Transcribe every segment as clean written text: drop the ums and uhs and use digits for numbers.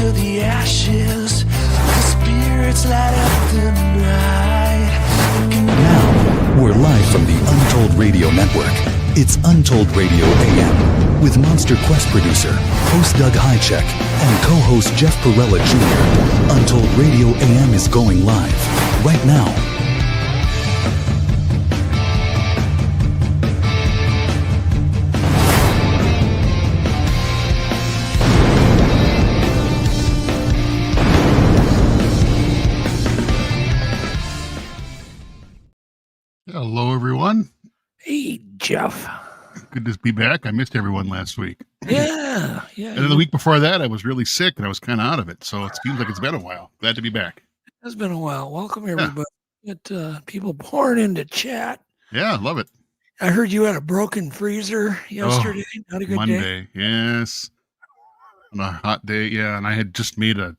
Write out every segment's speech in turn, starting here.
to the ashes. The spirits light up the night. Now, we're live from the Untold Radio Network. It's Untold Radio AM with Monster Quest producer, host Doug Hajicek, and co-host Jeff Perrella Jr. Untold Radio AM is going live right now. Hello, everyone. Hey, Jeff. Good to be back. I missed everyone last week. Yeah. And then the week before that, I was really sick and I was kind of out of it. So it seems like it's been a while. Glad to be back. It's been a while. Welcome, everybody. Get people pouring into chat. Yeah, love it. I heard you had a broken freezer yesterday. Not a good Monday. day. Yes. On a hot day. Yeah. And I had just made a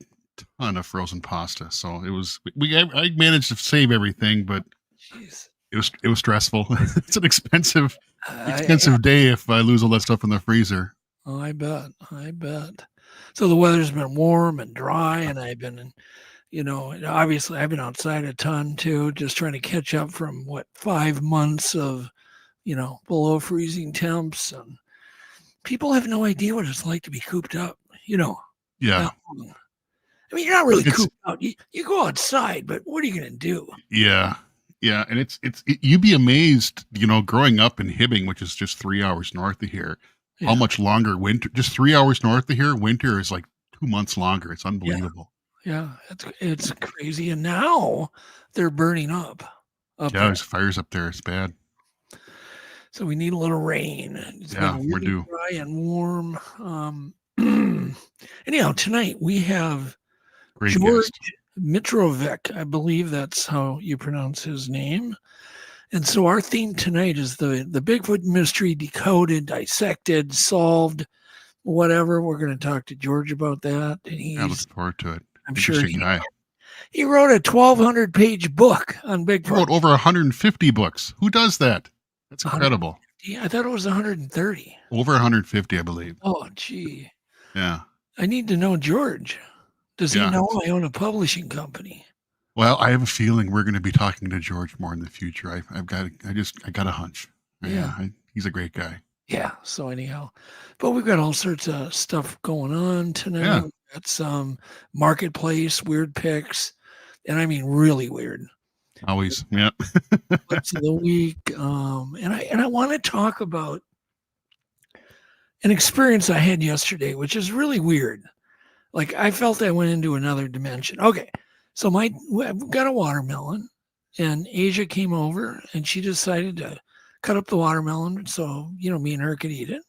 ton of frozen pasta. So it was, I managed to save everything, but Jeez. it was stressful. It's an expensive day if I lose all that stuff in the freezer. Oh, I bet. So the weather's been warm and dry, and I've been, obviously I've been outside a ton too, just trying to catch up from 5 months of, below freezing temps. And people have no idea what it's like to be cooped up, Yeah. I mean, you're not really cooped out. You go outside, but what are you going to do? Yeah. Yeah, and you'd be amazed, growing up in Hibbing, which is just 3 hours north of here, how much longer winter, just 3 hours north of here, winter is like 2 months longer. It's unbelievable. Yeah, it's crazy. And now they're burning up. There's fires up there. It's bad. So we need a little rain. It's been we're really due. Dry and warm. Anyhow, tonight we have Great George guest. Mitrovic, I believe that's how you pronounce his name. And so our theme tonight is the Bigfoot mystery, decoded, dissected, solved, whatever. We're going to talk to George about that. And I look forward to it. I'm sure he wrote a 1,200-page book on Bigfoot. He wrote over 150 books. Who does that? That's incredible. Yeah, I thought it was 130. Over 150, I believe. Oh, gee. Yeah. I need to know George. Does he know I own a publishing company? Well, I have a feeling we're going to be talking to George more in the future. I got a hunch. He's a great guy. Yeah. So anyhow, but we've got all sorts of stuff going on tonight. Yeah. We've got some marketplace weird picks, and I mean really weird. Always, yeah. Picks of the week, and I want to talk about an experience I had yesterday, which is really weird. Like I felt I went into another dimension. Okay. So I've got a watermelon, and Asia came over and she decided to cut up the watermelon so, me and her could eat it.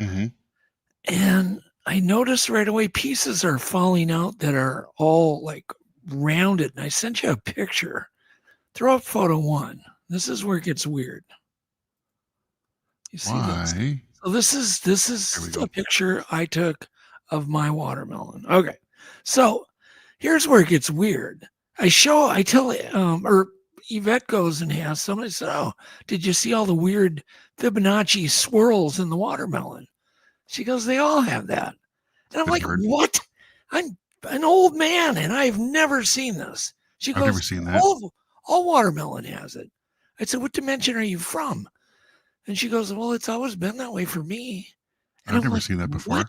Mm-hmm. And I noticed right away pieces are falling out that are all like rounded. And I sent you a picture. Throw up photo 1. This is where it gets weird. You see this? So this is a picture I took of my watermelon. Okay. So here's where it gets weird. Or Yvette goes and has somebody say, "Oh, did you see all the weird Fibonacci swirls in the watermelon?" She goes, "They all have that." And I'm like, "What? I'm an old man and I've never seen this." She goes, "I've never seen that. All watermelon has it." I said, "What dimension are you from?" And she goes, "Well, it's always been that way for me." And I've never seen that before. What?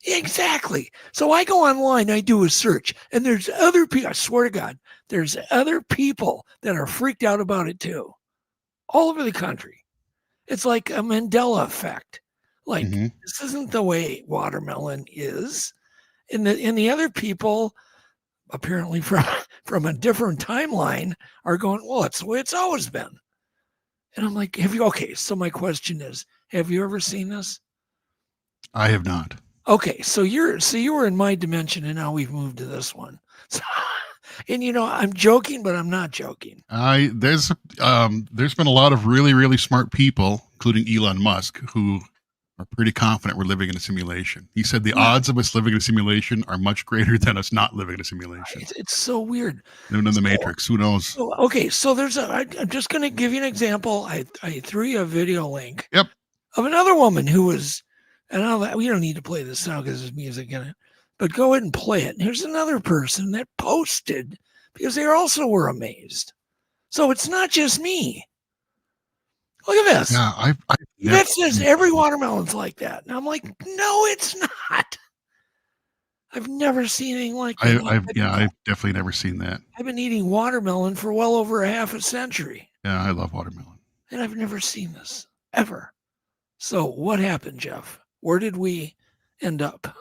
Exactly. So I go online, I do a search, and there's other people, I swear to God, there's other people that are freaked out about it too, all over the country. It's like a Mandela effect. Like, This isn't the way watermelon is. And the other people, apparently from a different timeline, are going, "Well, it's the way it's always been." And I'm like, so my question is, have you ever seen this? I have not. Okay, so you were in my dimension, and now we've moved to this one. So, and I'm joking, but I'm not joking. There's been a lot of really, really smart people, including Elon Musk, who are pretty confident we're living in a simulation. He said the odds of us living in a simulation are much greater than us not living in a simulation. It's so weird. Living in the Matrix, who knows? So I'm just going to give you an example. I threw you a video link. Yep. Of another woman who was, and we don't need to play this now because there's music in it, But go ahead and play it. And here's another person that posted because they also were amazed. So it's not just me. Look at this. Yeah, That says every watermelon's like that. And I'm like, no, it's not. I've never seen anything like that. I've definitely never seen that. I've been eating watermelon for well over a half a century. Yeah, I love watermelon. And I've never seen this ever. So what happened, Jeff? Where did we end up?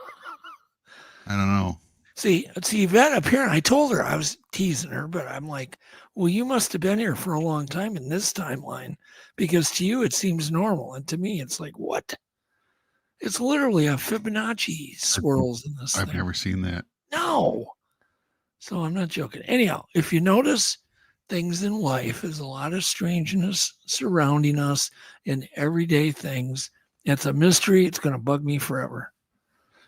I don't know. See, Yvette up here, and I told her, I was teasing her, but I'm like, well, you must have been here for a long time in this timeline, because to you it seems normal, and to me it's like, what? It's literally a Fibonacci swirls in this I've thing. never seen that. No. So I'm not joking. Anyhow, if you notice things in life, there's a lot of strangeness surrounding us in everyday things. It's a mystery. It's going to bug me forever.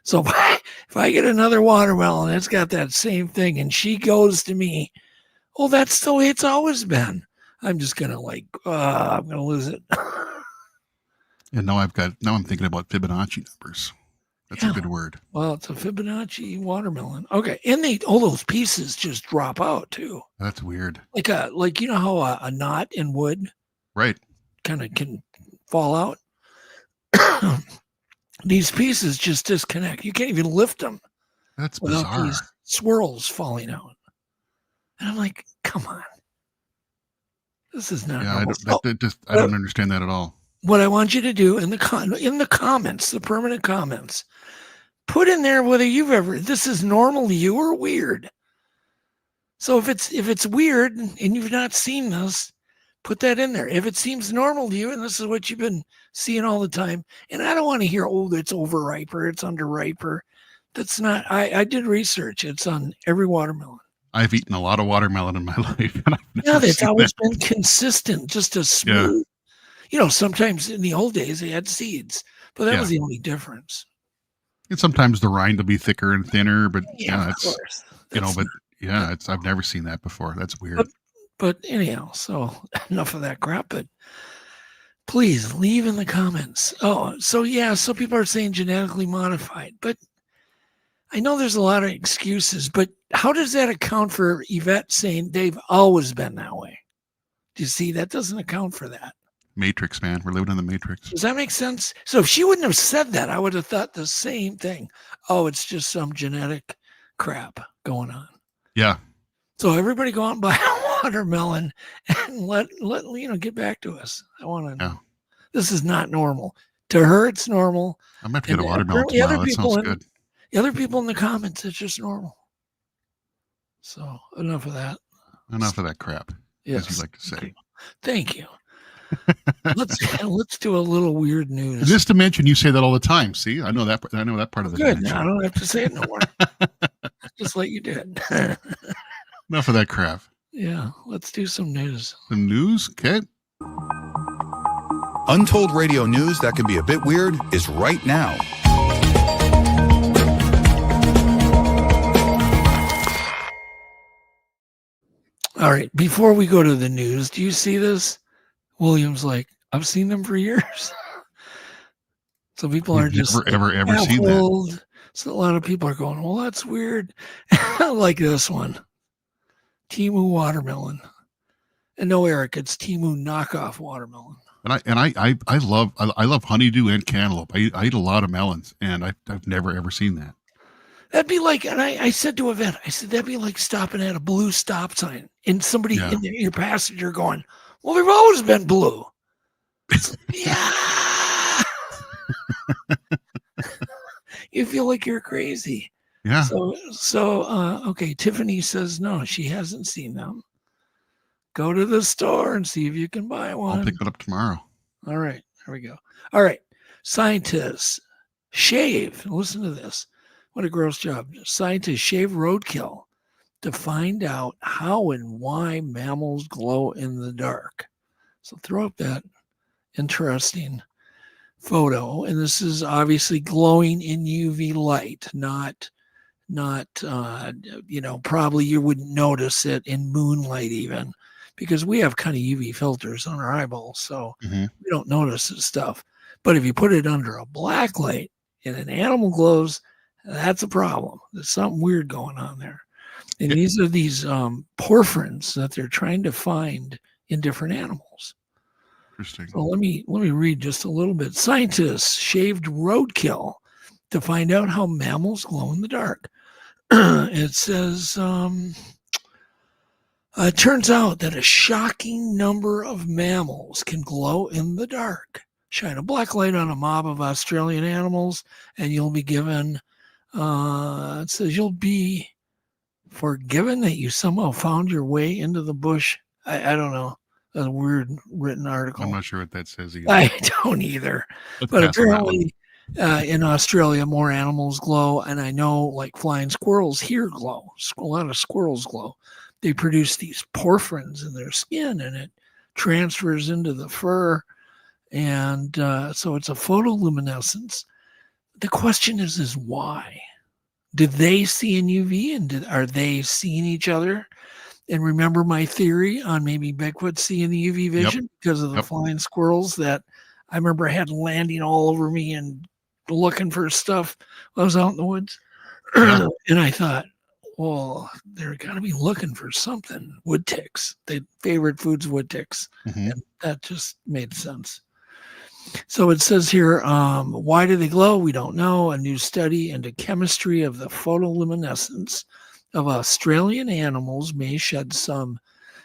So if I get another watermelon, it's got that same thing, and she goes to me, oh, that's the way it's always been. I'm just going to I'm going to lose it. And now I'm thinking about Fibonacci numbers. That's a good word. Well, it's a Fibonacci watermelon. Okay. And all those pieces just drop out too. That's weird. Like you know how a knot in wood Right. kind of can fall out? These pieces just disconnect. You can't even lift them. That's without bizarre. these swirls falling out. And I'm like, come on. This is not normal. I don't understand that at all. What I want you to do in the comments, the permanent comments, put in there whether this is normal to you or weird. So if it's weird and you've not seen this, put that in there. If it seems normal to you and this is what you've been seeing all the time, and I don't want to hear, oh, it's overripe or it's underripe or that's not. I did research. It's on every watermelon. I've eaten a lot of watermelon in my life. And That's always been consistent, just a smooth. Yeah. Sometimes in the old days they had seeds, but that was the only difference. And sometimes the rind will be thicker and thinner, but of course. I've never seen that before. That's weird. But anyhow, so enough of that crap. But please leave in the comments. Oh, so people are saying genetically modified, but I know there's a lot of excuses. But how does that account for Yvette saying they've always been that way? Do you see? That doesn't account for that. Matrix, man. We're living in the Matrix. Does that make sense? So if she wouldn't have said that, I would have thought the same thing. Oh, it's just some genetic crap going on. Yeah. So everybody go out and buy a watermelon and let get back to us. I want to know. This is not normal. To her, it's normal. I'm going to have to get a watermelon tomorrow. That sounds good. The other people in the comments, it's just normal. So enough of that. Enough of that crap. Yes. As you like to say. Thank you. Let's do a little weird news. Just to mention, you say that all the time. See, I know that part of the good. Now I don't have to say it no more. Just like you did. Enough of that crap. Yeah, let's do some news. Some news, okay. Untold radio news that can be a bit weird is right now. All right, before we go to the news, do you see this? William's like, I've seen them for years. So people are just ever seen that. So a lot of people are going, well, that's weird. Like this one. Timu watermelon. And no, Eric, it's Timu knockoff watermelon. I love honeydew and cantaloupe. I eat a lot of melons, and I've never ever seen that. That'd be like, and I said to Yvette, that'd be like stopping at a blue stop sign and somebody in your passenger going, well, they've always been blue. Yeah. You feel like you're crazy. Yeah. So okay. Tiffany says no, she hasn't seen them. Go to the store and see if you can buy one. I'll pick it up tomorrow. All right. There we go. All right. Scientists shave. Listen to this. What a gross job. Scientists shave roadkill to find out how and why mammals glow in the dark. So throw up that interesting photo. And this is obviously glowing in UV light, not probably you wouldn't notice it in moonlight even, because we have kind of UV filters on our eyeballs. So we don't notice this stuff. But if you put it under a black light and an animal glows, That's a problem. There's something weird going on there. And these are these porphyrins that they're trying to find in different animals. Interesting. So let me read just a little bit. Scientists shaved roadkill to find out how mammals glow in the dark. It says, it turns out that a shocking number of mammals can glow in the dark. Shine a black light on a mob of Australian animals, and you'll be given, it says you'll be forgiven that you somehow found your way into the bush. I don't know. A weird written article. I'm not sure what that says either. I don't either. But apparently in Australia, more animals glow. And I know like flying squirrels here glow. A lot of squirrels glow. They produce these porphyrins in their skin and it transfers into the fur. And so it's a photoluminescence. The question is why? Did they see in UV and are they seeing each other? And remember my theory on maybe Bigfoot seeing the UV vision because of the flying squirrels that I remember had landing all over me and looking for stuff when I was out in the woods. Yeah. And I thought, well, they're got to be looking for something. Wood ticks. Their favorite food's wood ticks. Mhm. And that just made sense. So it says here, why do they glow? We don't know. A new study into chemistry of the photoluminescence of Australian animals may shed some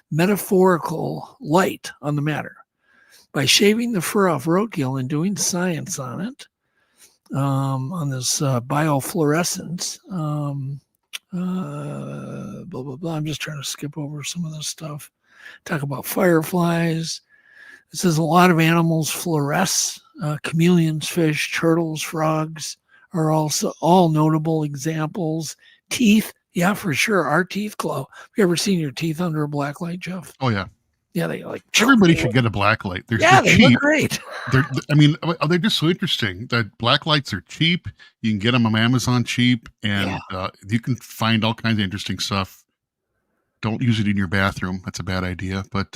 metaphorical light on the matter. By shaving the fur off roadkill and doing science on it, on this biofluorescence, blah, blah, blah. I'm just trying to skip over some of this stuff. Talk about fireflies. It says a lot of animals fluoresce. Chameleons, fish, turtles, frogs are also all notable examples. Teeth. Yeah, for sure. Our teeth glow. Have you ever seen your teeth under a black light, Jeff? Oh yeah. Yeah, they like. Everybody should get a black light. They're they cheap. look great. They're just so interesting. That black lights are cheap. You can get them on Amazon cheap, and you can find all kinds of interesting stuff. Don't use it in your bathroom. That's a bad idea, but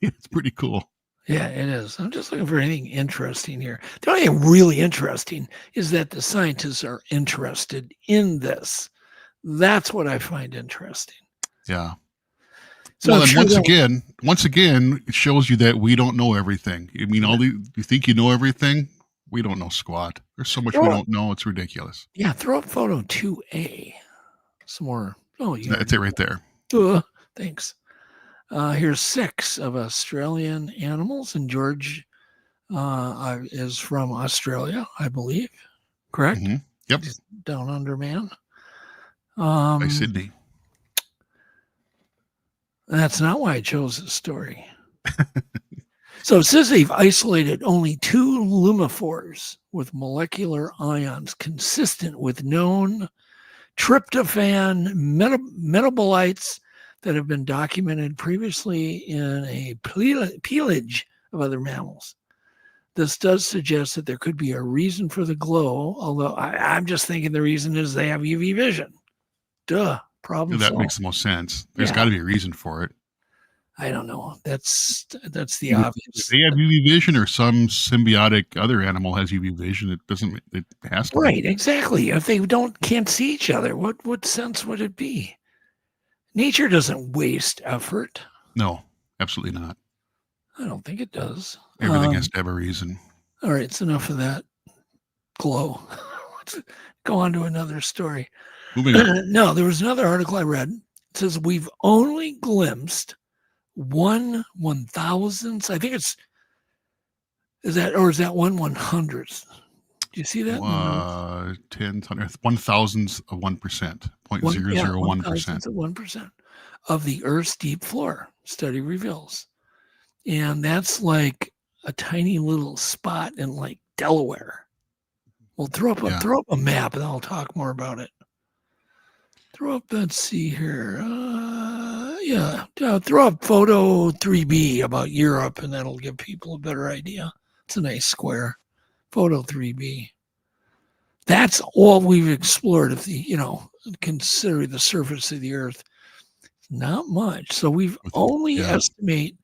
it's pretty cool. Yeah, it is. I'm just looking for anything interesting here. The only thing really interesting is that the scientists are interested in this. That's what I find interesting. Yeah. So well, and once again, it shows you that we don't know everything. I mean, you think you know everything? We don't know squat. There's so much we don't know. It's ridiculous. Yeah, throw up photo 2A. Some more. Oh, yeah. That's it right there. Thanks. Here's 6 of Australian animals, and George is from Australia, I believe. Correct? Mm-hmm. Yep. He's down under man. By Sydney. That's not why I chose this story. So it says they've isolated only 2 luminophores with molecular ions consistent with known tryptophan metabolites that have been documented previously in a pelage of other mammals. This does suggest that there could be a reason for the glow, although I'm just thinking the reason is they have UV vision. Duh. Problem That solved. makes the most sense. There's got to be a reason for it. I don't know. That's the obvious. If they have UV vision, or some symbiotic other animal has UV vision, it has to. Right, exactly. If they can't see each other, what sense would it be? Nature doesn't waste effort. No, absolutely not. I don't think it does. Everything has to have a reason. All right, it's enough of that glow. Let's go on to another story. Moving on. No, there was another article I read. It says we've only glimpsed 1/1000th. I think is that 1/100th? Do you see that? 1/1000th of 1%, 0.001%. Of 1% of the Earth's deep floor. Study reveals, and that's like a tiny little spot in like Delaware. Well, throw up a map, and I'll talk more about it. Throw up. Let's see here. Throw up photo 3B about Europe, and that'll give people a better idea. It's a nice square. Photo 3B. That's all we've explored. If consider the surface of the Earth, not much. So we've only estimate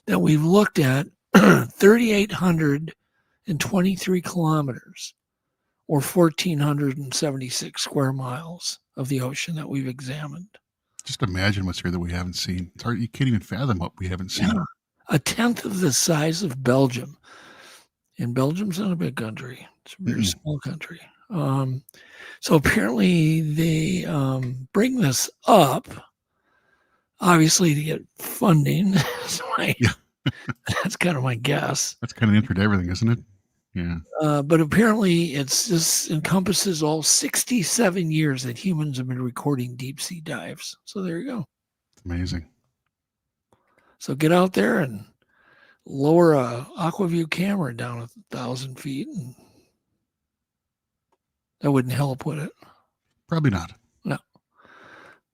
that we've looked at 3,823 kilometers, or 1,476 square miles of the ocean that we've examined. Just imagine what's here that we haven't seen. It's hard. You can't even fathom what we haven't seen. Yeah. A tenth of the size of Belgium. And Belgium's not a big country. It's a very small country. So apparently they bring this up, obviously, to get funding. That's kind of my guess. That's kind of the answer to everything, isn't it? Yeah. But apparently this encompasses all 67 years that humans have been recording deep sea dives. So there you go. It's amazing. So get out there and lower a Aquaview camera down 1,000 feet. And that wouldn't help, would it? Probably not. No.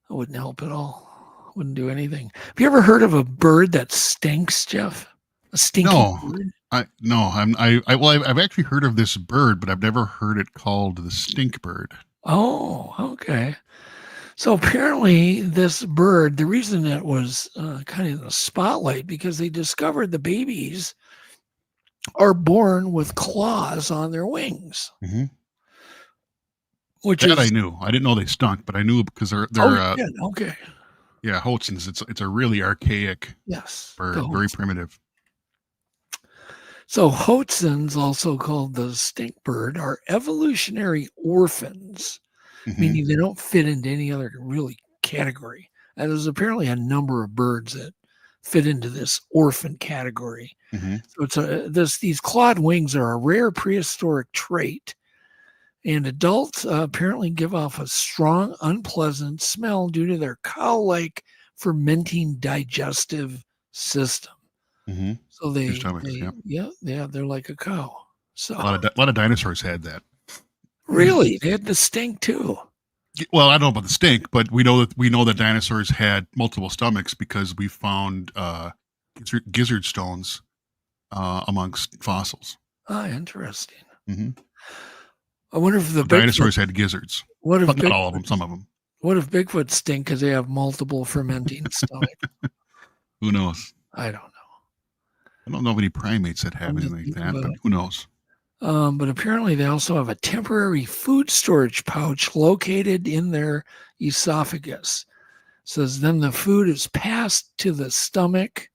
That wouldn't help at all. Wouldn't do anything. Have you ever heard of a bird that stinks, Jeff? A stinky bird? I've actually heard of this bird, but I've never heard it called the stink bird. Oh, okay. So apparently this bird, the reason it was kind of in the spotlight, because they discovered the babies are born with claws on their wings. Mm-hmm. Which I knew. I didn't know they stunk, but I knew because they're okay. Yeah, Hoatzins. It's a really archaic bird, very primitive. So Hoatzins, also called the stink bird, are evolutionary orphans, meaning they don't fit into any other really category. And there's apparently a number of birds that fit into this orphan category. So these clawed wings are a rare prehistoric trait, and adults apparently give off a strong, unpleasant smell due to their cow-like fermenting digestive system. So they're like a cow. So a lot of dinosaurs had that. Really, they had the stink too. Well, I don't know about the stink, but we know that dinosaurs had multiple stomachs because we found gizzard stones amongst fossils. Ah, interesting. I wonder if the dinosaurs had gizzards. What if not all of them? Some of them. What if Bigfoot stink because they have multiple fermenting stomachs? Who knows? I don't know. I don't know of any primates that have anything like that, but who knows? But apparently they also have a temporary food storage pouch located in their esophagus. It says then the food is passed to the stomach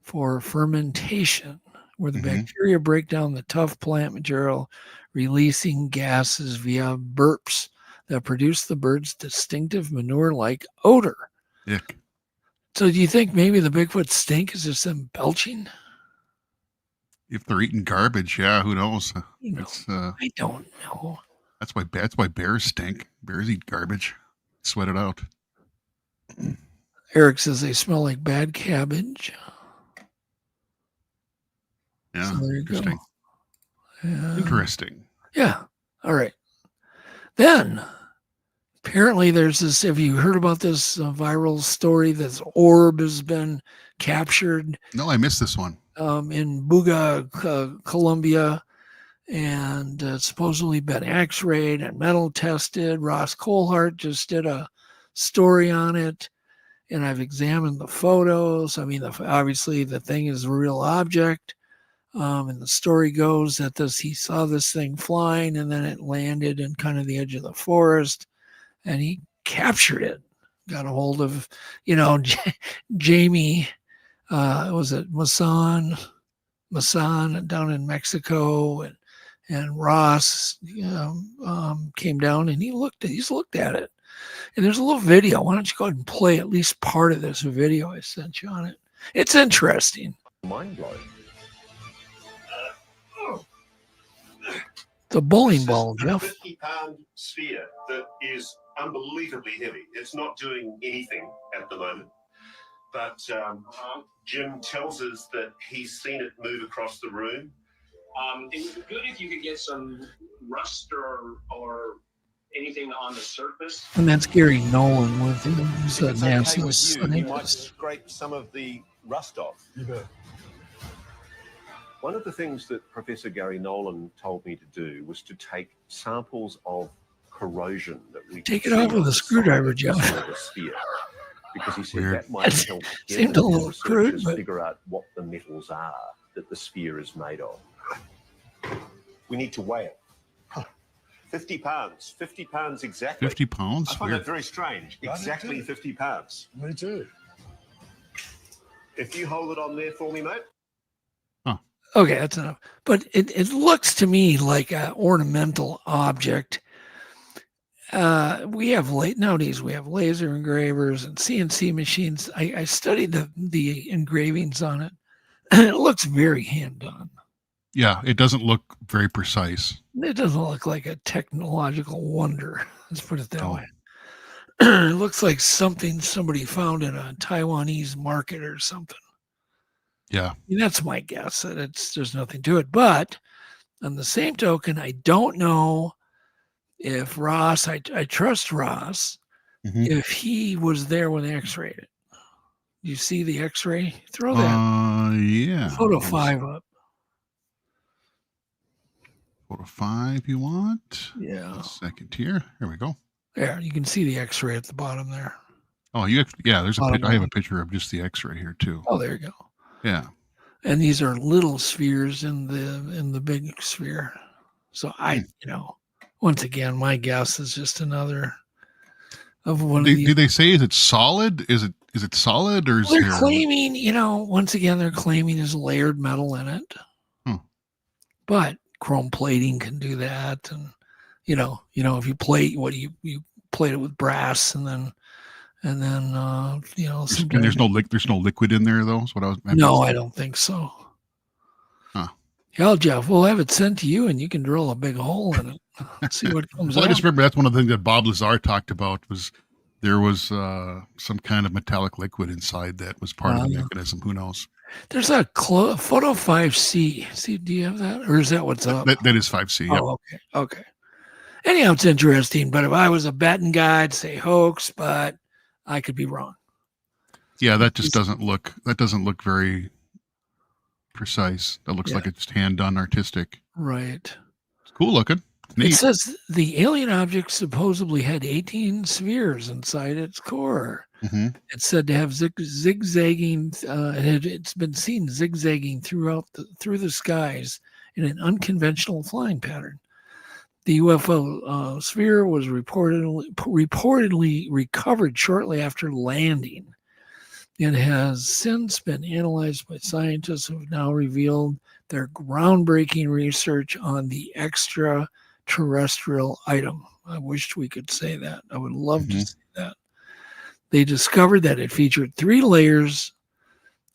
for fermentation, where the bacteria break down the tough plant material, releasing gases via burps that produce the bird's distinctive manure-like odor. Ick. So do you think maybe the Bigfoot stink is just them belching? If they're eating garbage, yeah, who knows? I don't know. That's why bears stink. Bears eat garbage, sweat it out. Eric says they smell like bad cabbage. Yeah, so there you go. Interesting. Yeah. All right. Then apparently there's this. Have you heard about this viral story? This orb has been captured. No, I missed this one. In Buga, Colombia, and supposedly been X-rayed and metal tested. Ross Colehart just did a story on it, and I've examined the photos. I mean, obviously the thing is a real object, and the story goes that he saw this thing flying, and then it landed in kind of the edge of the forest, and he captured it. Got a hold of, Jamie. Was it Masan down in Mexico, and Ross came down and he's looked at it, and there's a little video. Why don't you go ahead and play at least part of this video I sent you on it? It's interesting. Mind blowing. It's a bowling ball, Jeff. 50-pound sphere that is unbelievably heavy. It's not doing anything at the moment. But Jim tells us that he's seen it move across the room. It would be good if you could get some rust or anything on the surface. And that's Gary Nolan with him. He's a NASA scientist. You might scrape some of the rust off. You bet. One of the things that Professor Gary Nolan told me to do was to take samples of corrosion that we take it off with a screwdriver, Jeff. Because he said that might help seemed a little crude, but figure out what the metals are that the sphere is made of. We need to weigh it. 50 pounds. 50 pounds exactly. 50 pounds? I find Weird. that very strange. I do Exactly too. 50 pounds. Me too. If you hold it on there for me, mate. Okay, that's enough. But it looks to me like an ornamental object. Nowadays we have laser engravers and CNC machines. I studied the engravings on it, and it looks very hand done. Yeah, it doesn't look very precise. It doesn't look like a technological wonder. Let's put it that Oh. way. It looks like something somebody found in a Taiwanese market or something. Yeah. I mean, that's my guess. That there's nothing to it. But on the same token, I don't know if Ross. I trust Ross. Mhm. If he was there when they X-rayed it. You see the X-ray? Throw that Yeah. photo 5 up. Photo 5 you want? Yeah. A second here. Here we go. There, you can see the X-ray at the bottom there. Oh, there's a Bottom I have a right. picture of just the X-ray here too. Oh, there you go. Yeah. And these are little spheres in the big sphere. So once again, my guess is just another of one of these. Do they say is it solid? Is it solid or is They're there claiming, once again, they're claiming there's layered metal in it. But chrome plating can do that, and if you plate you plate it with brass, and then and there's no liquid in there though? Is what I was. No, I don't think so. Huh. Hell, Jeff, we'll have it sent to you, and you can drill a big hole in it. See what comes Well, out. I just remember that's one of the things that Bob Lazar talked about was there was some kind of metallic liquid inside that was part of the mechanism. Who knows? There's a photo 5C. See, do you have that, or is that what's up? That is 5C. Yep. Oh, okay. Anyhow, it's interesting. But if I was a betting guy, I'd say hoax, but I could be wrong. Yeah, that just doesn't look very precise. That looks like it's hand done artistic. Right. It's cool looking. It's neat. It says the alien object supposedly had 18 spheres inside its core. Mm-hmm. It's said to have zigzagging. It's been seen zigzagging through the skies in an unconventional flying pattern. The UFO sphere was reportedly recovered shortly after landing. It has since been analyzed by scientists who have now revealed their groundbreaking research on the extraterrestrial item. I wished we could say that. I would love to say that. They discovered that it featured 3 layers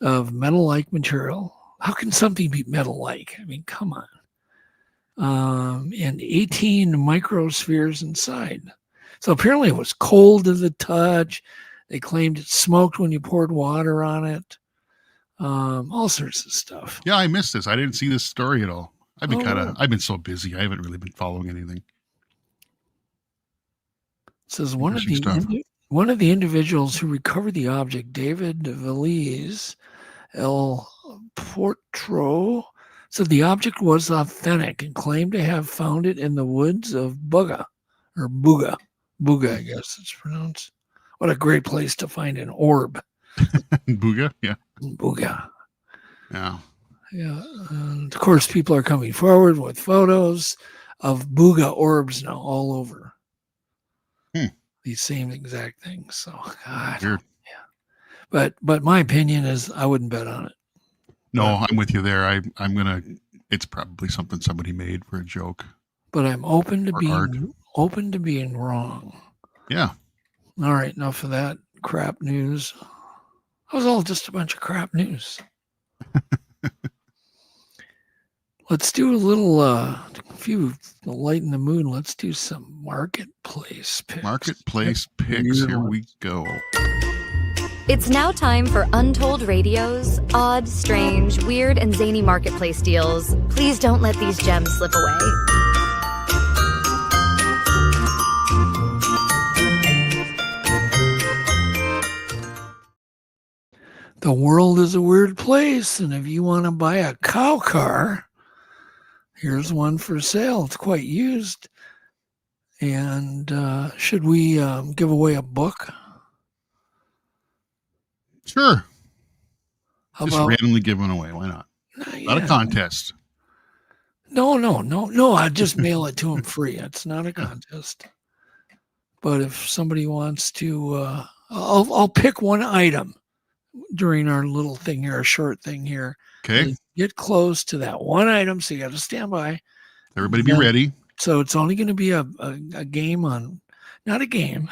of metal-like material. How can something be metal-like? I mean, come on. And 18 microspheres inside. So apparently it was cold to the touch. They claimed it smoked when you poured water on it. All sorts of stuff. Yeah, I missed this. I didn't see this story at all. I've been so busy. I haven't really been following anything. It says one of the individuals who recovered the object, David Veliz El Portro, said the object was authentic and claimed to have found it in the woods of Buga, I guess it's pronounced. What a great place to find an orb. Buga, yeah. Buga. Yeah. Yeah. And of course, people are coming forward with photos of Buga orbs now all over. These same exact things. So, God. Weird. Yeah. But my opinion is I wouldn't bet on it. No, I'm with you there. It's probably something somebody made for a joke. But I'm open to being wrong. Yeah. All right, enough of that crap news. That was all just a bunch of crap news. Let's do a little, lighten the mood. Let's do some marketplace picks. Marketplace picks. Here we go. It's now time for Untold Radio's odd, strange, weird, and zany marketplace deals. Please don't let these gems slip away. The world is a weird place, and if you want to buy a cow car, here's one for sale. It's quite used. And should we give away a book? Sure. How Just about randomly give one away. Why not? Not a contest. No. I'd just mail it to him free. It's not a contest. But if somebody wants to, I'll pick one item during our little thing here, our short thing here. Okay. Get close to that one item, so you got to stand by. Everybody be ready. So it's only going to be a game on, not a game.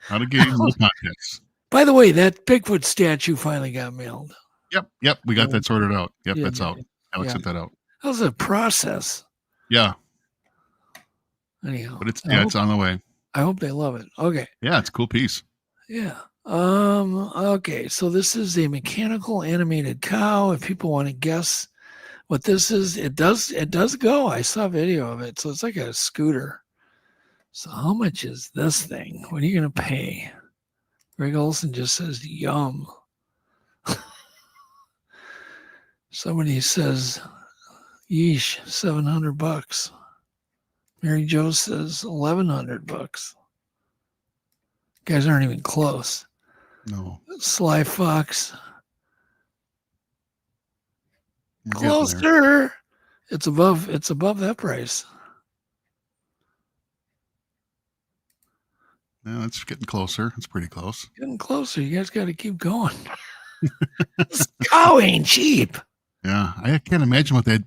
Not a game, no contest. By the way, that Bigfoot statue finally got mailed. Yep. We got that sorted out. Yep, Yeah, that's out. Alex sent that out. That was a process. Yeah. Anyhow. But it's on the way. I hope they love it. Okay. Yeah, it's a cool piece. Yeah. Okay. So this is a mechanical animated cow. If people want to guess what this is, it does go. I saw a video of it. So it's like a scooter. So how much is this thing? What are you going to pay? Greg Olson just says, yum. Somebody says, yeesh, $700. Mary Jo says $1,100. Guys aren't even close. No. Sly Fox. We're getting there. Closer. It's above that price. Yeah, it's getting closer. It's pretty close. Getting closer. You guys got to keep going. This cow ain't cheap. Yeah, I can't imagine what that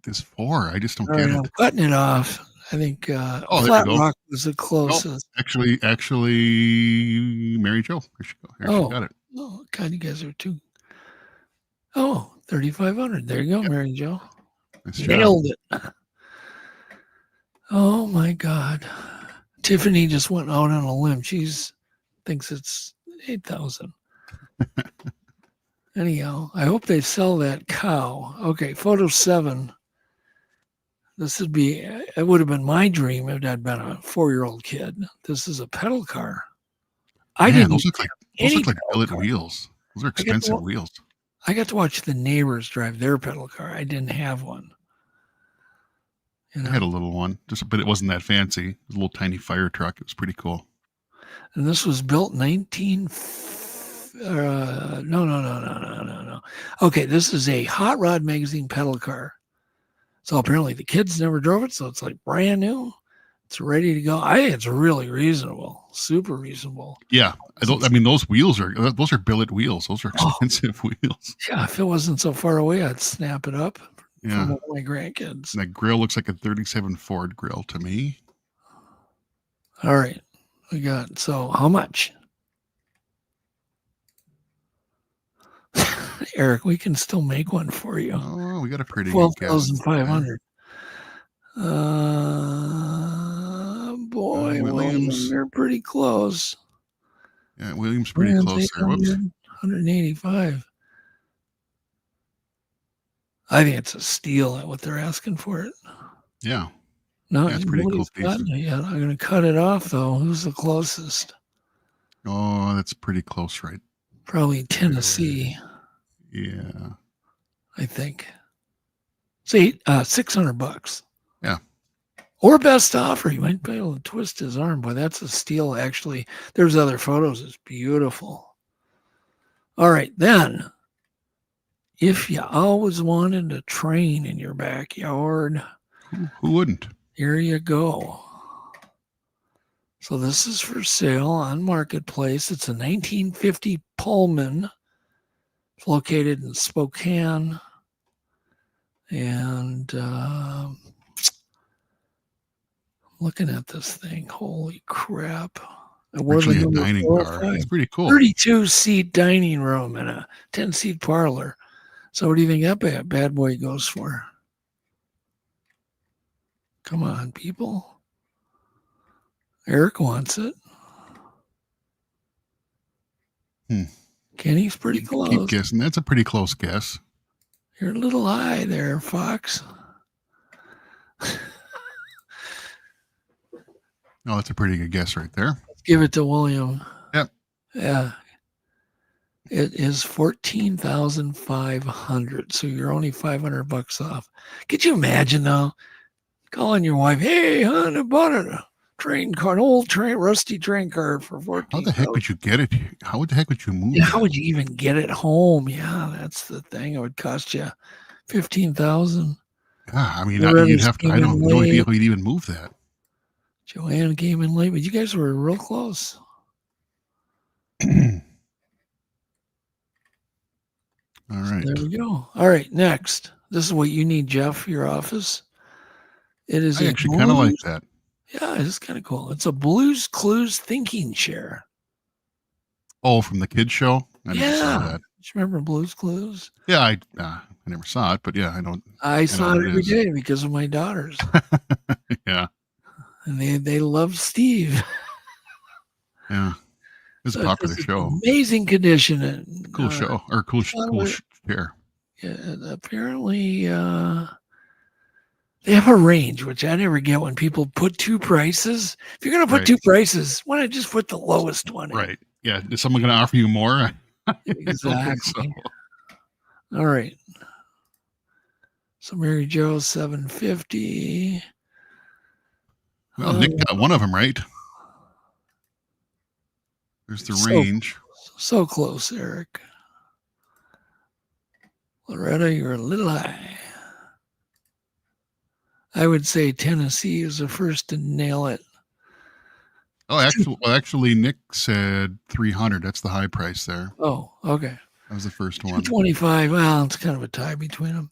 is for. I just don't All get right, it. I'm cutting it off. I think there Flat you go. Rock was the closest. Actually, Mary Jo. There she go. Here, she got it. Oh, God, you guys are too. Oh, 3,500. There you go, Mary Jo. Nice job. Nailed it. Oh my God. Tiffany just went out on a limb. She's thinks it's 8,000. Anyhow, I hope they sell that cow. Okay, photo 7. It would have been my dream if I'd been a 4-year-old kid. This is a pedal car. Those look like billet car. wheels. Those are expensive wheels. I got to watch the neighbors drive their pedal car. I didn't have one. You know? I had a little one, but it wasn't that fancy. It was a little tiny fire truck. It was pretty cool. And this was built no. Okay, this is a Hot Rod Magazine pedal car. So apparently the kids never drove it, so it's like brand new. It's ready to go. I think it's really reasonable, super reasonable. Yeah, those wheels are billet wheels. Those are expensive wheels. Yeah, if it wasn't so far away, I'd snap it up for Yeah, my grandkids. and that grill looks like a 37 Ford grill to me. All right, so how much? Eric, we can still make one for you. Oh, we got a pretty good guess. 12,500. Boy, Williams. they're pretty close. Yeah, Williams pretty close there. Whoops. 185. I think it's a steal at what they're asking for it. Yeah. No, Yeah, it's pretty cool nobody's piece. gotten it yet. I'm going to cut it off, though. Who's the closest? Oh, that's pretty close, right? Probably Tennessee, Yeah. I think. See, $600. Yeah. Or best offer. You might be able to twist his arm. Boy, that's a steal, actually. There's other photos. It's beautiful. All right, then. If you always wanted a train in your backyard, Who wouldn't? here you go. So this is for sale on Marketplace. It's a 1950 Pullman. It's located in Spokane. And looking at this thing. Holy crap. Actually, a dining car. It's pretty cool. 32-seat dining room and a 10-seat parlor. So what do you think that bad boy goes for? Come on, people. Eric wants it. Kenny's pretty close. Keep guessing. That's a pretty close guess. You're a little high there, Fox. Oh, that's a pretty good guess right there. Let's give it to William. Yep. Yeah. It is 14,500. So you're only $500 off. Could you imagine though? Calling your wife, hey, hon, I bought a train car, an old train, rusty train car for 14,000. How the heck would you get it? How the heck would you move? Yeah, how would you even get it home? Yeah, that's the thing. It would cost you $15,000. Yeah, I mean, Loretta you'd have to. I don't know idea how you'd even move that. Joanne came in late, but you guys were real close. All right. So there we go. All right, next. This is what you need, Jeff, for your office. It is I actually kind of like that. Yeah, it's kind of cool. It's a Blues Clues thinking chair. Oh, from the kids show? I never saw that. Do you remember Blues Clues? Yeah, I never saw it, but yeah, I don't. I saw it every day because of my daughters. Yeah. And they love Steve. Yeah. It's a popular show. Amazing condition. And, cool show. Or cool chair. Yeah, apparently they have a range, which I never get when people put two prices. If you're going to put two prices, why not just put the lowest one in? Right. Yeah. Is someone going to offer you more? Exactly. All right. So Mary Jo, $750. Well, Nick got one of them right. There's the range. So close, Eric. Loretta, you're a little high. I would say Tennessee is the first to nail it. Oh, actually, Nick said 300. That's the high price there. Oh, okay. That was the first one. 225. Well, it's kind of a tie between them.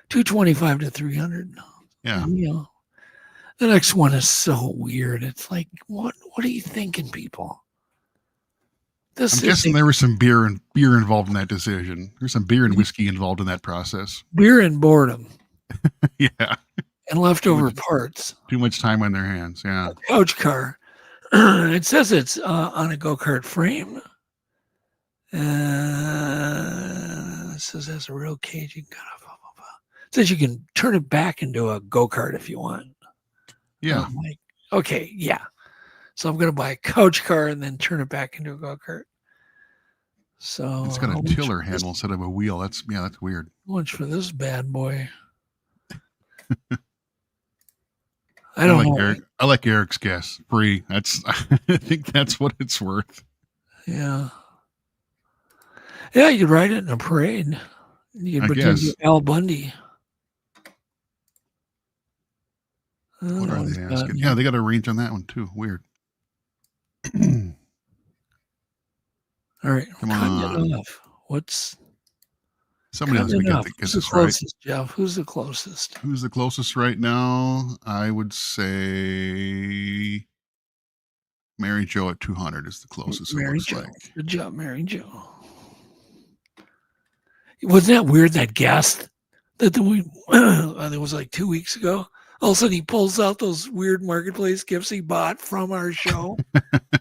225 to 300. Yeah. The next one is so weird. It's like, what are you thinking, people? I'm guessing there was some beer involved in that decision. There's some beer and whiskey involved in that process. Beer and boredom. Yeah. And leftover parts. Too much time on their hands. Yeah. A couch car. It says it's on a go-kart frame. It says it has a real cage. It says you can turn it back into a go-kart if you want. Yeah. I'm like, okay, yeah. So I'm going to buy a couch car and then turn it back into a go-kart. So it's got a tiller handle instead of a wheel. That's weird. How much for this bad boy? I don't know. Eric, I like Eric's guess. Free. I think that's what it's worth. Yeah. Yeah, you could ride it in a parade. You could pretend you're Al Bundy. What are they asking? Yeah, they got a range on that one too. Weird. All right. Come on. What's somebody else we got to get this right? Jeff? Who's the closest? Who's the closest right now? I would say Mary Jo at 200 is the closest. Mary Jo. Good job, Mary Jo. Wasn't that weird, that guest that it was like 2 weeks ago? All of a sudden he pulls out those weird marketplace gifts he bought from our show.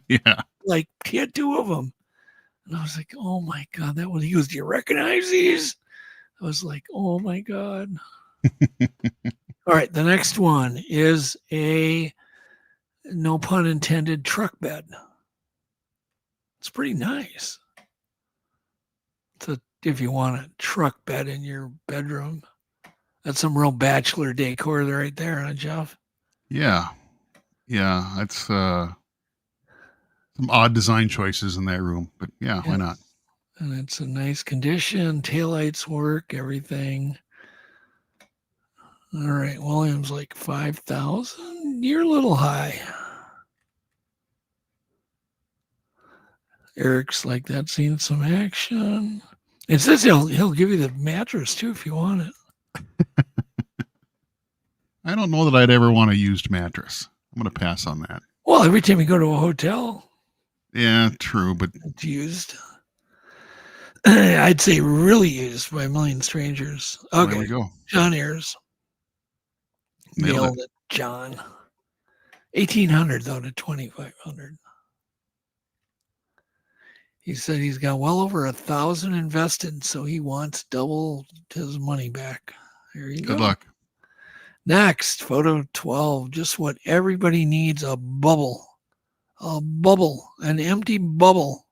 Yeah. Like he had two of them. And I was like, oh my God, that one. He goes, do you recognize these? I was like, oh my God. All right. The next one is a, no pun intended, truck bed. It's pretty nice. If you want a truck bed in your bedroom. That's some real bachelor decor right there, huh, Jeff? Yeah. Yeah. That's some odd design choices in that room, but yeah, why not? And it's a nice condition. Taillights work, everything. All right. William's like 5,000. You're a little high. Eric's like, that's seen some action. It says he'll give you the mattress too if you want it. I don't know that I'd ever want a used mattress. I'm going to pass on that. Well, every time you go to a hotel. Yeah, true, but it's used. I'd say really used by a million strangers. Okay, there we go. John Ayers. Nailed it, John. 1,800 though to 2,500. He said he's got well over 1,000 invested, so he wants double his money back. There you go. Good luck. Next, photo 12. Just what everybody needs: a bubble. A bubble, an empty bubble.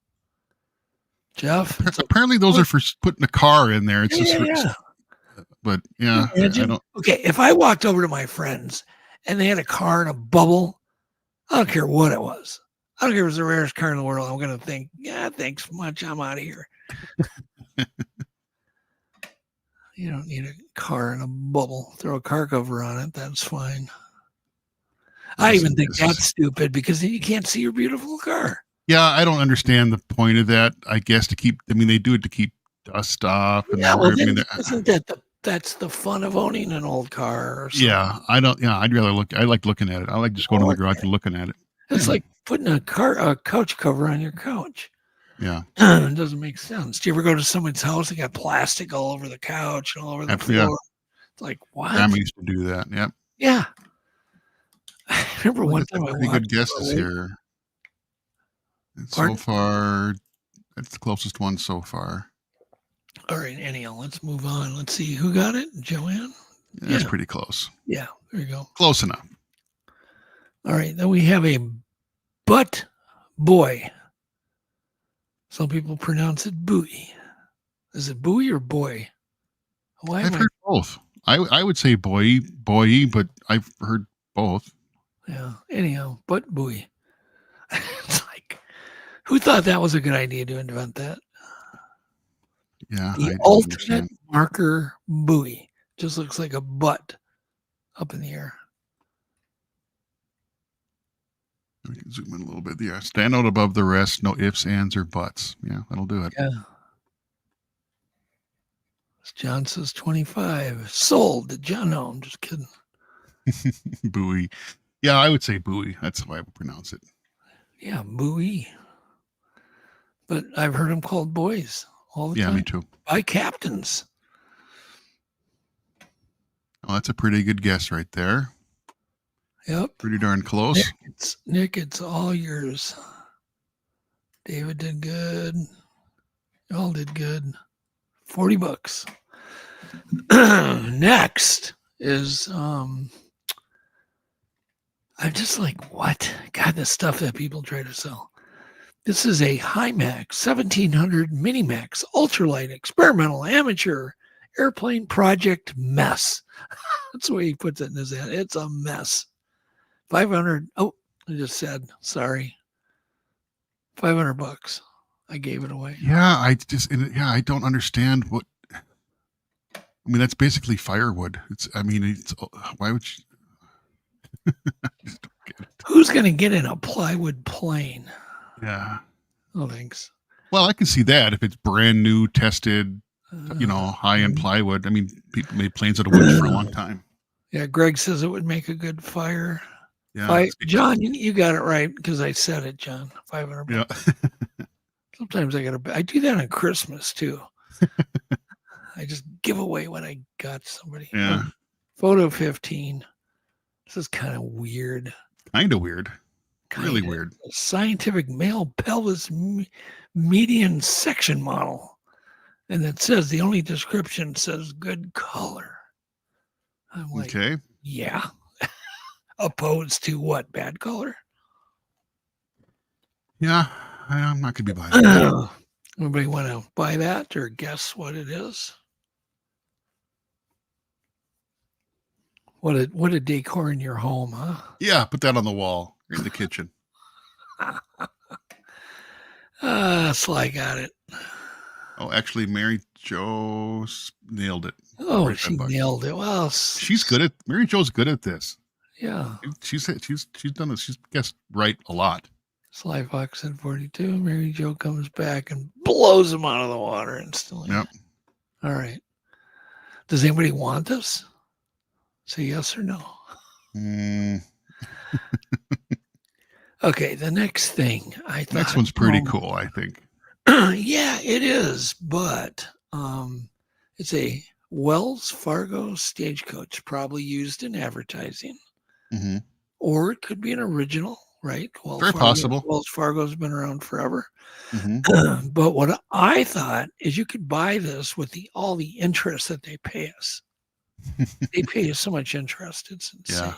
Jeff? Apparently those are for putting a car in there. It's But yeah, I don't. Okay, if I walked over to my friends and they had a car and a bubble, I don't care what it was. I don't care if it was the rarest car in the world. I'm going to think, yeah, thanks so much. I'm out of here. You don't need a car in a bubble. Throw a car cover on it. That's fine. I even think that's stupid because then you can't see your beautiful car. Yeah, I don't understand the point of that. I guess they do it to keep dust off. And Yeah, well, isn't that's the fun of owning an old car or something? Yeah, I'd rather look. I like looking at it. I like just going to the garage and looking at it. It's like putting a couch cover on your couch. Yeah. It doesn't make sense. Do you ever go to someone's house and got plastic all over the couch and all over the floor? Yeah. It's like, what? Grandma used to do that. Yep. Yeah. I remember one time I pretty good guesses here. So far, that's the closest one so far. All right, anyhow, let's move on. Let's see who got it. Joanne? Yeah, that's pretty close. Yeah, there you go. Close enough. All right, then we have a butt boy. Some people pronounce it buoy. Is it buoy or boy? I've heard both. I would say boy, but I've heard both. Yeah. Anyhow, butt buoy. It's like, who thought that was a good idea to invent that? Yeah. The alternate marker buoy just looks like a butt up in the air. We can zoom in a little bit. Yeah. Stand out above the rest. No ifs, ands, or buts. Yeah, that'll do it. Yeah. John says 25. Sold. John, no, I'm just kidding. Buoy. Yeah, I would say buoy. That's how I would pronounce it. Yeah, buoy. But I've heard them called boys all the time. Yeah, me too. By captains. Oh, that's a pretty good guess right there. Yep. Pretty darn close. Nick, it's all yours. David did good. Y'all did good. $40. Next is I'm just like, what? God, the stuff that people try to sell. This is a Hymax 1700 Minimax ultralight experimental amateur airplane project mess. That's the way he puts it in his head. It's a mess. 500. Oh, I just said, sorry. $500. I gave it away. Yeah, I don't understand what. I mean, that's basically firewood. Why would you? I just don't get it. Who's going to get in a plywood plane? Yeah. Oh, thanks. Well, I can see that if it's brand new, tested, high-end plywood. I mean, people made planes out of wood for a long time. Yeah, Greg says it would make a good fire. Yeah, John, you got it right because I said it, John. $500. Yeah. Sometimes I do that on Christmas too. I just give away what I got somebody. Yeah. Photo 15. This is kind of weird. Kind of weird. Really weird. A scientific male pelvis median section model. And it says, the only description says good color. I'm like, okay. Yeah. Opposed to what? Bad color? Yeah. I'm not going to be buying that. Anybody want to buy that or guess what it is? What a decor in your home, huh? Yeah, put that on the wall in the kitchen. Sly got it. Oh, actually, Mary Jo nailed it. Oh, she nailed it. Well, Mary Jo's good at this. Yeah. She's done this. She's guessed right a lot. Sly Fox said 42. Mary Jo comes back and blows him out of the water instantly. Yep. All right. Does anybody want this? Say yes or no. Okay, the next thing I thought. Next one's pretty cool, I think. Yeah, it is, but it's a Wells Fargo stagecoach, probably used in advertising, or it could be an original, right? Very possible. Wells Fargo's been around forever. Mm-hmm. But what I thought is you could buy this with all the interest that they pay us. They pay us so much interest; it's insane.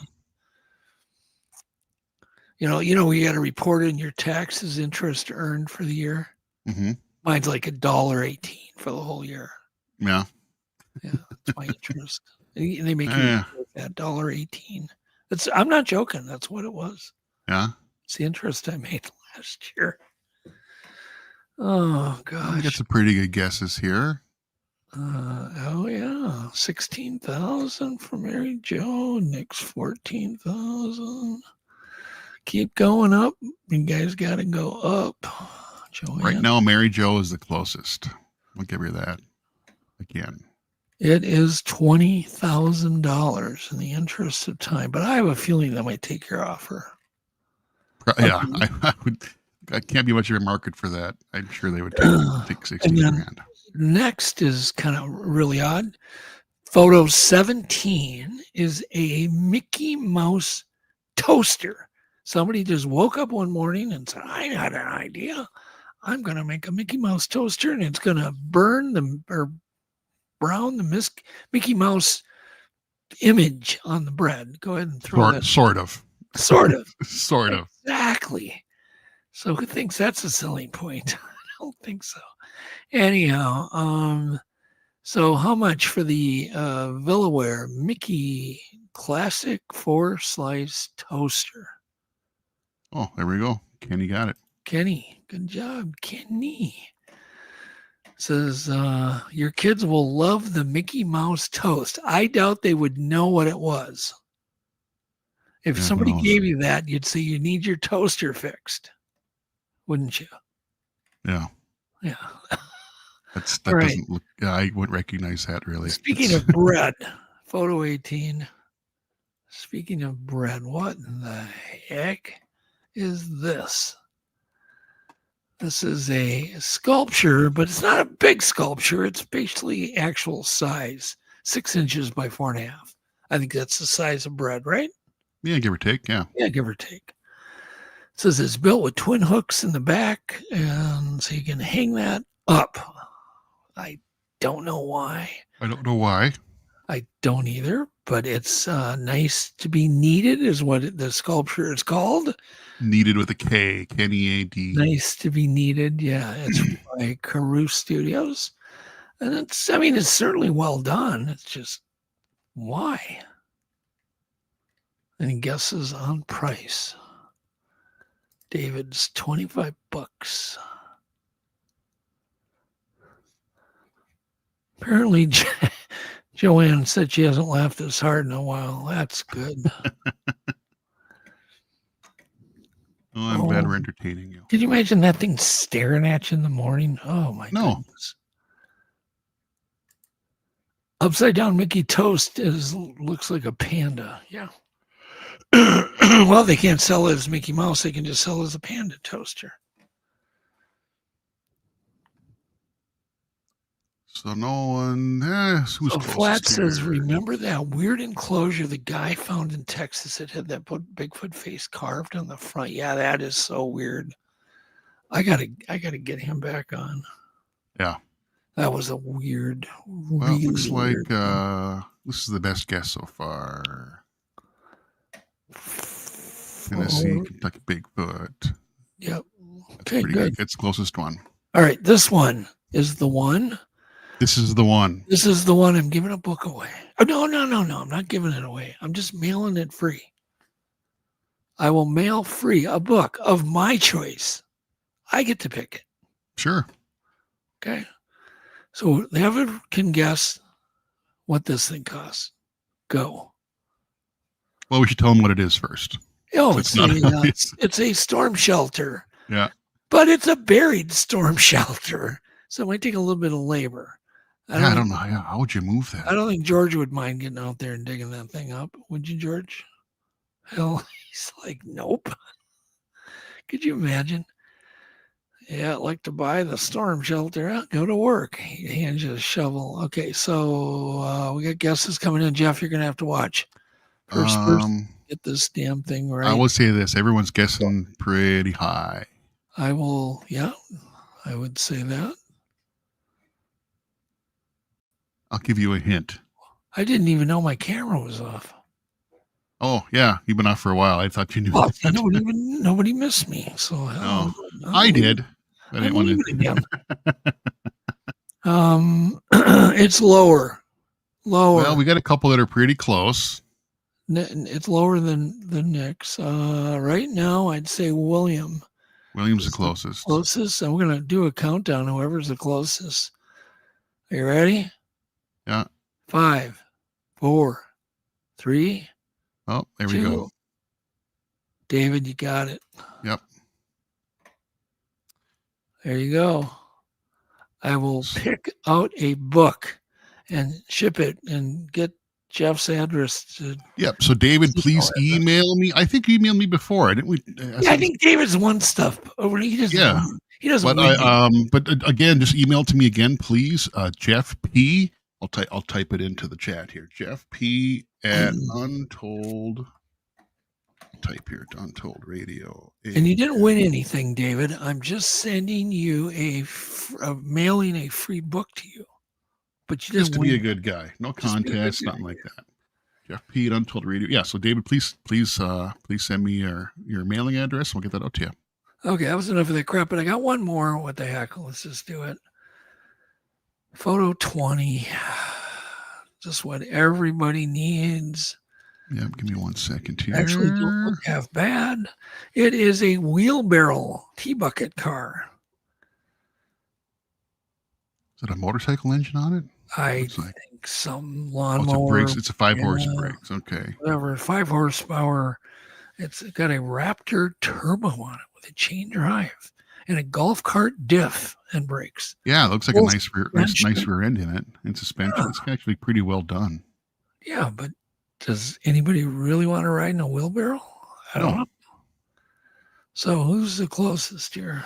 Yeah. You know, you got to report in your taxes interest earned for the year. Mm-hmm. Mine's like $1.18 for the whole year. Yeah. Yeah, that's my interest. And they make you that $1.18. I'm not joking. That's what it was. Yeah. It's the interest I made last year. Oh gosh. I get some pretty good guesses here. Oh yeah, 16,000 for Mary Jo. Nick's 14,000. Keep going up. You guys got to go up. Joanne. Right now, Mary Jo is the closest. I'll give her that again. It is $20,000 in the interest of time, but I have a feeling that might take your offer. Yeah, I can't be much of a market for that. I'm sure they would take 60 grand. Next is kind of really odd. Photo 17 is a Mickey Mouse toaster. Somebody just woke up one morning and said, I had an idea. I'm going to make a Mickey Mouse toaster, and it's going to burn or brown the Mickey Mouse image on the bread. Go ahead and throw that. Sort of. Sort of. Sort of. Exactly. So who thinks that's a selling point? I don't think so. Anyhow, so how much for the Villaware Mickey Classic 4-slice toaster? Oh, there we go. Kenny got it. Kenny, good job, Kenny. Says, your kids will love the Mickey Mouse toast. I doubt they would know what it was. If somebody gave you that, you'd say you need your toaster fixed. Wouldn't you? Yeah. Yeah. That right. Doesn't look, I wouldn't recognize that really. Speaking of bread, photo 18. Speaking of bread, what in the heck is this? This is a sculpture, but it's not a big sculpture. It's basically actual size, 6 inches by 4.5. I think that's the size of bread, right? Yeah, give or take. Yeah. Yeah, give or take. It says it's built with twin hooks in the back, and so you can hang that up. I don't know why. I don't know why. I don't either, but it's nice to be kneaded is what the sculpture is called. Kneaded with a K, Kenny A.D. Nice to be kneaded. Yeah, it's by Carew Studios. And it's certainly well done. It's just, why? Any guesses on price? David's $25. Apparently, Joanne said she hasn't laughed as hard in a while. That's good. Oh, I'm glad we're entertaining you. Can you imagine that thing staring at you in the morning? Oh, my goodness. Upside down Mickey toast looks like a panda. Yeah. Well, they can't sell it as Mickey Mouse. They can just sell it as a panda toaster. So no one. Who's Flat says, remember that weird enclosure the guy found in Texas that had that Bigfoot face carved on the front? Yeah, that is so weird. I gotta get him back on. Yeah. That was a weird. Well, it looks like this is the best guess so far. Tennessee, Kentucky Bigfoot. Yep. That's Okay, pretty good. It's the closest one. All right, this one is the one. This is the one. This is the one. I'm giving a book away. Oh, no. I'm not giving it away. I'm just mailing it free. I will mail free a book of my choice. I get to pick it. Sure. Okay. So whoever can guess what this thing costs, go. Well, we should tell them what it is first. Oh, it's a storm shelter. Yeah. But it's a buried storm shelter. So it might take a little bit of labor. I don't know. How would you move that? I don't think George would mind getting out there and digging that thing up. Would you, George? Hell, he's like, nope. Could you imagine? Yeah, I'd like to buy the storm shelter. Go to work. He hands you a shovel. Okay, so we got guesses coming in. Jeff, you're going to have to watch. First, get this damn thing right. I will say this. Everyone's guessing pretty high. I will, yeah, I would say that. I'll give you a hint. I didn't even know my camera was off. Oh, yeah. You've been off for a while. I thought you knew Well, that. nobody missed me. So I did. I didn't want to. It's lower. Well, we got a couple that are pretty close. It's lower than Nick's. Right now, I'd say William. William's the closest. Closest. I'm going to do a countdown. Whoever's the closest. Are you ready? Yeah. 5, 4, 3, Oh, there we 2. go. David, you got it. Yep. There you go. I will pick out a book and ship it and get Jeff's address to. Yep. So David, please email me. I think you emailed me before. Didn't we? I think David's won stuff. He doesn't. Yeah. He doesn't. But again, just email to me again, please. Jeff P. I'll type it into the chat here. Jeff P. at Untold. Type here, Untold Radio. And you didn't win anything, David. I'm just sending you mailing a free book to you. But you just to be a good guy. No contest, nothing like that. Jeff P. at Untold Radio. Yeah. So David, please send me your mailing address. We'll get that out to you. Okay, that was enough of that crap. But I got one more. What the heck? Let's just do it. Photo 20. Just what everybody needs. Yeah, give me 1 second here. Actually, don't look half bad. It is a wheelbarrow T-bucket car. Is it a motorcycle engine on it? I think some lawnmower. It's a 5-horse brakes. Okay. Whatever, 5 horsepower. It's got a Raptor turbo on it with a chain drive and a golf cart diff and brakes. Yeah, it looks like a nice rear end in it and suspension. Yeah. It's actually pretty well done. Yeah, but does anybody really want to ride in a wheelbarrow? I don't know. So who's the closest here?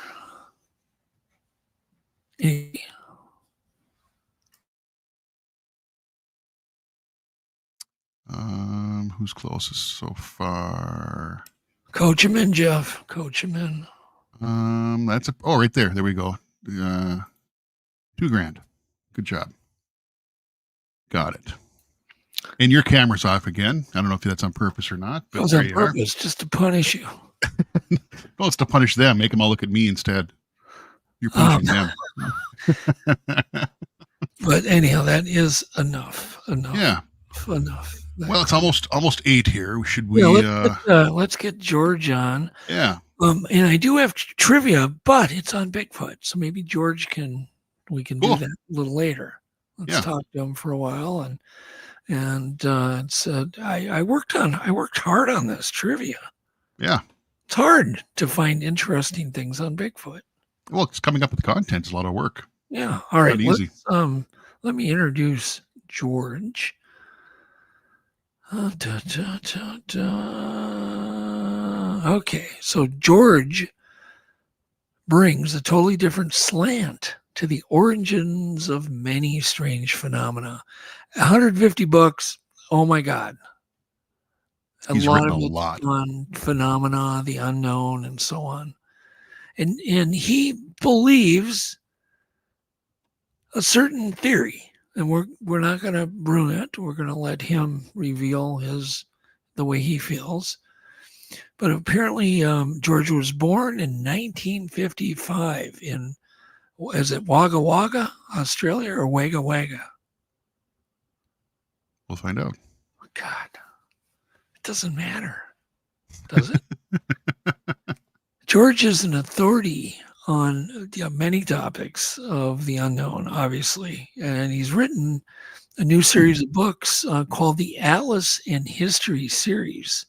Who's closest so far? Coach him in, Jeff. Coach him in. Right there. There we go. $2,000. Good job. Got it. And your camera's off again. I don't know if that's on purpose or not. But it was on purpose, just to punish you. No, it's to punish them. Make them all look at me instead. You're punishing them. But anyhow, that is enough. Yeah. Enough. Well, it's almost 8 here. Let's get George on. Yeah. And I do have trivia, but it's on Bigfoot, so maybe George we can do that a little later. Let's talk to him for a while, and I worked hard on this trivia. Yeah. It's hard to find interesting things on Bigfoot. Well, it's coming up with content. It's a lot of work. Yeah. All right. Not easy. Let me introduce George. Okay, so George brings a totally different slant to the origins of many strange phenomena. 150 books. Oh my God. He's written a lot on phenomena, the unknown, and so on. And he believes a certain theory. And we're not going to ruin it. We're going to let him reveal the way he feels. But apparently, George was born in 1955 is it Wagga Wagga, Australia, or Wagga Wagga? We'll find out. God, it doesn't matter, does it? George is an authority on many topics of the unknown, obviously. And he's written a new series of books called the Atlas and History series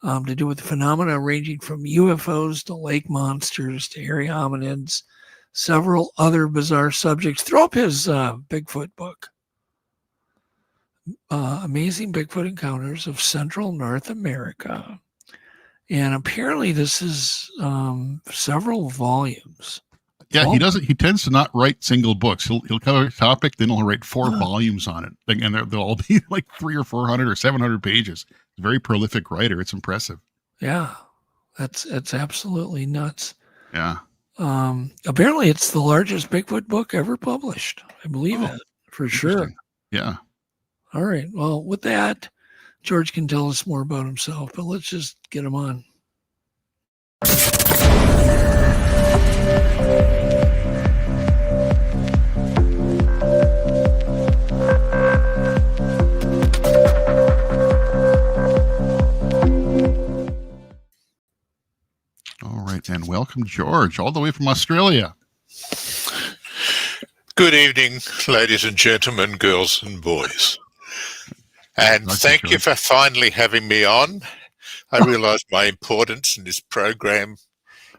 to do with phenomena ranging from UFOs to lake monsters to hairy hominids, several other bizarre subjects. Throw up his Bigfoot book, Amazing Bigfoot Encounters of Central North America. And apparently this is several volumes. Yeah, he doesn't. He tends to not write single books. He'll cover a topic, then he'll write 4 volumes on it, and they'll all be like 300 or 400 or 700 pages. He's a very prolific writer. It's impressive. Yeah, that's absolutely nuts. Yeah. Apparently, it's the largest Bigfoot book ever published. I believe that for sure. Yeah. All right. Well, with that, George can tell us more about himself, but let's just get him on. All right, and welcome, George, all the way from Australia. Good evening, ladies and gentlemen, girls and boys. And Nice, thank you George. for finally having me on. I realise my importance in this program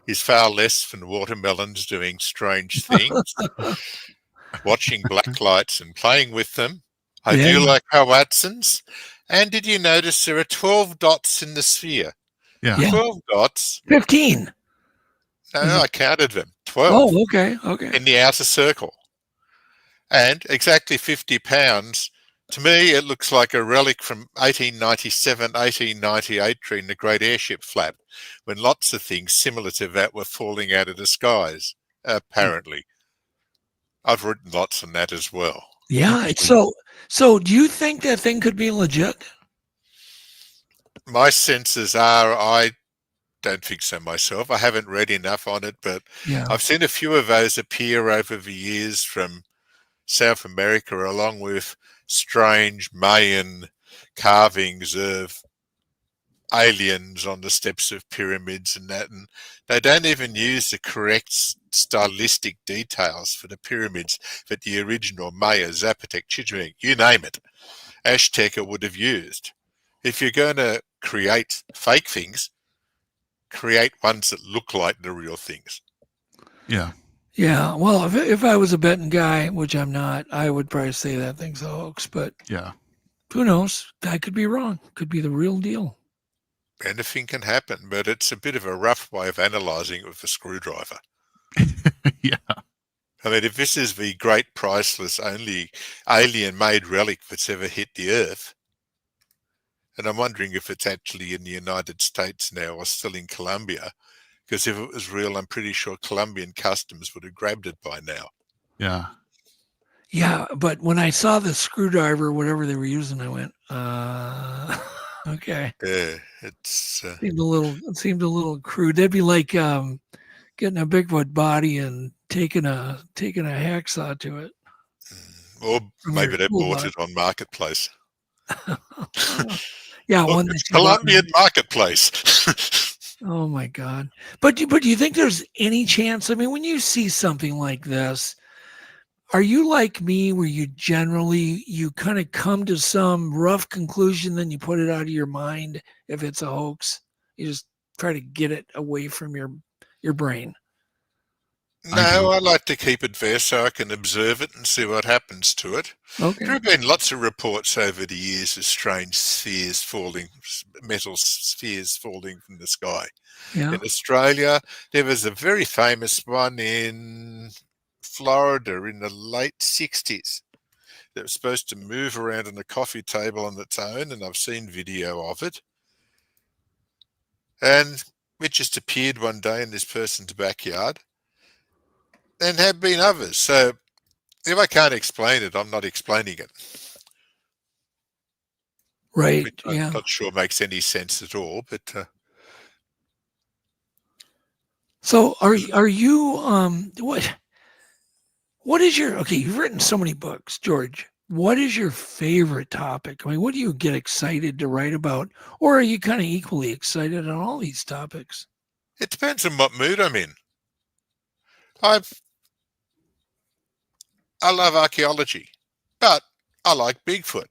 is far less than watermelons doing strange things, watching black lights and playing with them. I do Yeah. like Watsons. And did you notice there are 12 dots in the sphere? Yeah. Yeah. 12 dots. 15. No, Is it- I counted them. 12 Oh, okay. Okay. in the outer circle. And exactly 50 pounds. To me, it looks like a relic from 1897, 1898 during the Great Airship Flap, when lots of things similar to that were falling out of the skies, apparently. I've written lots on that as well. Yeah. So do you think that thing could be legit? My senses are, I don't think so myself. I haven't read enough on it, but Yeah. I've seen a few of those appear over the years from South America, along with strange Mayan carvings of aliens on the steps of pyramids and that, and they don't even use the correct stylistic details for the pyramids that the original Maya, Zapotec, Chichen, you name it, Azteca would have used. If you're going to create fake things, create ones that look like the real things. Yeah. Yeah. Well, if I was a betting guy, which I'm not, I would probably say that thing's a hoax. But Yeah. who knows? I could be wrong. Could be the real deal. Anything can happen, but it's a bit of a rough way of analysing it with a screwdriver. Yeah. I mean, if this is the great, priceless, only alien-made relic that's ever hit the Earth, and I'm wondering if it's actually in the United States now or still in Colombia, because if it was real, I'm pretty sure Colombian customs would have grabbed it by now. Yeah. Yeah. But when I saw the screwdriver, whatever they were using, I went, okay. Yeah, it's... It seemed a little crude. That'd be like getting a Bigfoot body and taking a hacksaw to it. or From maybe your they bought toolbox. it on Marketplace. Yeah, Look, one that it's you bought- Colombian Marketplace. Oh my God! But do you think there's any chance? I mean, when you see something like this, are you like me, where you kind of come to some rough conclusion, then you put it out of your mind if it's a hoax? You just try to get it away from your brain. No, I like to keep it there so I can observe it and see what happens to it. Okay. There have been lots of reports over the years of strange spheres falling, metal spheres falling from the sky. Yeah. In Australia, there was a very famous one in Florida in the late 60s that was supposed to move around on a coffee table on its own, and I've seen video of it. And it just appeared one day in this person's backyard. And have been others. So if I can't explain it, I'm not explaining it. Right. Which I'm Yeah. not sure makes any sense at all, but So are you what is your, okay, you've written so many books, George. What is your favorite topic? I mean, what do you get excited to write about? Or are you kind of equally excited on all these topics? it depends on what mood I'm in. I love archaeology, but I like Bigfoot.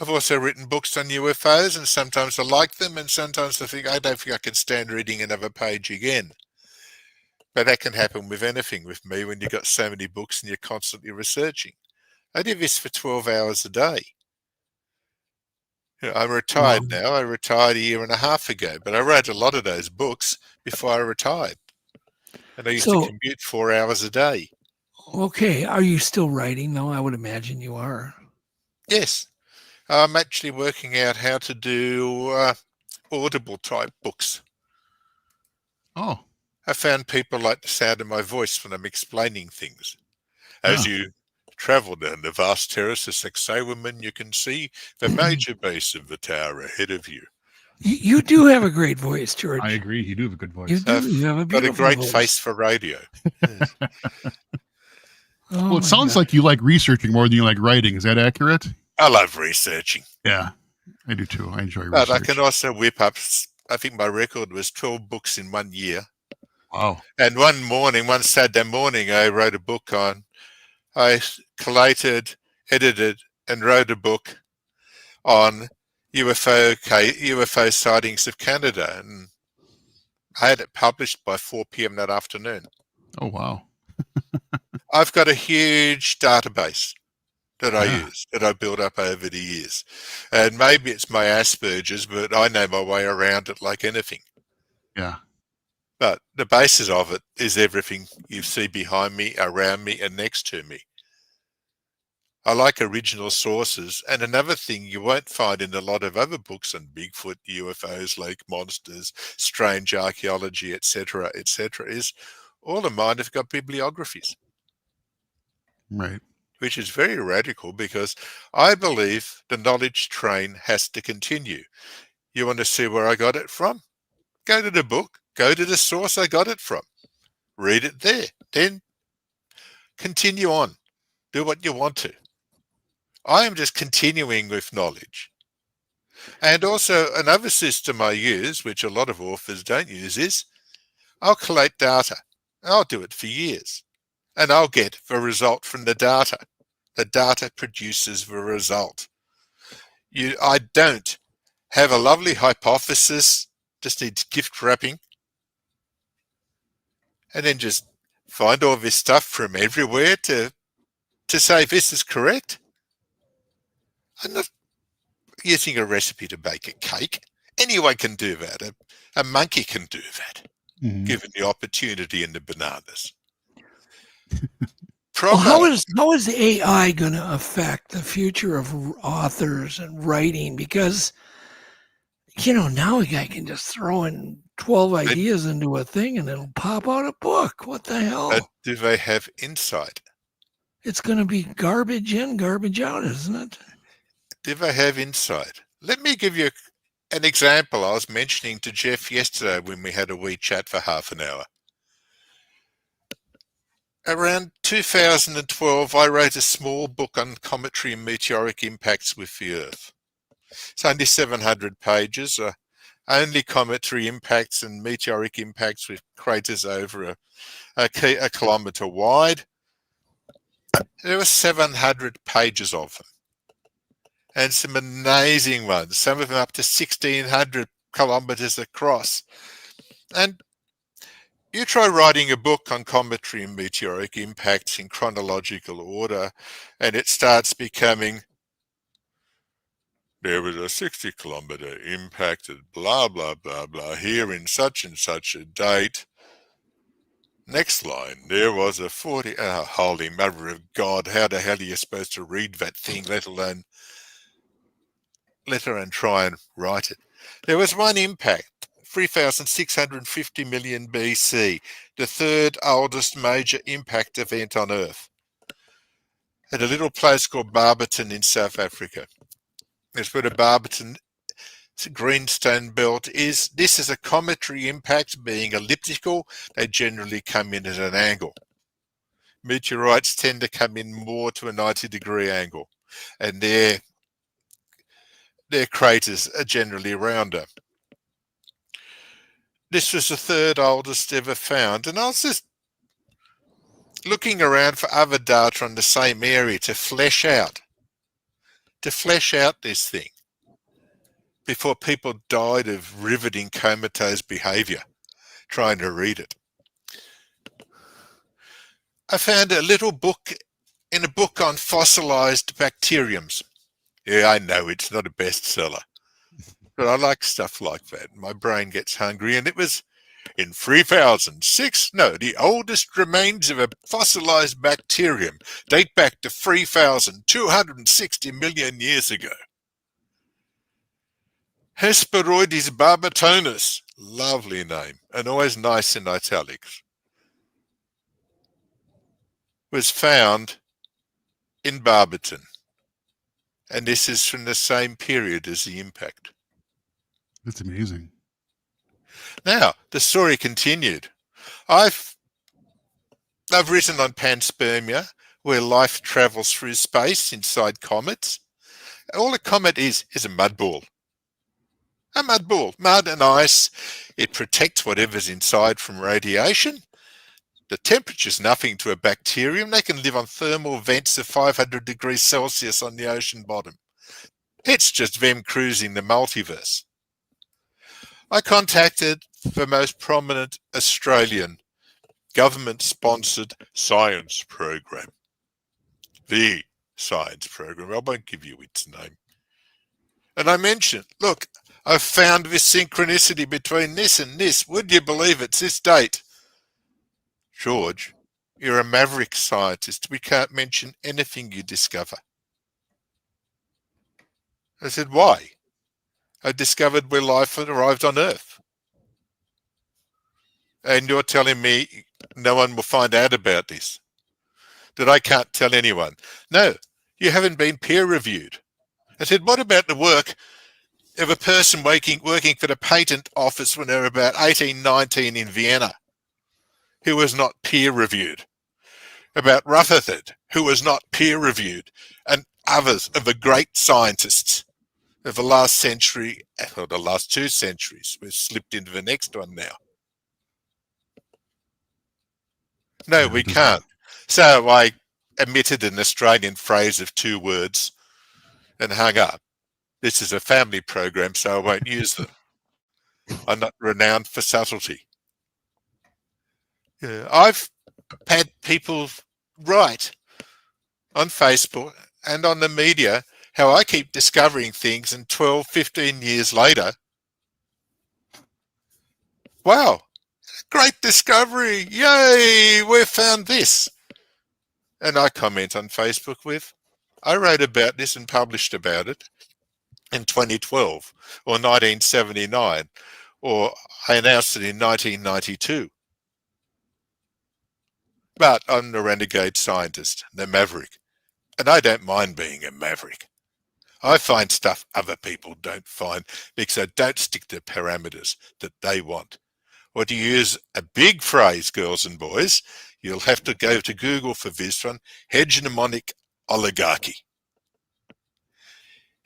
I've also written books on UFOs, and sometimes I like them, and sometimes I think, I don't think I can stand reading another page again. But that can happen with anything with me when you've got so many books and you're constantly researching. I do this for 12 hours a day. You know, I'm retired now. I retired a year and a half ago, but I wrote a lot of those books before I retired. And I used to commute 4 hours a day. Okay. Are you still writing, though? I would imagine you are. Yes. I'm actually working out how to do Audible type books. Oh. I found people like the sound of my voice when I'm explaining things. As you travel down the vast terrace of Sacsayhuaman, you can see the major base of the tower ahead of you. You do have a great voice, George. I agree. You do have a good voice. You do. You have a Got beautiful a great voice. face for radio. Oh Well, it my sounds God. like you like researching more than you like writing. Is that accurate? I love researching. Yeah, I do too. I enjoy But research. I can also whip up, I think my record was 12 books in 1 year. Wow. And one Saturday morning, I wrote a book on I collated, edited, and wrote a book on UFO sightings of Canada, and I had it published by 4 p.m. that afternoon. Oh, wow. I've got a huge database that I Yeah. use, that I built up over the years. And maybe it's my Asperger's, but I know my way around it like anything. Yeah. But the basis of it is everything you see behind me, around me, and next to me. I like original sources. And another thing you won't find in a lot of other books on Bigfoot, UFOs, lake monsters, strange archaeology, etc., is all of mine have got bibliographies. Right. Which is very radical, because I believe the knowledge train has to continue. You want to see where I got it from? Go to the book, go to the source I got it from, read it there, then continue on, do what you want to. I am just continuing with knowledge. And also another system I use, which a lot of authors don't use, is I'll collate data. I'll do it for years. And I'll get the result from the data. The data produces the result. I don't have a lovely hypothesis, just needs gift wrapping, and then just find all this stuff from everywhere to say this is correct. I'm not using a recipe to bake a cake. Anyone can do that. A monkey can do that, given the opportunity and the bananas. Well, how is AI going to affect the future of authors and writing? Because, now a guy can just throw in 12 ideas into a thing and it'll pop out a book. What the hell? But do they have insight? It's going to be garbage in, garbage out, isn't it? Do they have insight? Let me give you an example. I was mentioning to Jeff yesterday when we had a wee chat for half an hour. Around 2012, I wrote a small book on cometary and meteoric impacts with the Earth. It's only 700 pages, only cometary impacts and meteoric impacts with craters over a kilometre wide. There were 700 pages of them, and some amazing ones, some of them up to 1,600 kilometres across. And you try writing a book on cometary and meteoric impacts in chronological order, and it starts becoming, there was a 60-kilometre impact at blah, blah, blah, blah, here in such and such a date. Next line, there was a 40, holy mother of God, how the hell are you supposed to read that thing, let alone try and write it? There was one impact, 3,650 million BC, the third oldest major impact event on Earth, at a little place called Barberton in South Africa. That's where the Barberton greenstone belt is. This is a cometary impact, being elliptical. They generally come in at an angle. Meteorites tend to come in more to a 90-degree angle, and their craters are generally rounder. This was the third oldest ever found, and I was just looking around for other data on the same area to flesh out this thing before people died of riveting comatose behavior trying to read it. I found a little book in a book on fossilized bacteriums. Yeah, I know it's not a bestseller, but I like stuff like that. My brain gets hungry, and it was in 3006. No, the oldest remains of a fossilized bacterium date back to 3,260 million years ago. Hesperoides barbatonus, lovely name, and always nice in italics, was found in Barberton. And this is from the same period as the impact. That's amazing. Now, the story continued. I've written on panspermia, where life travels through space inside comets. All a comet is a mud ball. A mud ball, mud and ice. It protects whatever's inside from radiation. The temperature's nothing to a bacterium. They can live on thermal vents of 500 degrees Celsius on the ocean bottom. It's just them cruising the multiverse. I contacted the most prominent Australian government-sponsored science program. The science program. I won't give you its name. And I mentioned, look, I've found this synchronicity between this and this. Would you believe it's this date? George, you're a maverick scientist. We can't mention anything you discover. I said, why? I discovered where life had arrived on Earth. And you're telling me no one will find out about this? That I can't tell anyone? No, you haven't been peer-reviewed. I said, what about the work of a person working for the patent office when they were about 18, 19 in Vienna, who was not peer-reviewed? About Rutherford, who was not peer-reviewed, and others of the great scientists of the last century, or the last 2 centuries. We've slipped into the next one now. No, we can't. So I omitted an Australian phrase of 2 words and hung up. This is a family program, so I won't use them. I'm not renowned for subtlety. Yeah, I've had people write on Facebook and on the media how I keep discovering things, and 12, 15 years later, wow, great discovery, yay, we've found this. And I comment on Facebook with, I wrote about this and published about it in 2012 or 1979, or I announced it in 1992. But I'm the renegade scientist, the maverick, and I don't mind being a maverick. I find stuff other people don't find because I don't stick to parameters that they want. Or to use a big phrase, girls and boys, you'll have to go to Google for this one, hegemonic oligarchy.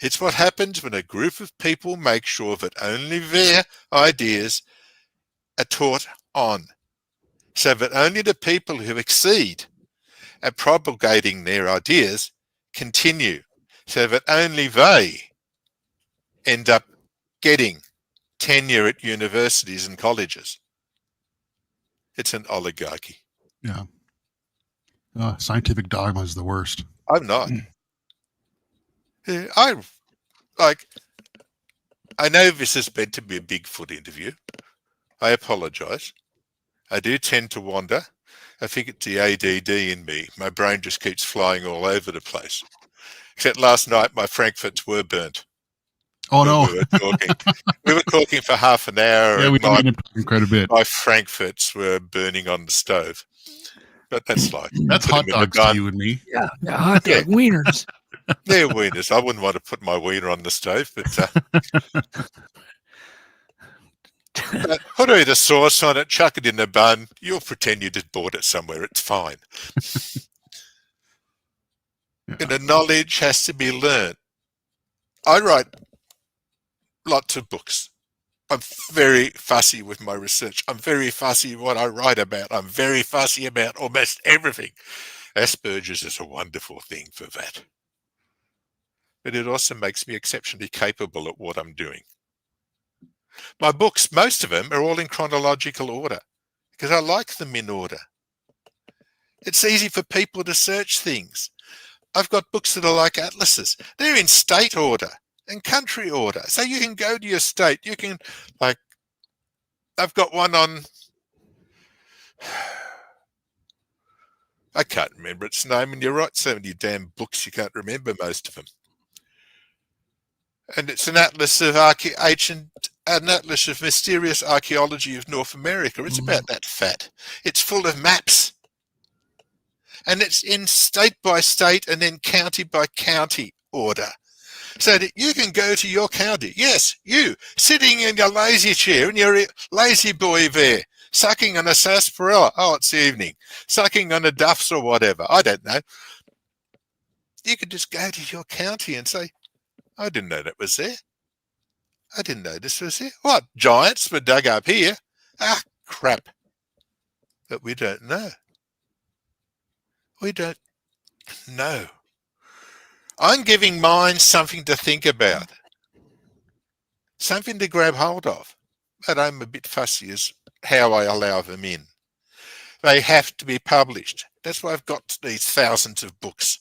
It's what happens when a group of people make sure that only their ideas are taught on, so that only the people who exceed at propagating their ideas continue, so that only they end up getting tenure at universities and colleges. It's an oligarchy. Yeah. Scientific dogma is the worst. I'm not. I know this is meant to be a Bigfoot interview. I apologize. I do tend to wander. I think it's the ADD in me. My brain just keeps flying all over the place. Except last night, my Frankfurts were burnt. Oh, no. We were talking for half an hour. Yeah, we did end up talking quite a bit. My Frankfurts were burning on the stove. But that's like... That's hot dogs to you and me. Yeah, hot dog wieners. They're wieners. I wouldn't want to put my wiener on the stove, but... put a sauce on it, chuck it in the bun. You'll pretend you just bought it somewhere. It's fine. And the knowledge has to be learned. I write lots of books. I'm very fussy with my research. I'm very fussy what I write about. I'm very fussy about almost everything. Asperger's is a wonderful thing for that. But it also makes me exceptionally capable at what I'm doing. My books, most of them, are all in chronological order because I like them in order. It's easy for people to search things. I've got books that are like atlases. They're in state order and country order. So you can go to your state. You can, like, I've got one on, I can't remember its name, and you write so many damn books you can't remember most of them. And it's an atlas of an atlas of mysterious archaeology of North America. It's about that fat. It's full of maps. And it's in state by state and then county by county order. So that you can go to your county. Yes, you, sitting in your lazy chair and your lazy boy there, sucking on a sarsaparilla. Oh, it's evening. Sucking on a duffs or whatever. I don't know. You could just go to your county and say, I didn't know that was there. I didn't know this was here. What? Giants were dug up here? Ah, crap. But we don't know. We don't know. I'm giving minds something to think about, something to grab hold of. But I'm a bit fussy as how I allow them in. They have to be published. That's why I've got these thousands of books.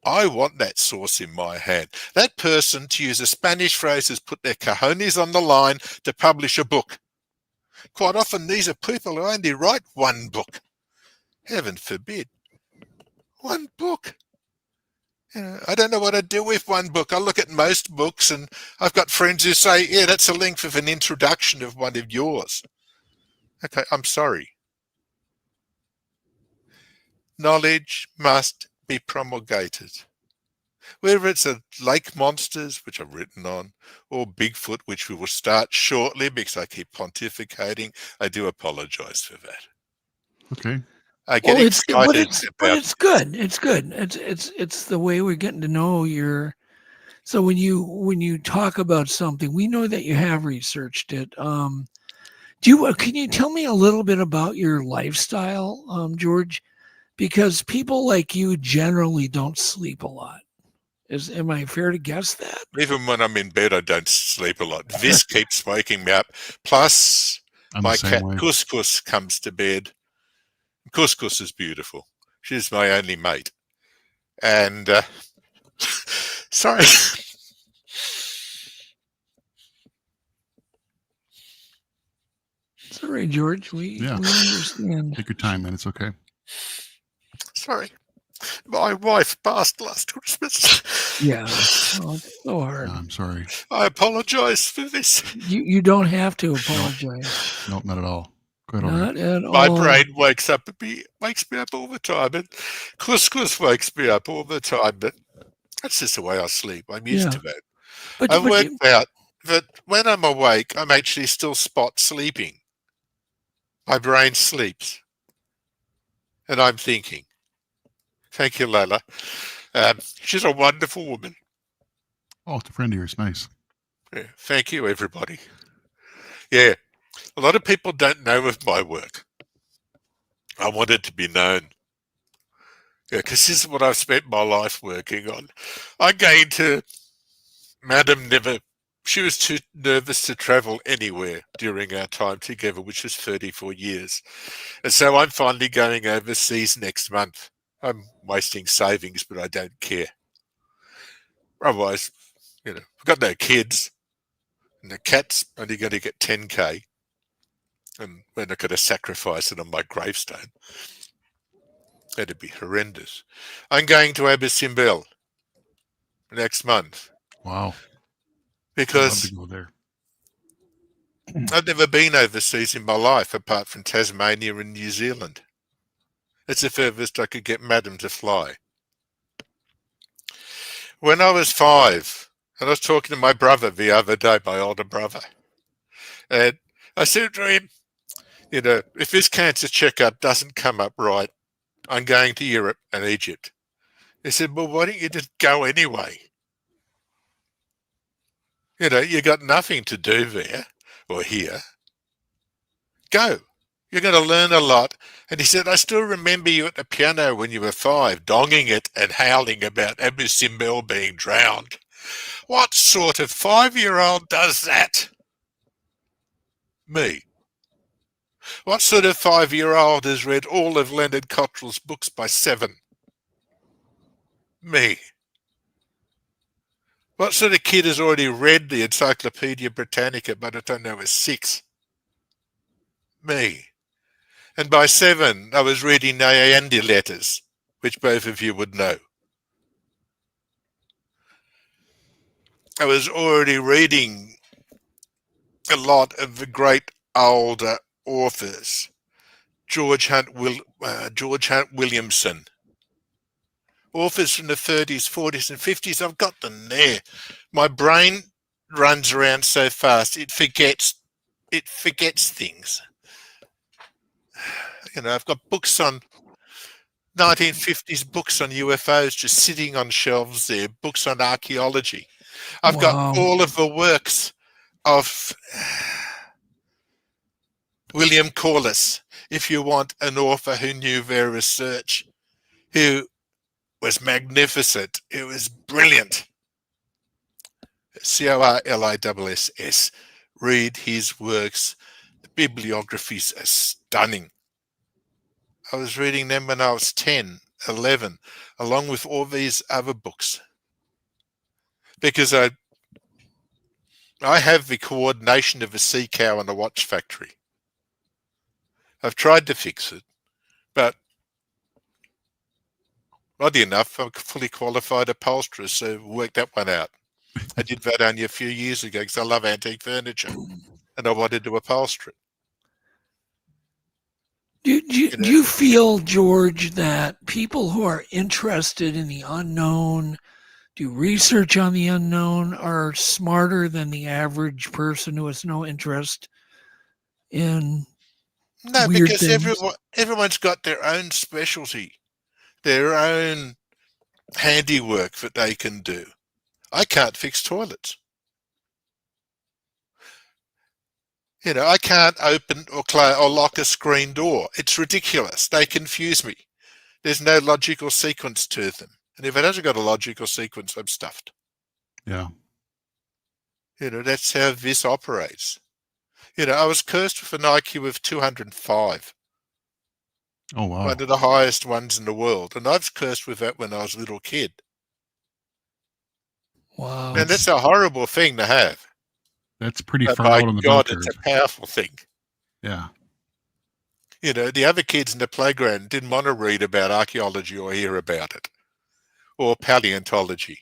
I want that source in my hand. That person, to use a Spanish phrase, has put their cojones on the line to publish a book. Quite often, these are people who only write one book. Heaven forbid. One book. I don't know what I'd do with one book. I look at most books and I've got friends who say, yeah, that's the length of an introduction of one of yours. Okay, I'm sorry. Knowledge must be promulgated. Whether it's a lake monsters, which I've written on, or Bigfoot, which we will start shortly because I keep pontificating, I do apologize for that. Okay. I get excited but it's good. It's good. It's the way we're getting to know your. So when you talk about something, we know that you have researched it. Can you tell me a little bit about your lifestyle, George? Because people like you generally don't sleep a lot. Am I fair to guess that? Even when I'm in bed, I don't sleep a lot. This keeps waking me up. Plus, my cat Couscous comes to bed. Couscous is beautiful. She's my only mate. And, sorry. Sorry, George. We understand. Take your time, man. It's okay. Sorry. My wife passed last Christmas. Yeah. Oh, it's so hard. No, I'm sorry. I apologize for this. You don't have to apologize. Nope, not at all. Not at all. My brain wakes me up all the time, and Couscous wakes me up all the time. But that's just the way I sleep. I'm used to that. I've worked out that when I'm awake, I'm actually still spot sleeping. My brain sleeps, and I'm thinking. Thank you, Lola. She's a wonderful woman. Oh, it's a friend of yours. Nice. Yeah, thank you, everybody. Yeah. A lot of people don't know of my work. I want it to be known. Yeah, because this is what I've spent my life working on. I'm going to... Madam she was too nervous to travel anywhere during our time together, which was 34 years. And so I'm finally going overseas next month. I'm wasting savings, but I don't care. Otherwise, I've got no kids. And the cat's only going to get 10K. And we're not going to sacrifice it on my gravestone. That'd be horrendous. I'm going to Abyssimbel next month. Wow. Because I'd love to go there. I've never been overseas in my life apart from Tasmania and New Zealand. It's the furthest I could get Madam to fly. When I was 5, and I was talking to my brother the other day, my older brother, and I said to him, if this cancer checkup doesn't come up right, I'm going to Europe and Egypt. He said, well, why don't you just go anyway? You got nothing to do there or here. Go. You're going to learn a lot. And he said, I still remember you at the piano when you were 5, donging it and howling about Abyssimbel being drowned. What sort of 5-year-old does that? Me. What sort of 5-year-old has read all of Leonard Cottrell's books by 7? Me. What sort of kid has already read the Encyclopedia Britannica by the time I was 6? Me. And by 7, I was reading Nayandi letters, which both of you would know. I was already reading a lot of the great older authors. George Hunt Williamson. Authors from the 30s, 40s, and 50s. I've got them there. My brain runs around so fast it forgets things. I've got books on 1950s books on UFOs just sitting on shelves there, books on archaeology. I've got all of the works of William Corliss, if you want an author who knew their research, who was magnificent, it was brilliant. Corliss. Read his works. The bibliographies are stunning. I was reading them when I was 10, 11, along with all these other books. Because I have the coordination of a sea cow and a watch factory. I've tried to fix it, but oddly enough, I'm a fully qualified upholsterer, so worked that one out. I did that only a few years ago because I love antique furniture and I wanted to upholster it. Do you feel, George, that people who are interested in the unknown, do research on the unknown, are smarter than the average person who has no interest in No, weird because things? everyone's got their own specialty, their own handiwork that they can do. I can't fix toilets. I can't open or close or lock a screen door. It's ridiculous. They confuse me. There's no logical sequence to them. And if it hasn't got a logical sequence, I'm stuffed. Yeah. That's how this operates. I was cursed with an IQ of 205. Oh, wow. One of the highest ones in the world. And I was cursed with that when I was a little kid. Wow. And that's a horrible thing to have. That's pretty But far by out on the God, bell it's curve. a powerful thing. Yeah. The other kids in the playground didn't want to read about archaeology or hear about it, or paleontology,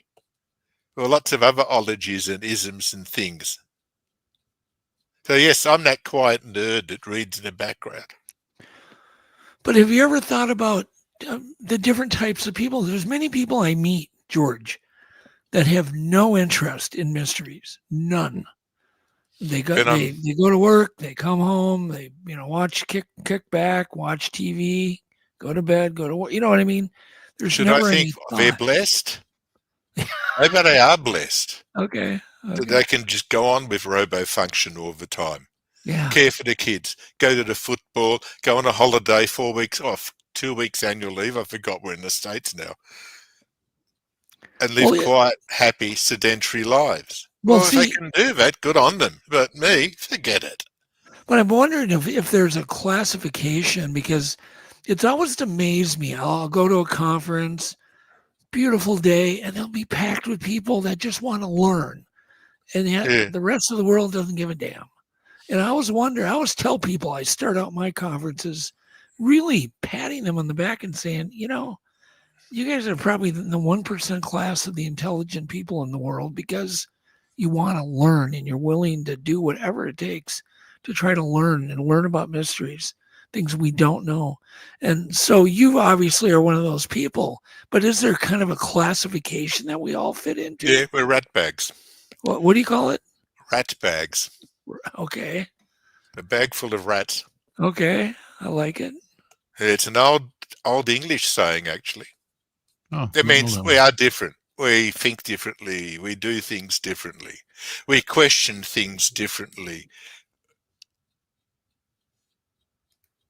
or lots of other ologies and isms and things. So yes, I'm that quiet nerd that reads in the background. But have you ever thought about the different types of people? There's many people I meet, George, that have no interest in mysteries. None. They go to work, they come home, they watch kick back, watch TV, go to bed, go to work. You know what I mean? There's Should never I any think they're thought. blessed? Maybe they are blessed. Okay. That they can just go on with robo-function all the time. Yeah. Care for the kids, go to the football, go on a holiday, 4 weeks off, 2 weeks annual leave. I forgot we're in the States now. And live quiet, happy, sedentary lives. Well, if they can do that, good on them. But me, forget it. But I'm wondering if there's a classification, because it's always amazed me. I'll go to a conference, beautiful day, and they'll be packed with people that just want to learn. And yet the rest of the world doesn't give a damn. And I always wonder, I always tell people, I start out my conferences really patting them on the back and saying, you guys are probably the 1% class of the intelligent people in the world, because you want to learn and you're willing to do whatever it takes to try to learn about mysteries, things we don't know. And so you obviously are one of those people, but is there kind of a classification that we all fit into? Yeah, we're rat bags. What do you call it? Rat bags. Okay. A bag full of rats. Okay. I like it. It's an old English saying, actually. Oh, That means we are different. We think differently. We do things differently. We question things differently.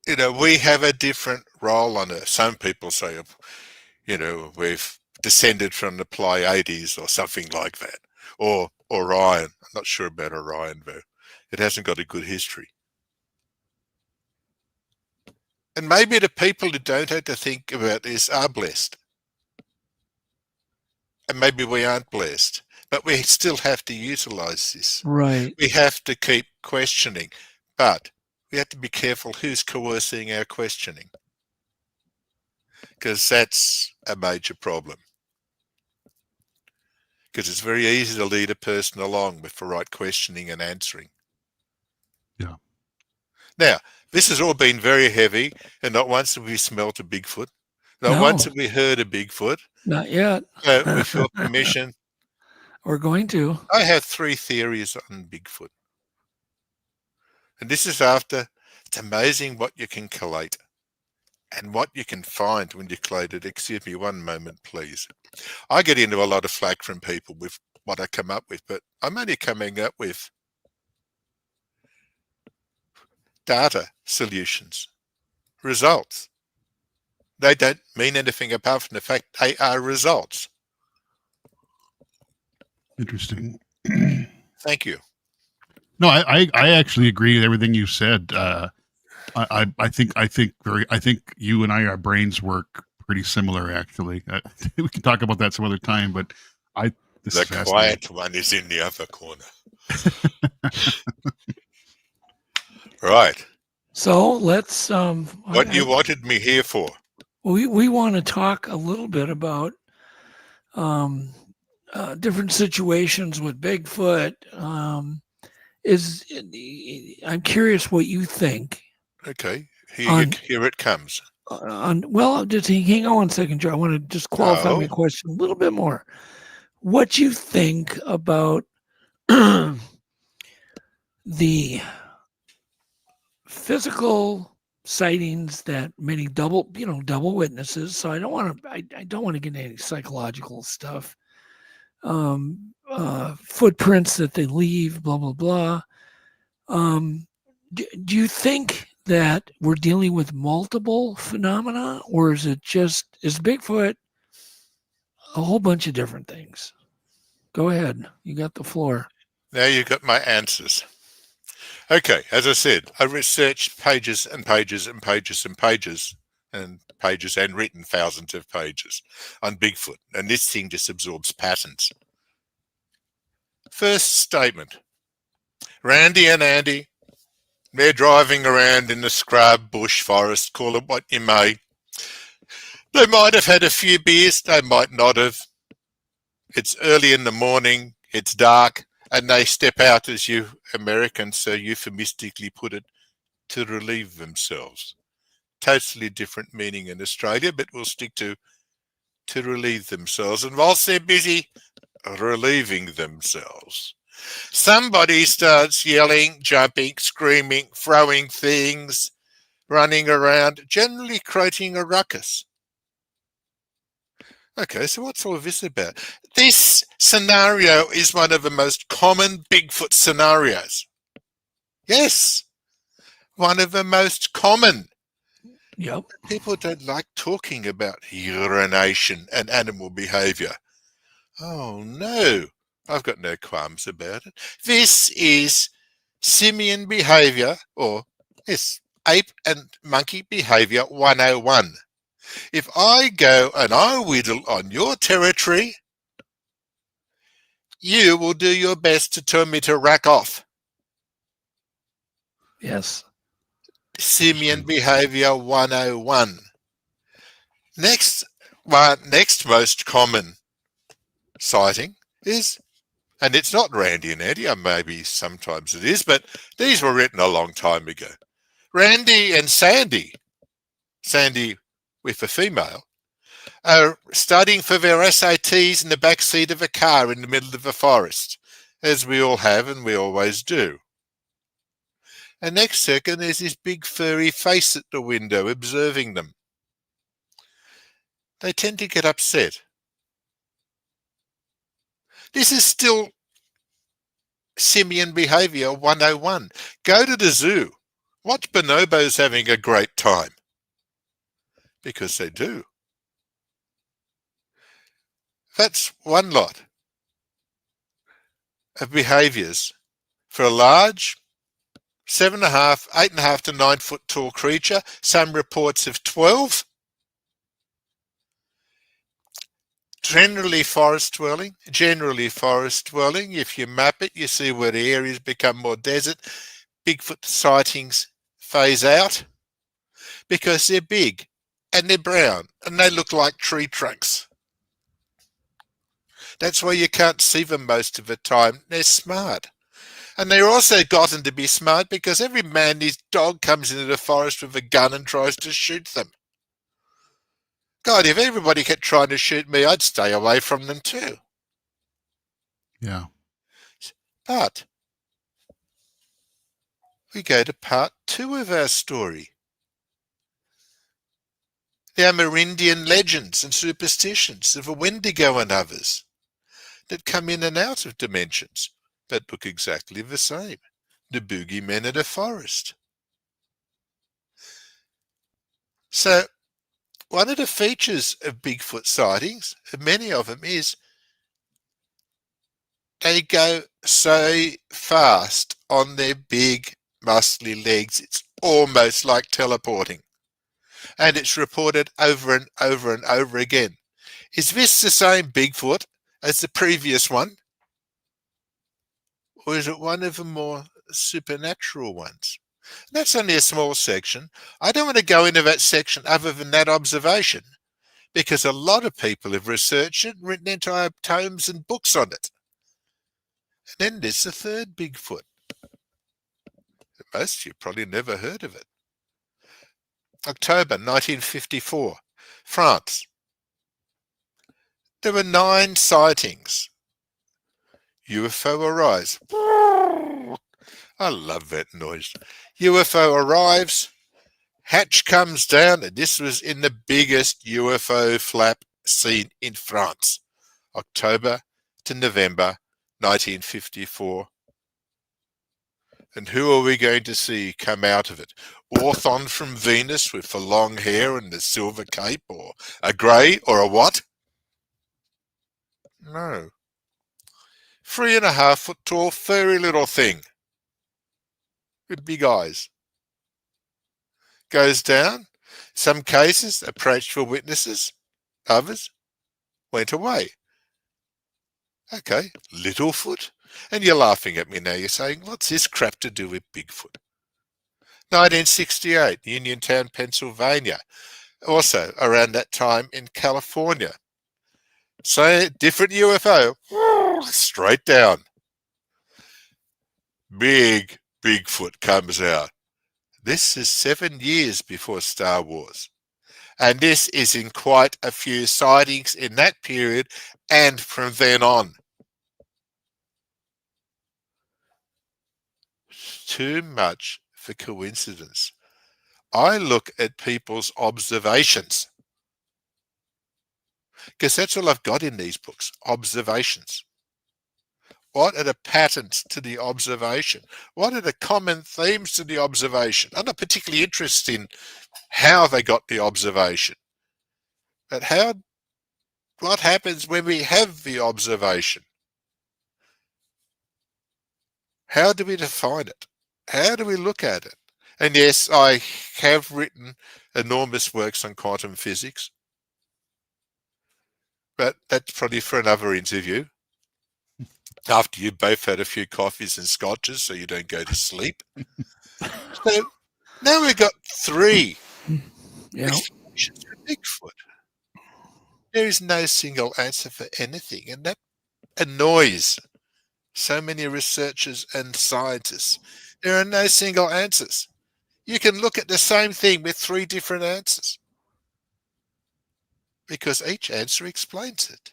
We have a different role on Earth. Some people say, we've descended from the Pleiades or something like that. Or Orion. I'm not sure about Orion, though. It hasn't got a good history. And maybe the people who don't have to think about this are blessed. And maybe we aren't blessed, but we still have to utilize this. Right. We have to keep questioning, but we have to be careful who's coercing our questioning, because that's a major problem. Because it's very easy to lead a person along with the right questioning and answering. Yeah. Now, this has all been very heavy, and not once have we smelt a Bigfoot. Not once have we heard a Bigfoot. Not yet. With your permission. We're going to. I have 3 theories on Bigfoot. And this is after, it's amazing what you can collate and what you can find when you collate it. Excuse me one moment, please. I get into a lot of flack from people with what I come up with, but I'm only coming up with data solutions, results. They don't mean anything apart from the fact they are results. Interesting. Thank you. No, I actually agree with everything you said. I think you and our brains work pretty similar. Actually, we can talk about that some other time. But this The is fascinating. quiet one is in the other corner. Right. So let's. What you wanted me here for? We want to talk a little bit about different situations with Bigfoot. I'm curious what you think. Okay, here it comes. Well, just hang on 1 second, Joe. I want to just qualify my question a little bit more. What you think about the physical sightings that many double witnesses. So I don't want to get into any psychological stuff. Footprints that they leave, blah blah blah. Do you think that we're dealing with multiple phenomena, or is Bigfoot a whole bunch of different things? Go ahead, you got the floor. Now you got my answers. Okay, as I said, I researched pages and pages and pages and pages and pages and written thousands of pages on Bigfoot, and this thing just absorbs patterns. First statement. Randy and Andy, they're driving around in the scrub, bush, forest, call it what you may. They might have had a few beers, they might not have. It's early in the morning, it's dark, and they step out, as you Americans so euphemistically put it, to relieve themselves. Totally different meaning in Australia, but we'll stick to relieve themselves. And whilst they're busy relieving themselves, somebody starts yelling, jumping, screaming, throwing things, running around, generally creating a ruckus. Okay, so what's all of this about? This scenario is one of the most common Bigfoot scenarios. Yes, one of the most common. Yep. People don't like talking about urination and animal behavior. Oh, no, I've got no qualms about it. This is simian behavior, or yes, ape and monkey behavior 101. If I go and I whittle on your territory, you will do your best to tell me to rack off. Yes. Simian behavior 101. Next most common sighting is, and it's not Randy and Andy, or maybe sometimes it is, but these were written a long time ago. Randy and Sandy with a female, are studying for their SATs in the back seat of a car in the middle of a forest, as we all have and we always do. And next second, there's this big furry face at the window observing them. They tend to get upset. This is still simian behavior 101. Go to the zoo. Watch bonobos having a great time. Because they do. That's one lot of behaviours for a large 7.5, 8.5 to 9 foot tall creature. Some reports of 12. Generally forest dwelling. If you map it, you see where the areas become more desert. Bigfoot sightings phase out because they're big and they're brown and they look like tree trunks. That's why you can't see them most of the time. They're smart. And they're also gotten to be smart because every man and his dog comes into the forest with a gun and tries to shoot them. God, if everybody kept trying to shoot me, I'd stay away from them too. Yeah. But we go to part 2 of our story. The Amerindian legends and superstitions of a Wendigo and others that come in and out of dimensions that look exactly the same. The boogeymen of the forest. So one of the features of Bigfoot sightings, many of them, is they go so fast on their big, muscly legs, it's almost like teleporting. And it's reported over and over and over again. Is this the same Bigfoot as the previous one? Or is it one of the more supernatural ones? That's only a small section. I don't want to go into that section other than that observation, because a lot of people have researched it and written entire tomes and books on it. And then there's the third Bigfoot. Most of you probably never heard of it. October 1954, France. There were 9 sightings. UFO arrives. I love that noise. UFO arrives. Hatch comes down, and this was in the biggest UFO flap seen in France. October to November 1954. And who are we going to see come out of it? Orthon from Venus with the long hair and the silver cape, or a grey, or a what? No. 3.5 foot tall, furry little thing with big eyes. Goes down. Some cases approached for witnesses. Others went away. Okay, Littlefoot. And you're laughing at me now. You're saying, what's this crap to do with Bigfoot? 1968, Uniontown, Pennsylvania. Also around that time in California. So different UFO. Straight down. Big Bigfoot comes out. This is 7 years before Star Wars. And this is in quite a few sightings in that period and from then on. Too much for coincidence. I look at people's observations, because that's all I've got in these books, observations. What are the patterns to the observation? What are the common themes to the observation? I'm not particularly interested in how they got the observation, but what happens when we have the observation? How do we define it? How do we look at it? And yes, I have written enormous works on quantum physics, but that's probably for another interview. After you both had a few coffees and scotches so you don't go to sleep. So now we've got 3 explanations for Bigfoot. There is no single answer for anything, and that annoys so many researchers and scientists. There are no single answers. You can look at the same thing with 3 different answers, because each answer explains it.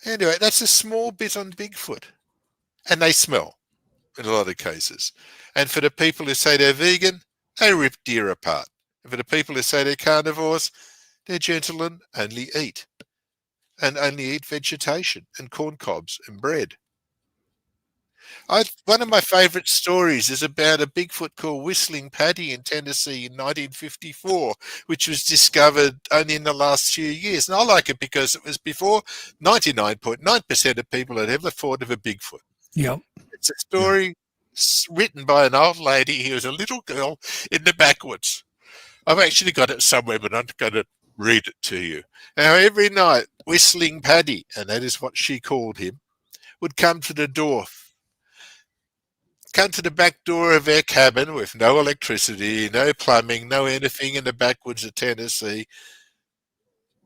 Anyway, that's a small bit on Bigfoot. And they smell in a lot of cases. And for the people who say they're vegan, they rip deer apart. And for the people who say they're carnivores, they're gentle and only eat vegetation and corn cobs and bread. One of my favourite stories is about a Bigfoot called Whistling Paddy in Tennessee in 1954, which was discovered only in the last few years. And I like it because it was before 99.9% of people had ever thought of a Bigfoot. Yep. It's a story written by an old lady who was a little girl in the backwoods. I've actually got it somewhere, but I'm going to read it to you. Now, every night, Whistling Paddy, and that is what she called him, would come to the back door of their cabin with no electricity, no plumbing, no anything in the backwoods of Tennessee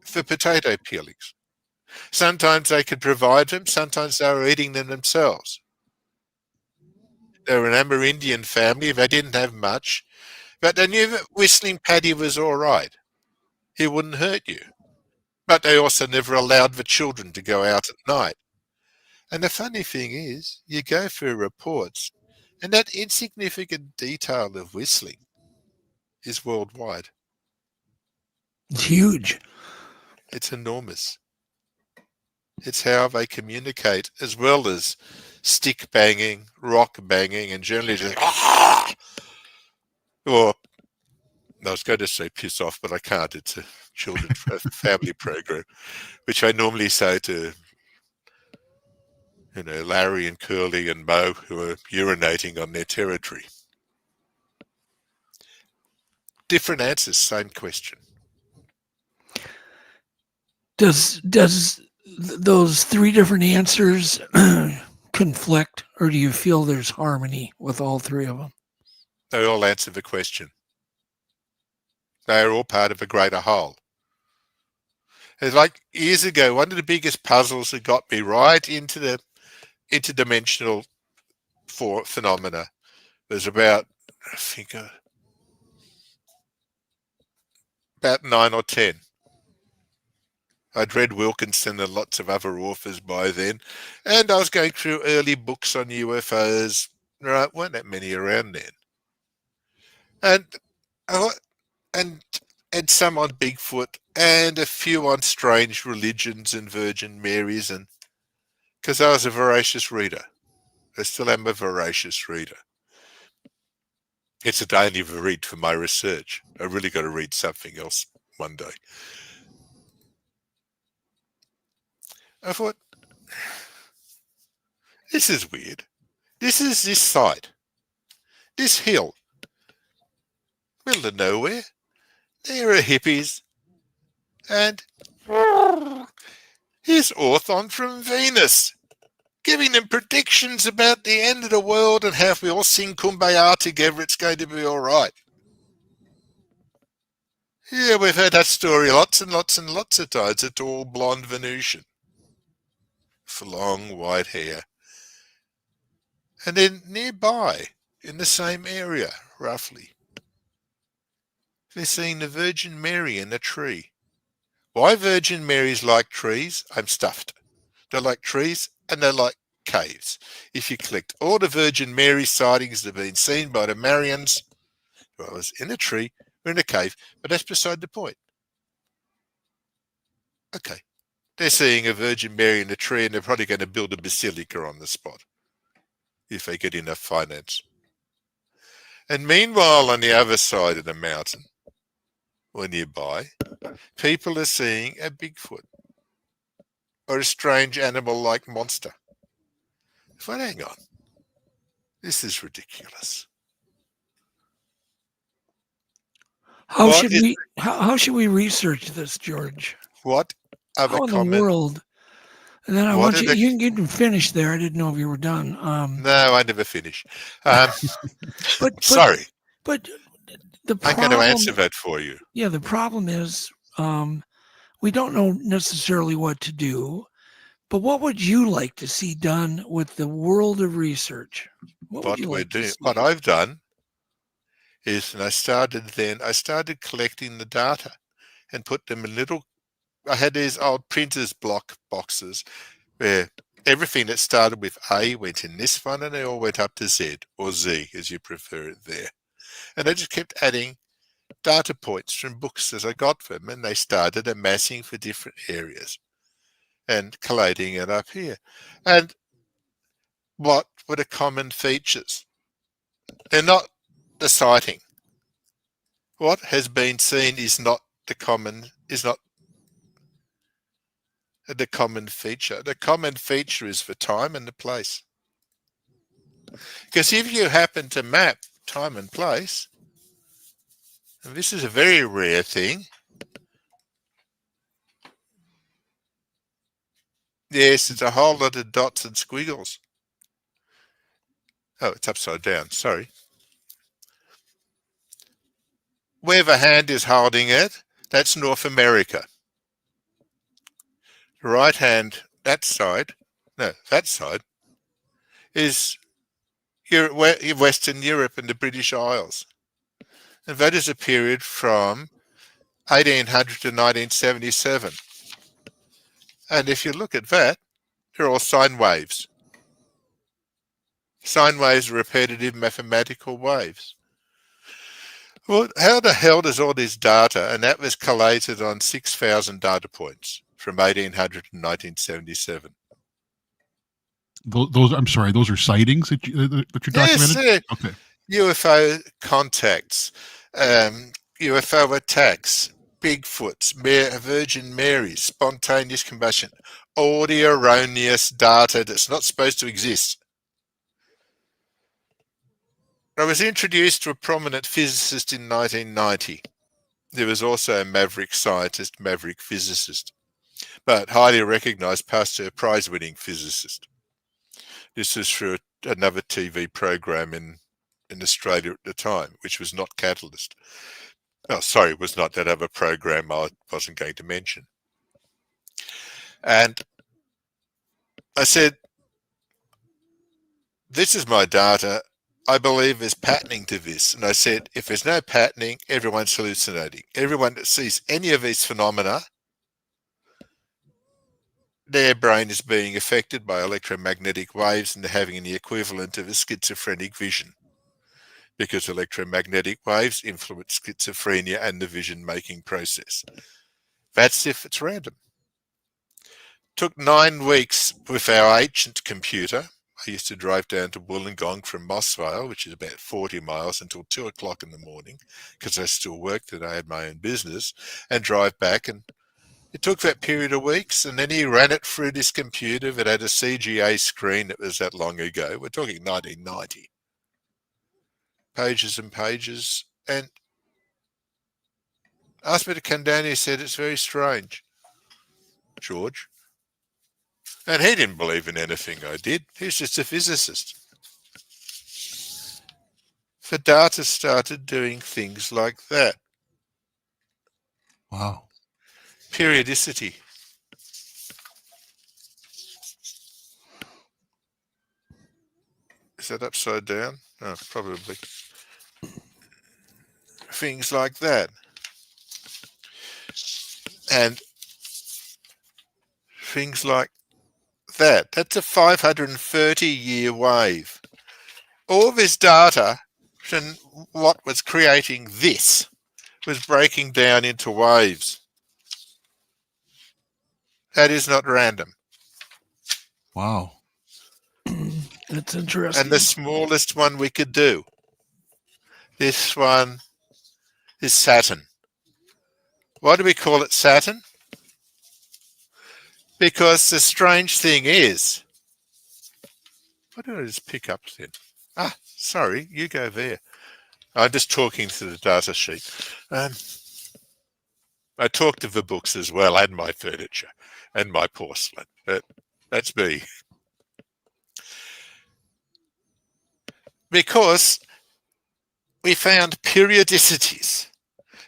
for potato peelings. Sometimes they could provide them, sometimes they were eating them themselves. They were an Amerindian family, they didn't have much, but they knew that Whistling Paddy was all right. He wouldn't hurt you. But they also never allowed the children to go out at night. And the funny thing is, you go through reports, and that insignificant detail of whistling is worldwide. It's huge. It's enormous. It's how they communicate, as well as stick banging, rock banging, and generally just or I was going to say piss off, but I can't. It's a children's family program, which I normally say to, Larry and Curly and Mo, who are urinating on their territory. Different answers, same question. Does those three different answers conflict, or do you feel there's harmony with all three of them? They all answer the question. They are all part of a greater whole. It's like years ago, one of the biggest puzzles that got me right into the interdimensional phenomena was about, I think, about 9 or 10. I'd read Wilkinson and lots of other authors by then, and I was going through early books on UFOs. Right, weren't that many around then, and some on Bigfoot, and a few on strange religions and Virgin Marys, and because I was a voracious reader, I still am a voracious reader. It's a daily read for my research. I really got to read something else one day. I thought, this is weird. This is this site, this hill, middle of nowhere. There are hippies, and here's Orthon from Venus, giving them predictions about the end of the world and how if we all sing Kumbaya together, it's going to be all right. Yeah, we've heard that story lots and lots and lots of times. A tall, blonde Venusian, with long white hair. And then nearby, in the same area, roughly, they're seeing the Virgin Mary in a tree. Why Virgin Marys like trees? I'm stuffed. They like trees and they like caves. If you collect all the Virgin Mary sightings that have been seen by the Marians, well, it was in a tree or in a cave, but that's beside the point. Okay. They're seeing a Virgin Mary in a tree and they're probably going to build a basilica on the spot if they get enough finance. And meanwhile, on the other side of the mountain, or nearby, people are seeing a Bigfoot or a strange animal-like monster. But hang on, this is ridiculous. How should we research this, George? What are How the in the comments? world? And then I What want are you can finish there. I didn't know if you were done. No, I never finish. But Sorry, But the I'm problem, going to answer that for you. Yeah, the problem is we don't know necessarily what to do. But what would you like to see done with the world of research? What I've done is, and I started collecting the data and put them in little. I had these old printers block boxes where everything that started with A went in this one, and they all went up to Z, or Z as you prefer it there. And I just kept adding data points from books as I got them, and they started amassing for different areas and collating it up here. And what were the common features? They're not the sighting. What has been seen is not the common feature. The common feature is the time and the place. Because if you happen to map time and place, and this is a very rare thing. Yes, it's a whole lot of dots and squiggles. Oh, it's upside down, sorry. Where the hand is holding it, that's North America. The right hand, that side is Western Europe and the British Isles. And that is a period from 1800 to 1977. And if you look at that, they're all sine waves. Sine waves are repetitive mathematical waves. Well, how the hell does all this data, and that was collated on 6,000 data points from 1800 to 1977. Those, I'm sorry, those are sightings that you documented? Yes, Okay. UFO contacts, UFO attacks, Bigfoots, Virgin Marys, spontaneous combustion, all the erroneous data that's not supposed to exist. I was introduced to a prominent physicist in 1990. There was also a maverick scientist, maverick physicist, but highly recognized Pasteur Prize-winning physicist. This was for another TV program in Australia at the time, which was not Catalyst. Oh, sorry, it was not that other program I wasn't going to mention. And I said, this is my data. I believe there's patterning to this. And I said, if there's no patterning, everyone's hallucinating. Everyone that sees any of these phenomena, their brain is being affected by electromagnetic waves and they're having the equivalent of a schizophrenic vision, because electromagnetic waves influence schizophrenia and the vision-making process. That's if it's random. Took 9 weeks with our ancient computer. I used to drive down to Wollongong from Mossvale, which is about 40 miles, until 2 o'clock in the morning, because I still worked and I had my own business, and drive back. And it took that period of weeks, and then he ran it through this computer that had a CGA screen that was that long ago. We're talking 1990. Pages and pages, and asked me to come down. He said, it's very strange, George. And he didn't believe in anything I did. He's just a physicist. The data started doing things like that. Wow. Periodicity. Is that upside down? Oh, probably. Things like that. And things like that. That's a 530-year wave. All this data and what was creating this was breaking down into waves. That is not random. Wow. That's interesting. And the smallest one we could do. This one is Saturn. Why do we call it Saturn? Because the strange thing is, what did I just pick up then? Ah, sorry, you go there. I'm just talking to the data sheet. I talked to the books as well, and my furniture, and my porcelain. But that's me. Because we found periodicities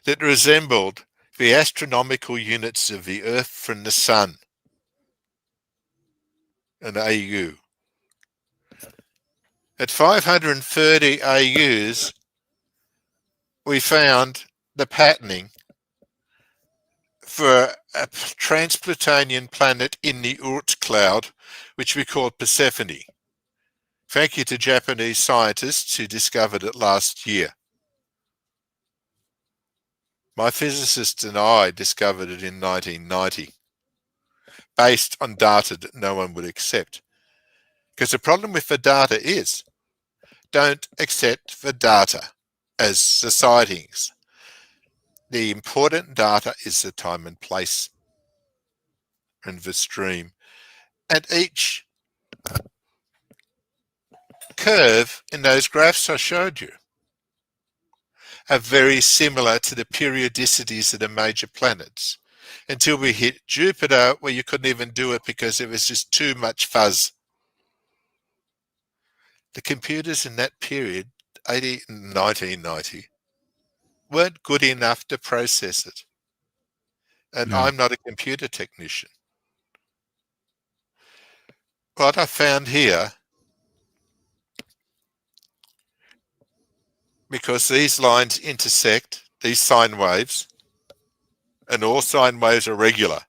that resembled the astronomical units of the Earth from the Sun, an AU. At 530 AUs, we found the patterning for a trans-Plutonian planet in the Oort cloud, which we called Persephone. Thank you to Japanese scientists who discovered it last year. My physicists and I discovered it in 1990, based on data that no one would accept. Because the problem with the data is, don't accept the data as the sightings. The important data is the time and place and the stream. And each curve in those graphs I showed you are very similar to the periodicities of the major planets, until we hit Jupiter, where you couldn't even do it because it was just too much fuzz. The computers in that period, 1990, weren't good enough to process it. And I'm not a computer technician. What I found here, because these lines intersect, these sine waves, and all sine waves are regular,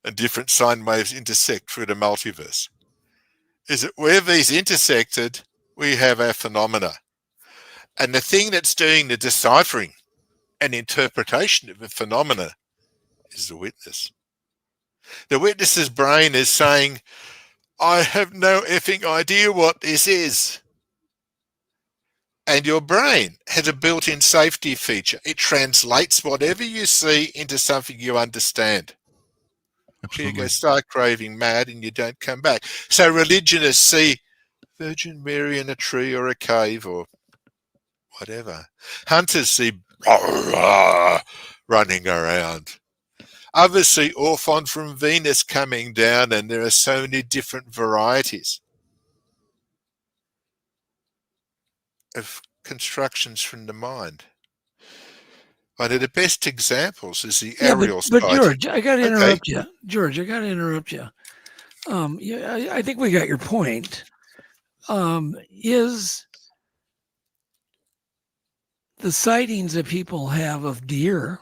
and different sine waves intersect through the multiverse, is that where these intersected, we have our phenomena. And the thing that's doing the deciphering and interpretation of the phenomena is the witness. The witness's brain is saying, I have no effing idea what this is. And your brain has a built-in safety feature. It translates whatever you see into something you understand. You go start raving mad and you don't come back. So religionists see Virgin Mary in a tree or a cave or whatever. Hunters see running around. Others see Orphon from Venus coming down, and there are so many different varieties of constructions from the mind. One of the best examples is the aerial but sighting. George, I got to interrupt you. George, I got to interrupt you. Yeah, I think we got your point. Is the sightings that people have of deer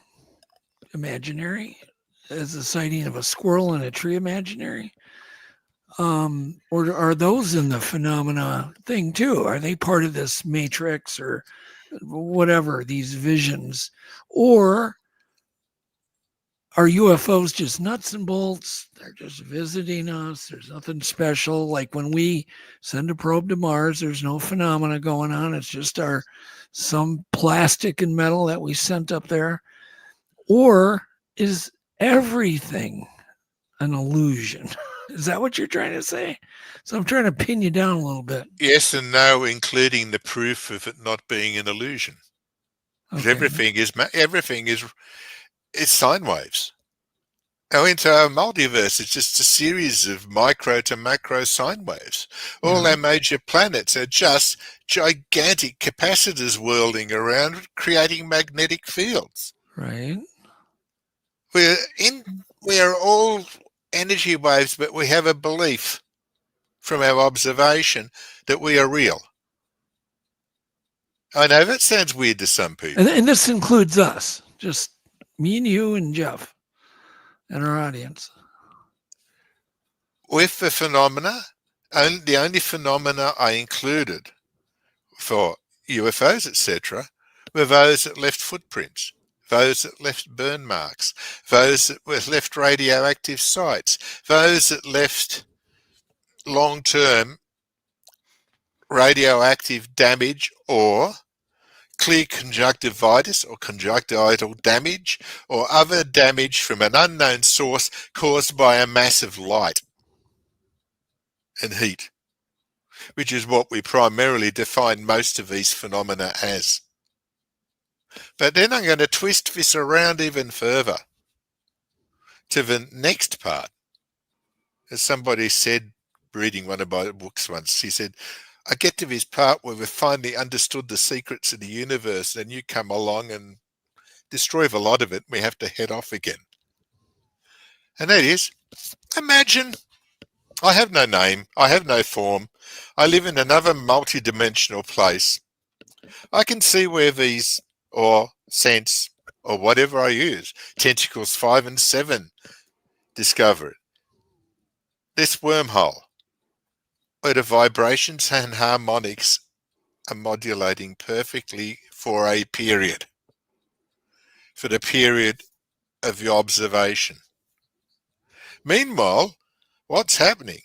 imaginary? Is the sighting of a squirrel in a tree imaginary? Or are those in the phenomena thing too? Are they part of this matrix or whatever, these visions? Or are UFOs just nuts and bolts? They're just visiting us. There's nothing special. Like when we send a probe to Mars, there's no phenomena going on. It's just some plastic and metal that we sent up there. Or is everything an illusion? Is that what you're trying to say? So I'm trying to pin you down a little bit. Yes and no, including the proof of it not being an illusion. Okay. Everything is sine waves. Our entire multiverse is just a series of micro to macro sine waves. All our major planets are just gigantic capacitors whirling around, creating magnetic fields. Right. We are all energy waves, but we have a belief from our observation that we are real. I know that sounds weird to some people. And this includes us, just me and you and Jeff and our audience. With the phenomena, the only phenomena I included for UFOs, etc., were those that left footprints, those that left burn marks, those that left radioactive sites, those that left long-term radioactive damage or clear conjunctivitis or conjunctival damage or other damage from an unknown source caused by a massive light and heat, which is what we primarily define most of these phenomena as. But then I'm going to twist this around even further to the next part. As somebody said, reading one of my books once, he said, I get to this part where we've finally understood the secrets of the universe, and you come along and destroy a lot of it, and we have to head off again. And that is, imagine I have no name, I have no form, I live in another multi-dimensional place. I can see where these, or sense, or whatever I use, tentacles 5 and 7 discover it. This wormhole, where the vibrations and harmonics are modulating perfectly for a period, for the period of your observation. Meanwhile, what's happening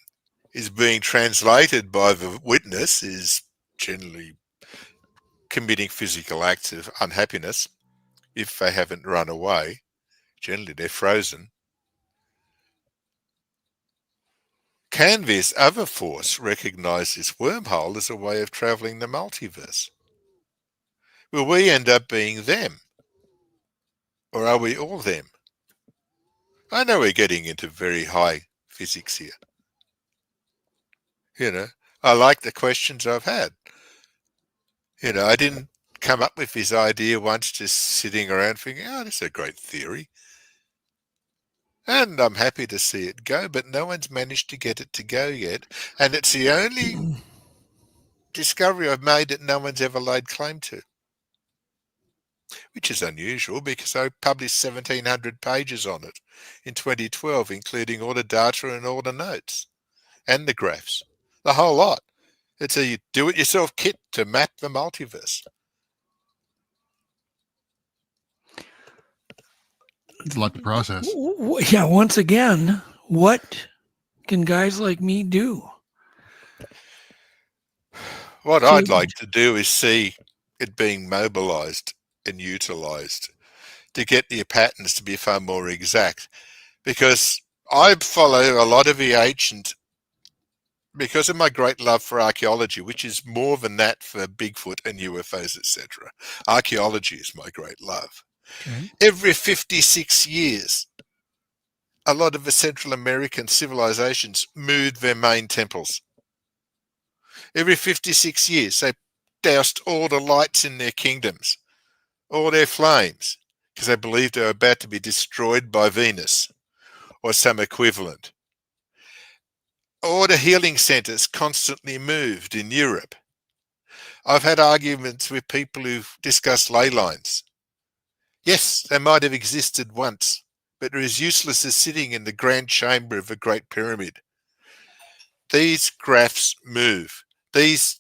is being translated by the witness, is generally committing physical acts of unhappiness. If they haven't run away, generally they're frozen. Can this other force recognize this wormhole as a way of traveling the multiverse? Will we end up being them? Or are we all them? I know we're getting into very high physics here. You know, I like the questions I've had. You know, I didn't come up with this idea once just sitting around thinking, oh, this is a great theory. And I'm happy to see it go, but no one's managed to get it to go yet. And it's the only discovery I've made that no one's ever laid claim to, which is unusual because I published 1,700 pages on it in 2012, including all the data and all the notes and the graphs, the whole lot. It's a do-it-yourself kit to map the multiverse. It's a lot to process. Yeah, once again, what can guys like me do? What I'd like to do is see it being mobilized and utilized to get the patterns to be far more exact. Because I follow a lot of the ancient, because of my great love for archaeology, which is more than that for Bigfoot and UFOs, etc. Archaeology is my great love. Okay. Every 56 years, a lot of the Central American civilizations moved their main temples. Every 56 years, they doused all the lights in their kingdoms, all their flames, because they believed they were about to be destroyed by Venus or some equivalent. All the healing centers constantly moved in Europe. I've had arguments with people who've discussed ley lines. Yes, they might have existed once, but they're as useless as sitting in the grand chamber of a Great Pyramid. These graphs move. These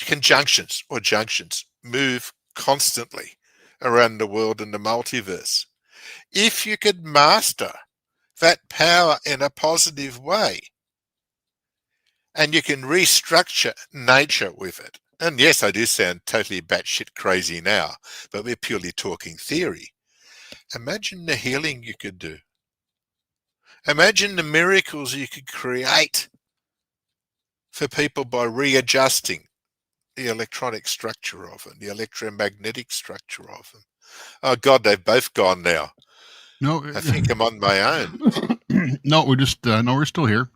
conjunctions or junctions move constantly around the world and the multiverse. If you could master that power in a positive way, and you can restructure nature with it, and yes, I do sound totally batshit crazy now, but we're purely talking theory. Imagine the healing you could do. Imagine the miracles you could create for people by readjusting the electronic structure of them, the electromagnetic structure of them. Oh God, they've both gone now. No, I think I'm on my own. no, we're just no, we're still here.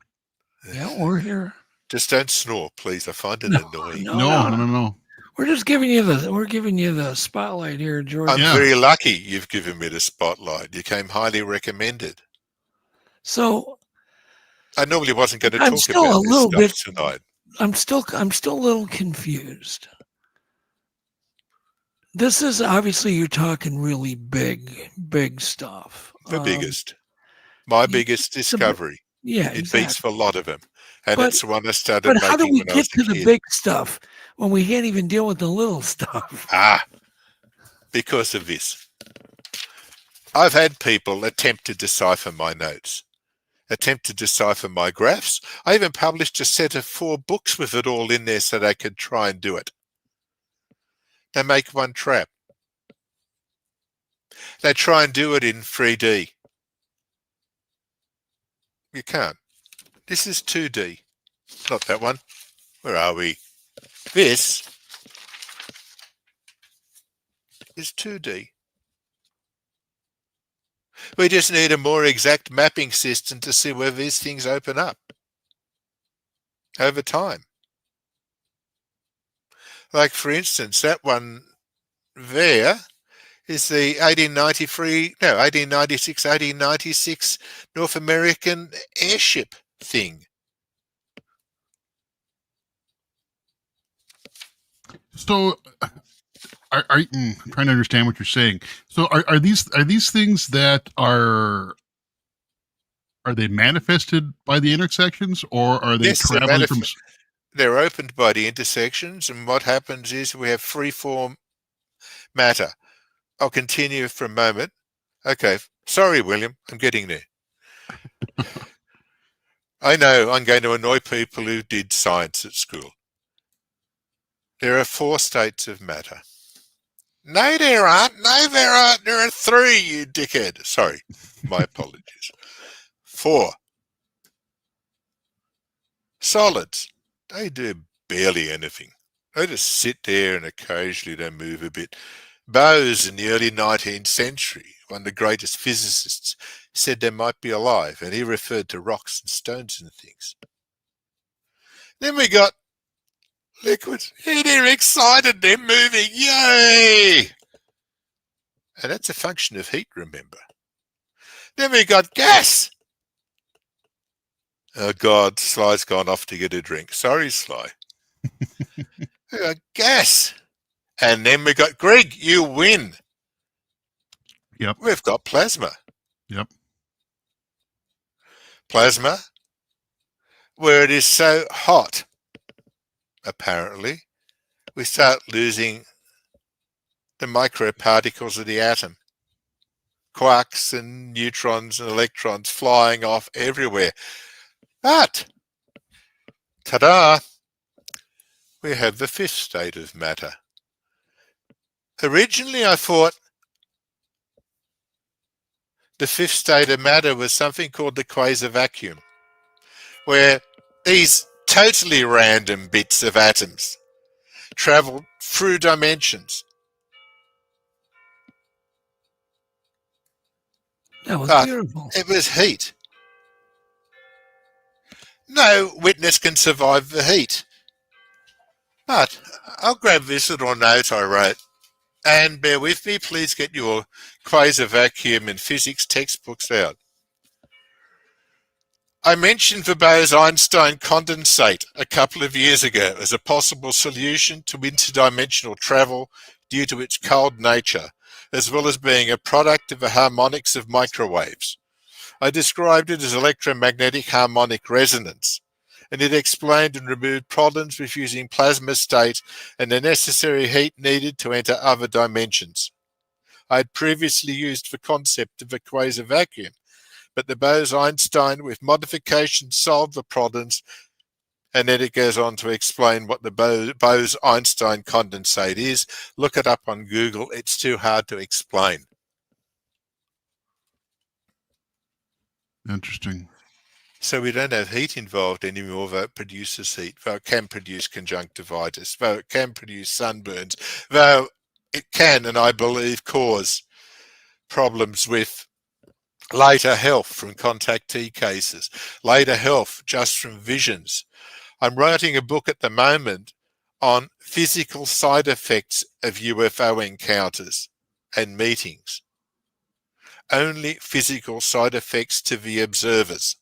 Yeah, we're here. Just don't snore, please. I find it annoying. No. We're just giving you the spotlight here, George. I'm very lucky you've given me the spotlight. You came highly recommended. So I normally wasn't going to I'm talk still about a little this bit stuff tonight. I'm still a little confused. This is obviously you're talking really big stuff. The biggest. My biggest discovery. Yeah, It exactly. beats for a lot of them. And But- it's the one I started But making how do we when I get was to a the kid. big stuff when we can't even deal with the little stuff? Because of this. I've had people attempt to decipher my notes, attempt to decipher my graphs. I even published a set of 4 books with it all in there so they could try and do it. They make one trap. They try and do it in 3D. You can't. This is 2D. Not that one. Where are we? This is 2D. We just need a more exact mapping system to see where these things open up over time. Like, for instance, that one there is the 1896 North American airship thing. So, I'm trying to understand what you're saying. So, are these things that are they manifested by the intersections, or are they Yes, traveling from? They're opened by the intersections, and what happens is we have free-form matter. I'll continue for a moment. Okay, sorry, William, I'm getting there. I know I'm going to annoy people who did science at school. There are 4 states of matter. No, there aren't. No, there aren't. There are 3, you dickhead. Sorry, my apologies. 4. Solids. They do barely anything. They just sit there and occasionally they move a bit. Bose in the early 19th century, one of the greatest physicists, said they might be alive, and he referred to rocks and stones and things. Then we got liquids. Hey, they're excited, they're moving, yay! And that's a function of heat, remember. Then we got gas. Oh God, Sly's gone off to get a drink. Sorry, Sly. We got gas. And then we got, Greg, you win. Yep. We've got plasma. Yep. Plasma, where it is so hot, apparently, we start losing the microparticles of the atom. Quarks and neutrons and electrons flying off everywhere. But Ta-da! We have the fifth state of matter. Originally, I thought the fifth state of matter was something called the quasar vacuum, where these totally random bits of atoms travel through dimensions. That was But beautiful. it was heat. No witness can survive the heat. But I'll grab this little note I wrote, and bear with me, please get your quasar vacuum and physics textbooks out. I mentioned the Bose-Einstein condensate a couple of years ago as a possible solution to interdimensional travel due to its cold nature, as well as being a product of the harmonics of microwaves. I described it as electromagnetic harmonic resonance, and it explained and removed problems with using plasma state and the necessary heat needed to enter other dimensions. I had previously used the concept of a quasar vacuum, but the Bose-Einstein with modifications solved the problems, and then it goes on to explain what the Bose-Einstein condensate is. Look it up on Google. It's too hard to explain. Interesting. So we don't have heat involved anymore, though it produces heat, though it can produce conjunctivitis, though it can produce sunburns, though it can, and I believe, cause problems with later health from contactee cases, later health just from visions. I'm writing a book at the moment on physical side effects of UFO encounters and meetings. Only physical side effects to the observers.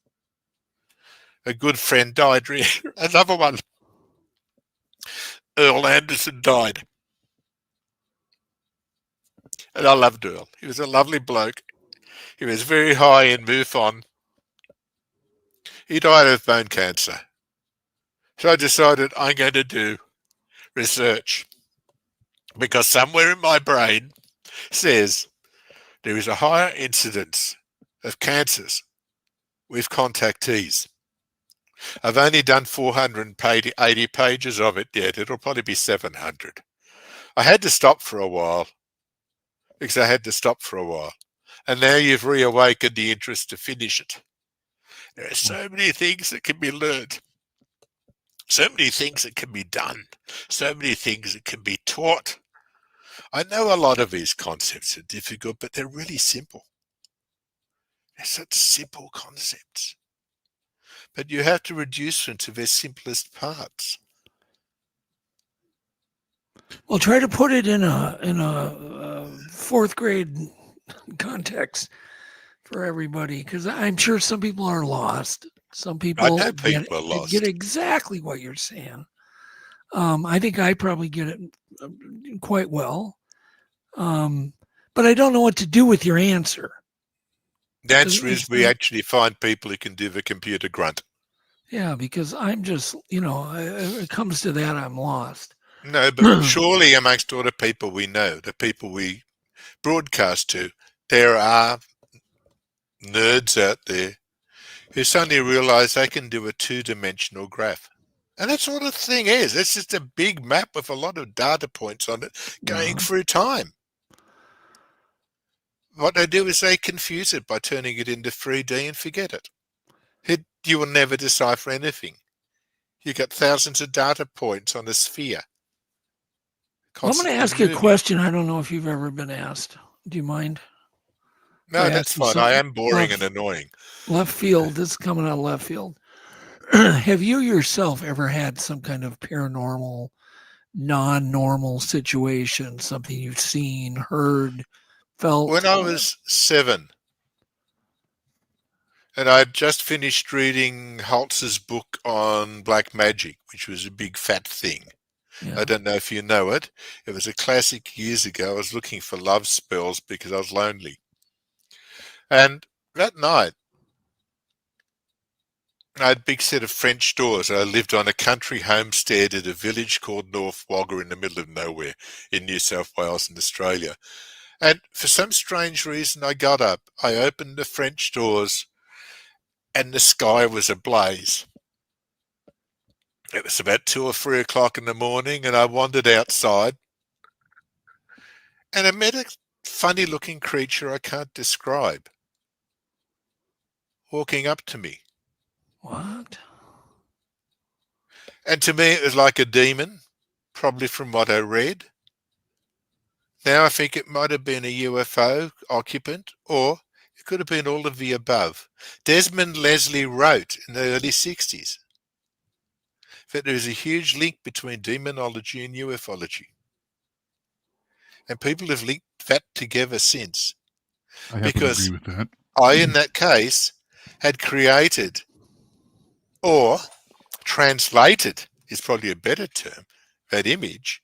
A good friend died. Another one. Earl Anderson died. And I loved Earl. He was a lovely bloke. He was very high in MUFON. He died of bone cancer. So I decided I'm going to do research, because somewhere in my brain says there is a higher incidence of cancers with contactees. I've only done 480 pages of it yet. It'll probably be 700. I had to stop for a while, because I had to stop for a while. And now you've reawakened the interest to finish it. There are so many things that can be learned, so many things that can be done, so many things that can be taught. I know a lot of these concepts are difficult, but they're really simple. They're such simple concepts. But you have to reduce them to their simplest parts. Well, try to put it in a fourth grade context for everybody, because I'm sure some people are lost. Some people, I know people are lost. Get exactly what you're saying. I think I probably get it quite well, but I don't know what to do with your answer. The answer is we actually find people who can do the computer grunt. Yeah, because I'm just, it comes to that, I'm lost. No, but surely amongst all the people we know, the people we broadcast to, there are nerds out there who suddenly realize they can do a two-dimensional graph. And that's all the thing is. It's just a big map with a lot of data points on it going through time. What they do is they confuse it by turning it into 3D and forget it. You will never decipher anything. You got thousands of data points on a sphere. Well, I'm going to ask you a question. I don't know if you've ever been asked. Do you mind? No, that's fine. I am boring and annoying. Left field. This is coming out of left field. Have you yourself ever had some kind of paranormal, non-normal situation, something you've seen, heard, felt? When I was 7, and I'd just finished reading Holtz's book on black magic, which was a big fat thing. Yeah. I don't know if you know it. It was a classic years ago. I was looking for love spells because I was lonely. And that night, I had a big set of French doors. I lived on a country homestead at a village called North Wagga in the middle of nowhere in New South Wales in Australia. And for some strange reason, I got up. I opened the French doors and the sky was ablaze. It was about 2 or 3 o'clock in the morning, and I wandered outside, and I met a funny-looking creature I can't describe walking up to me. What? And to me, it was like a demon, probably from what I read. Now I think it might have been a UFO occupant, or it could have been all of the above. Desmond Leslie wrote in the early 60s that there is a huge link between demonology and ufology. And people have linked that together since. I have to agree with that. I, in that case, had created or translated, is probably a better term, that image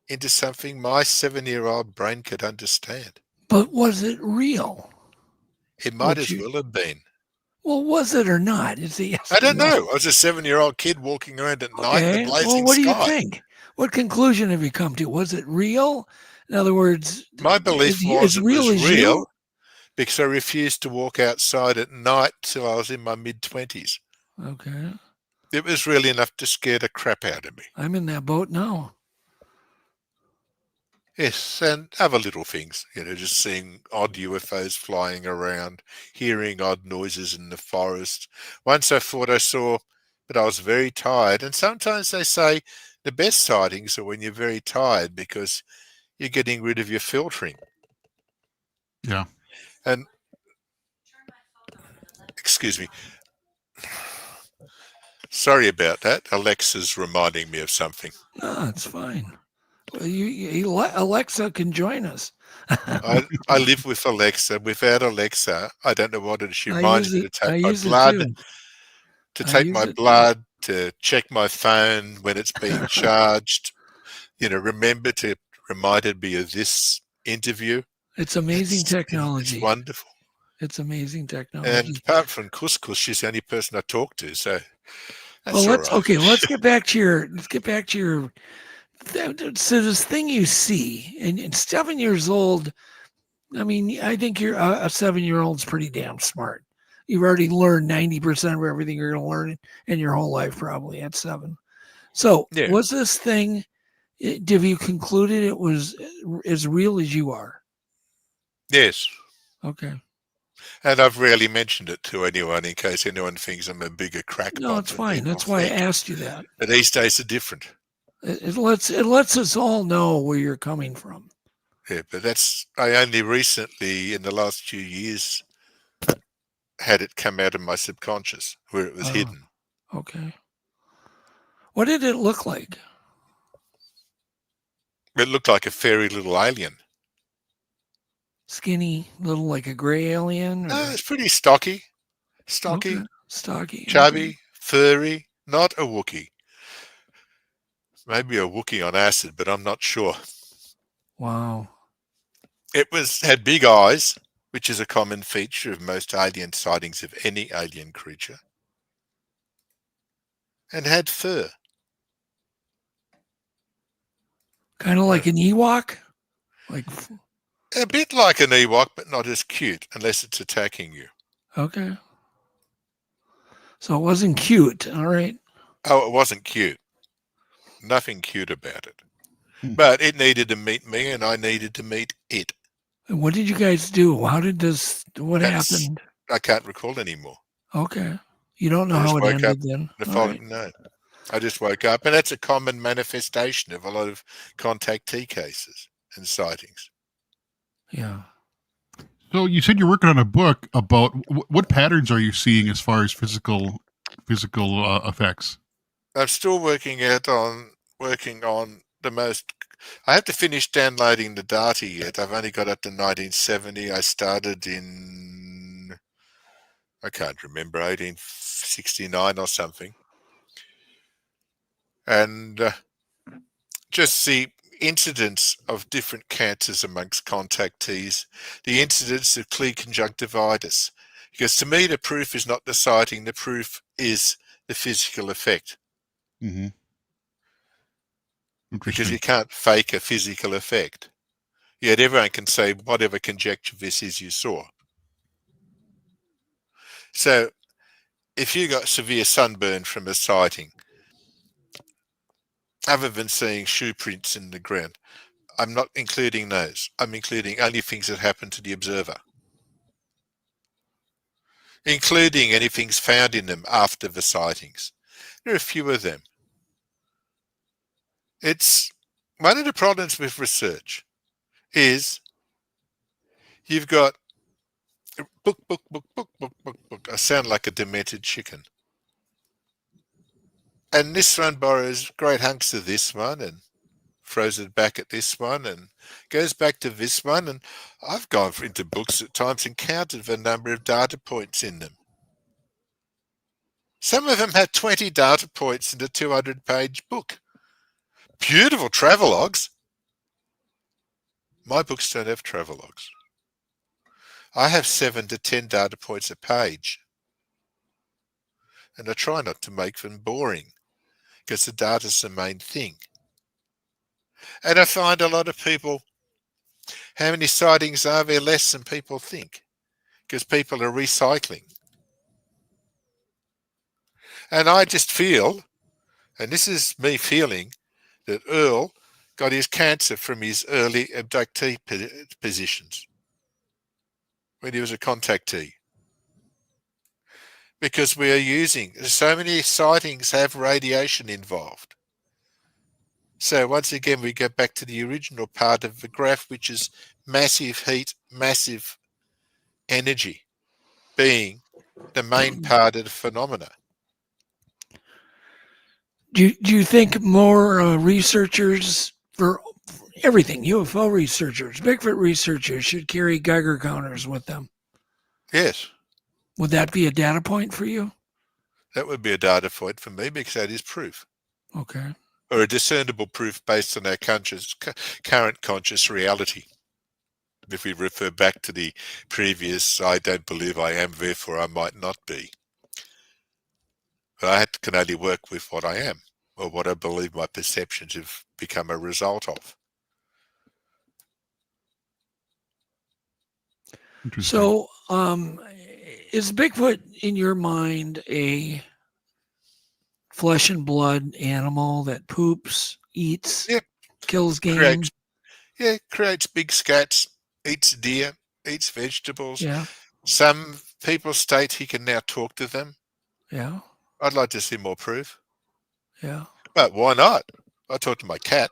into something my 7-year-old brain could understand. But was it real? It might as well have been. Well, was it or not? Is it yes I don't or no? know. I was a 7-year-old kid walking around at night in Okay. the blazing Well, what do you sky. think? What conclusion have you come to? Was it real? In other words, My belief was as it real was as real you? because I refused to walk outside at night till I was in my mid-20s. Okay. It was real enough to scare the crap out of me. I'm in that boat now. Yes, and other little things, just seeing odd UFOs flying around, hearing odd noises in the forest. Once I thought I saw, but I was very tired. And sometimes they say the best sightings are when you're very tired because you're getting rid of your filtering. Yeah. And, excuse me. Sorry about that. Alexa's reminding me of something. No, it's fine. Well, Alexa can join us. I live with Alexa. Without Alexa, I don't know what it is. She I reminds use me it- to I take my use it blood, too. to I take use my it. blood, to check my phone when it's being charged. Remember to remind me of this interview. It's amazing technology. It's wonderful. It's amazing technology. And apart from Couscous, she's the only person I talk to. So that's Well, all right. let's get back to your. So this thing you see, and 7 years old. I mean, I think you're a 7-year-old's pretty damn smart. You've already learned 90% of everything you're going to learn in your whole life, probably at 7. So Yeah. was this thing? Have you concluded it was as real as you are? Yes. Okay. And I've rarely mentioned it to anyone in case anyone thinks I'm a bigger crackpot. No, it's than fine. people That's why I think. asked you that. But these days are different. It lets us all know where you're coming from. Yeah, but I only recently, in the last few years, had it come out of my subconscious where it was hidden. Okay. What did it look like? It looked like a fairy little alien. Skinny, little like a gray alien? No, it's pretty stocky, Okay. Stocky. chubby, Okay. furry, not a Wookiee. Maybe a Wookiee on acid, but I'm not sure. Wow. It had big eyes, which is a common feature of most alien sightings of any alien creature, and had fur. Kind of like an Ewok? Like, A bit like an Ewok, but not as cute, unless it's attacking you. okay. So it wasn't cute. All right. Oh, it wasn't cute. Nothing cute about it. But it needed to meet me, and I needed to meet it. And what did you guys do? What happened? I can't recall anymore. Okay. You don't know I just how it woke up ended then? The All following, right. No. I just woke up, and that's a common manifestation of a lot of contactee cases and sightings. Yeah. So you said you're working on a book about what patterns are you seeing as far as physical effects? I'm still working on the most. I have to finish downloading the data yet. I've only got up to 1970. I started in, I can't remember, 1869 or something. And just the incidence of different cancers amongst contactees, the incidence of clear conjunctivitis. Because to me, the proof is not the sighting, the proof is the physical effect. Mm-hmm. Because you can't fake a physical effect. Yet everyone can say whatever conjecture this is you saw. So if you got severe sunburn from a sighting, other than seeing shoe prints in the ground. I'm not including those. I'm including only things that happen to the observer, including anything found in them after the sightings. There are a few of them. It's one of the problems with research is you've got book. I sound like a demented chicken. And this one borrows great hunks of this one and throws it back at this one and goes back to this one. And I've gone into books at times and counted the number of data points in them. Some of them had 20 data points in a 200-page book. Beautiful travelogues. My books don't have travelogues. I have 7 to 10 data points a page. And I try not to make them boring because the data's the main thing. And I find a lot of people, how many sightings are there less than people think? Because people are recycling. And I just feel, and this is me feeling, that Earl got his cancer from his early abductee positions when he was a contactee. Because we are using, so many sightings have radiation involved. So once again, we go back to the original part of the graph, which is massive heat, massive energy being the main part of the phenomena. Do you think more researchers for everything, UFO researchers, Bigfoot researchers, should carry Geiger counters with them? Yes. Would that be a data point for you? That would be a data point for me because that is proof. Okay. Or a discernible proof based on our current conscious reality. If we refer back to the previous, I don't believe I am, therefore I might not be. But I can only work with what I am, or what I believe my perceptions have become a result of. So, is Bigfoot, in your mind, a flesh and blood animal that poops, eats, kills game? Creates big scats, eats deer, eats vegetables. Yeah. Some people state he can now talk to them. Yeah. I'd like to see more proof. Yeah. But why not? I talk to my cat.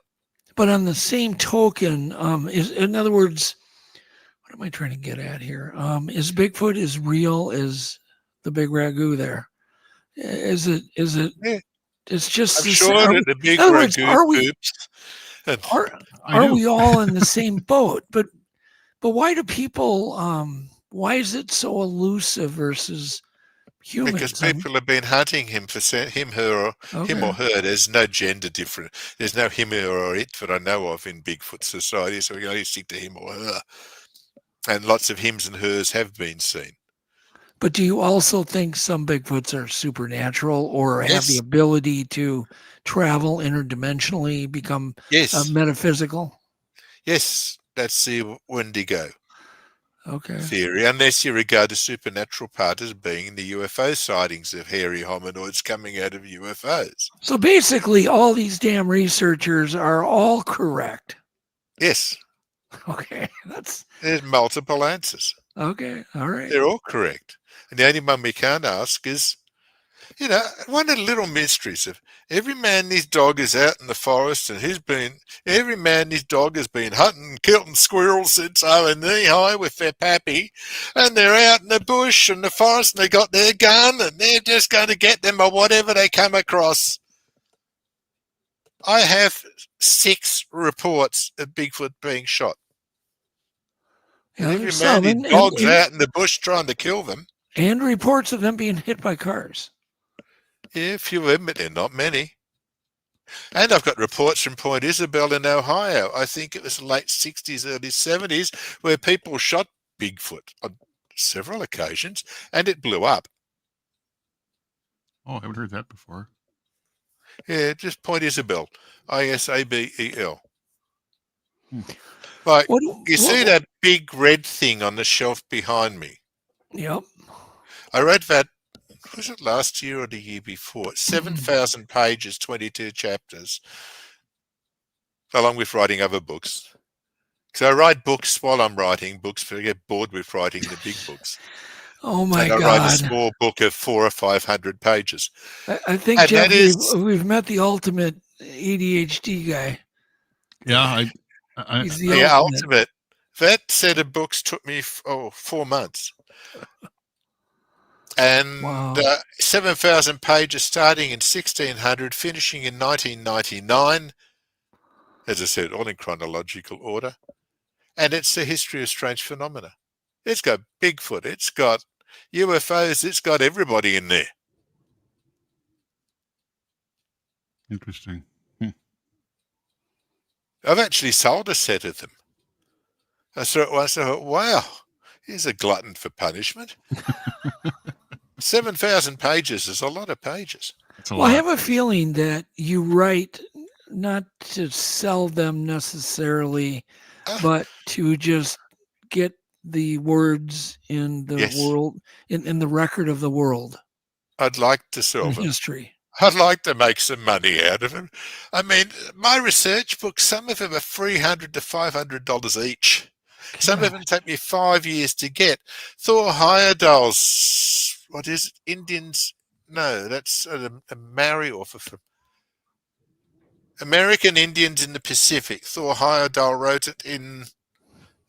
But on the same token, in other words, what am I trying to get at here? Is Bigfoot as real as the big ragu there? Is it? Yeah. It's just. I'm sure that the big ragu poops. Are we all in the same boat? But why do people? Why is it so elusive versus humans? Because people have been hunting him for him or her. There's no gender difference. There's no him or it that I know of in Bigfoot society, so we can only stick to him or her. And lots of hims and hers have been seen. But do you also think some Bigfoots are supernatural or have the ability to travel interdimensionally, become metaphysical? Yes, that's the Wendigo theory, Okay. unless you regard the supernatural part as being the UFO sightings of hairy hominoids coming out of UFOs. So basically, all these damn researchers are all correct. Yes. Okay, there's multiple answers. Okay, all right. They're all correct. And the only one we can't ask is, one of the little mysteries of every man and his dog is out in the forest and every man and his dog has been hunting and killing squirrels since they were knee-high with their pappy, and they're out in the bush and the forest and they got their gun and they're just going to get them or whatever they come across. I have 6 reports of Bigfoot being shot. Yeah, every man and his dog's out in the bush trying to kill them. And reports of them being hit by cars. Yeah, a few of them, but they're not many. And I've got reports from Point Isabel in Ohio. I think it was late 60s, early 70s, where people shot Bigfoot on several occasions, and it blew up. Oh, I haven't heard that before. Yeah, just Point Isabel. Isabel. Like, you see that big red thing on the shelf behind me? Yep. I read that, was it last year or the year before? 7,000 pages, 22 chapters. along with writing other books. Because I write books while I'm writing books, but I get bored with writing the big books. Oh my and I God! write a small book of 400 or 500 pages. I think, and Jeff, that is, we've met the ultimate ADHD guy. Yeah, He's the the ultimate. ultimate. That set of books took me 4 months. And Wow. 7,000 pages starting in 1600, finishing in 1999. As I said, all in chronological order. And it's the history of strange phenomena. It's got Bigfoot, it's got UFOs, it's got everybody in there. interesting. I've actually sold a set of them. I saw it once, I thought, wow, he's a glutton for punishment. 7,000 pages is a lot of pages. Well, I have a feeling that you write not to sell them necessarily, but to just get the words in the world, in the record of the world. I'd like to sell them. History. I'd like to make some money out of them. I mean, my research books, some of them are $300 to $500 each. Some of them take me 5 years to get. Thor Heyerdahl's, what is it? Indians? No, that's a Maori author from American Indians in the Pacific. Thor Heyerdahl wrote it in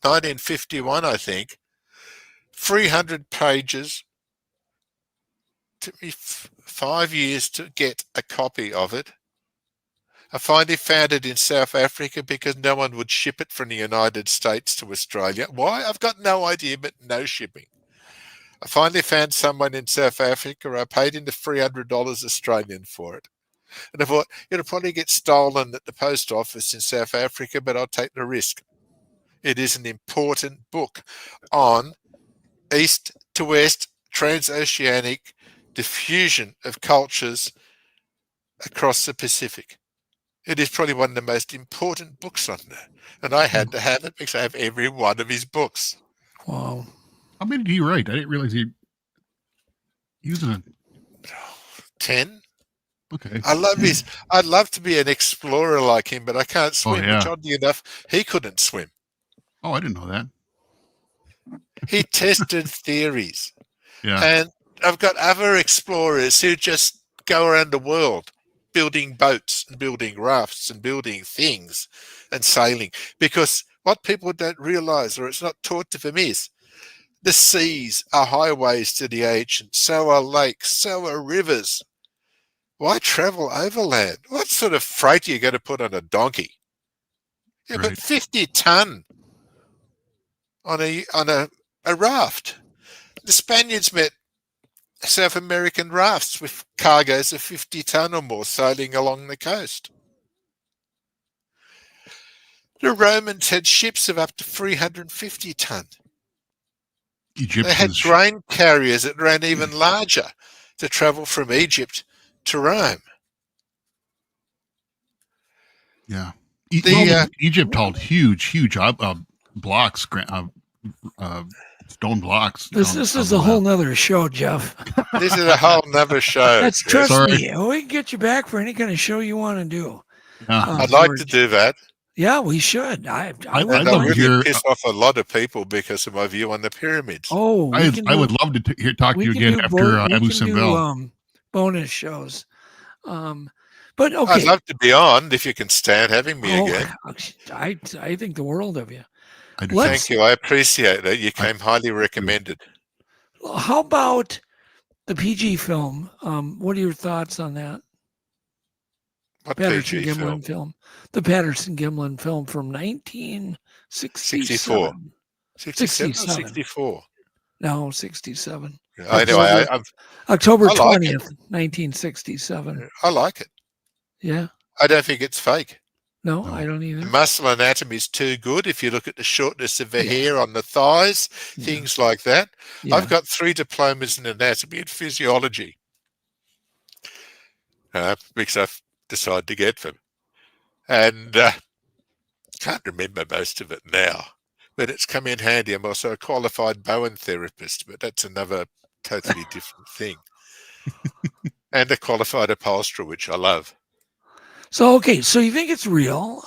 1951, I think. 300 pages. Took me 5 years to get a copy of it. I finally found it in South Africa because no one would ship it from the United States to Australia. Why? I've got no idea, but no shipping. I finally found someone in South Africa. I paid him the $300 Australian for it. And I thought, it'll probably get stolen at the post office in South Africa, but I'll take the risk. It is an important book on east to west transoceanic diffusion of cultures across the Pacific. It is probably one of the most important books on there. And I had to have it because I have every one of his books. Wow. How many do you write? I didn't realize he using it. 10. Okay. I'd love to be an explorer like him, but I can't swim, yeah. which oddly enough, he couldn't swim. Oh, I didn't know that. He tested theories. Yeah. And I've got other explorers who just go around the world building boats and building rafts and building things and sailing. Because what people don't realize, or it's not taught to them, is the seas are highways to the ancient, so are lakes, so are rivers. Why travel overland? What sort of freight are you going to put on a donkey? You put 50 ton on a raft. The Spaniards met South American rafts with cargoes of 50 ton or more sailing along the coast. The Romans had ships of up to 350 ton. They had grain carriers that ran even larger to travel from Egypt to Rome. Yeah. Egypt hauled huge blocks, stone blocks. This is a whole nother show, Jeff. This is a whole nother show. Trust me, we can get you back for any kind of show you want to do. I'd like to do that. Yeah, we should. I would really piss off a lot of people because of my view on the pyramids. Oh, I would love to talk to you again after Abu Simbel. Bonus shows. But okay. I'd love to be on if you can stand having me again. I think the world of you. Thank you. I appreciate it. You came highly recommended. How about the PG film? What are your thoughts on that? What Patterson PG Gimlin film? The Patterson Gimlin film from 1964. 67 or 64? No, 67. Anyway, October 20th, 1967. I like it. Yeah. I don't think it's fake. No, I don't either. The muscle anatomy is too good. If you look at the shortness of the hair on the thighs, things like that. Yeah. I've got 3 diplomas in anatomy and physiology. Because I've decided to get them. And can't remember most of it now. But it's come in handy. I'm also a qualified Bowen therapist, but that's another totally different thing. And a qualified upholsterer, which I love. So, okay, so you think it's real?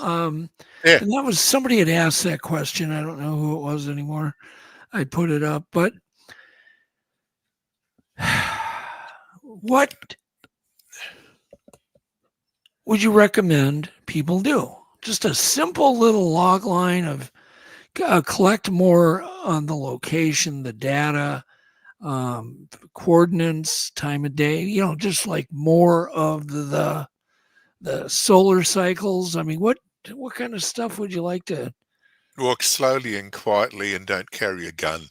Yeah. And that was somebody had asked that question. I don't know who it was anymore. I put it up, but what would you recommend people do? Just a simple little log line of collect more on the location, the data, coordinates, time of day, just like more of the solar cycles. I mean, what kind of stuff would you like to? Walk slowly and quietly and don't carry a gun.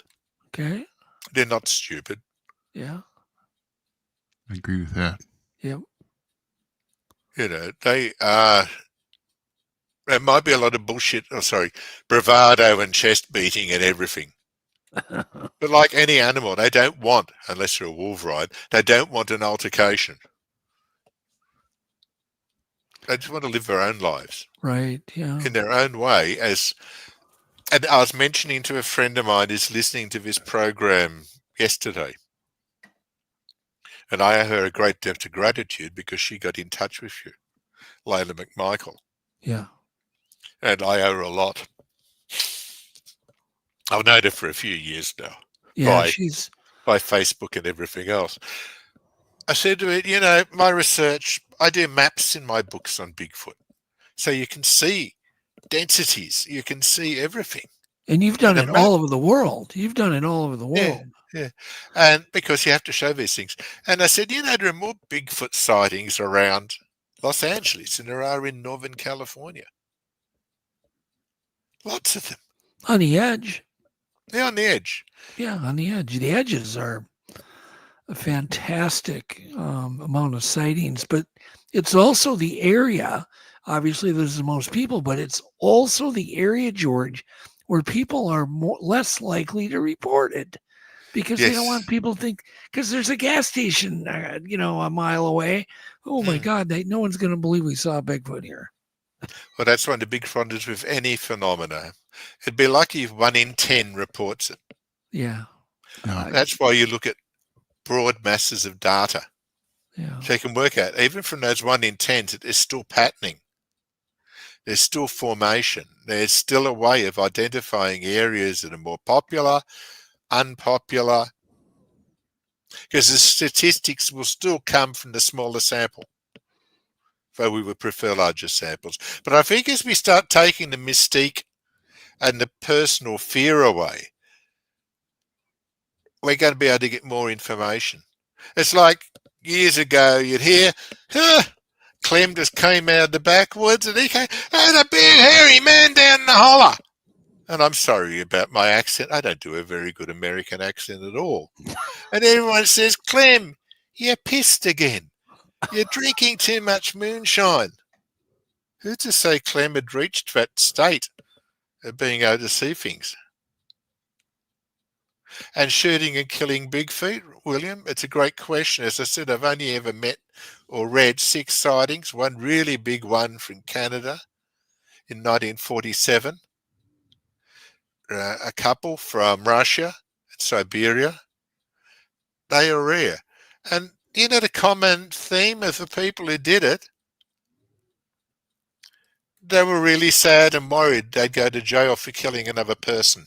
Okay. They're not stupid. Yeah. I agree with that. Yep. They are. There might be a lot of bullshit. Bravado and chest beating and everything. But like any animal, they don't want, unless you're a wolverine, they don't want an altercation. They just want to live their own lives. Right. Yeah. In their own way. And I was mentioning to a friend of mine who's listening to this program yesterday. And I owe her a great debt of gratitude because she got in touch with you, Layla McMichael. Yeah. And I owe her a lot. I've known her for a few years now. Yeah, by Facebook and everything else. I said to her, my research, I do maps in my books on Bigfoot. So you can see densities, you can see everything. And you've done it all over the world. Yeah. And because you have to show these things. And I said, there are more Bigfoot sightings around Los Angeles than there are in Northern California. Lots of them. On the edge. Yeah, on the edge. Yeah, on the edge. The edges are a fantastic amount of sightings, but it's also the area. Obviously, there's the most people, but it's also the area, George, where people are less likely to report it because they don't want people to think, because there's a gas station, a mile away. Oh my God, no one's going to believe we saw Bigfoot here. Well, that's one of the big problems with any phenomena. It'd be lucky if 1 in 10 reports it. Yeah. That's why you look at broad masses of data. Yeah. So you can work out, even from those 1 in 10s, there's still patterning. There's still formation. There's still a way of identifying areas that are more popular, unpopular, because the statistics will still come from the smaller sample, though we would prefer larger samples. But I think as we start taking the mystique and the personal fear away, we're going to be able to get more information. It's like years ago, you'd hear, Clem just came out of the backwoods and he came, there's a big hairy man down the holler. And I'm sorry about my accent. I don't do a very good American accent at all. And everyone says, Clem, you're pissed again. You're drinking too much moonshine. Who's to say Clem had reached that state of being able to see things? And shooting and killing Bigfoot, William, it's a great question. As I said, I've only ever met or read 6 sightings, one really big one from Canada in 1947, a couple from Russia and Siberia. They are rare. And the common theme of the people who did it, they were really sad and worried they'd go to jail for killing another person.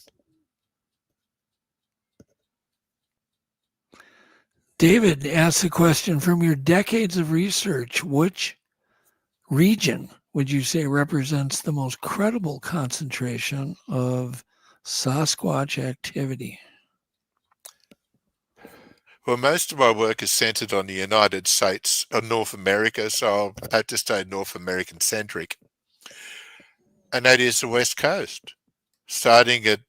David asked a question, from your decades of research, which region would you say represents the most credible concentration of Sasquatch activity? Well, most of my work is centered on the United States, or North America, so I'll have to stay North American centric. And that is the West Coast, starting at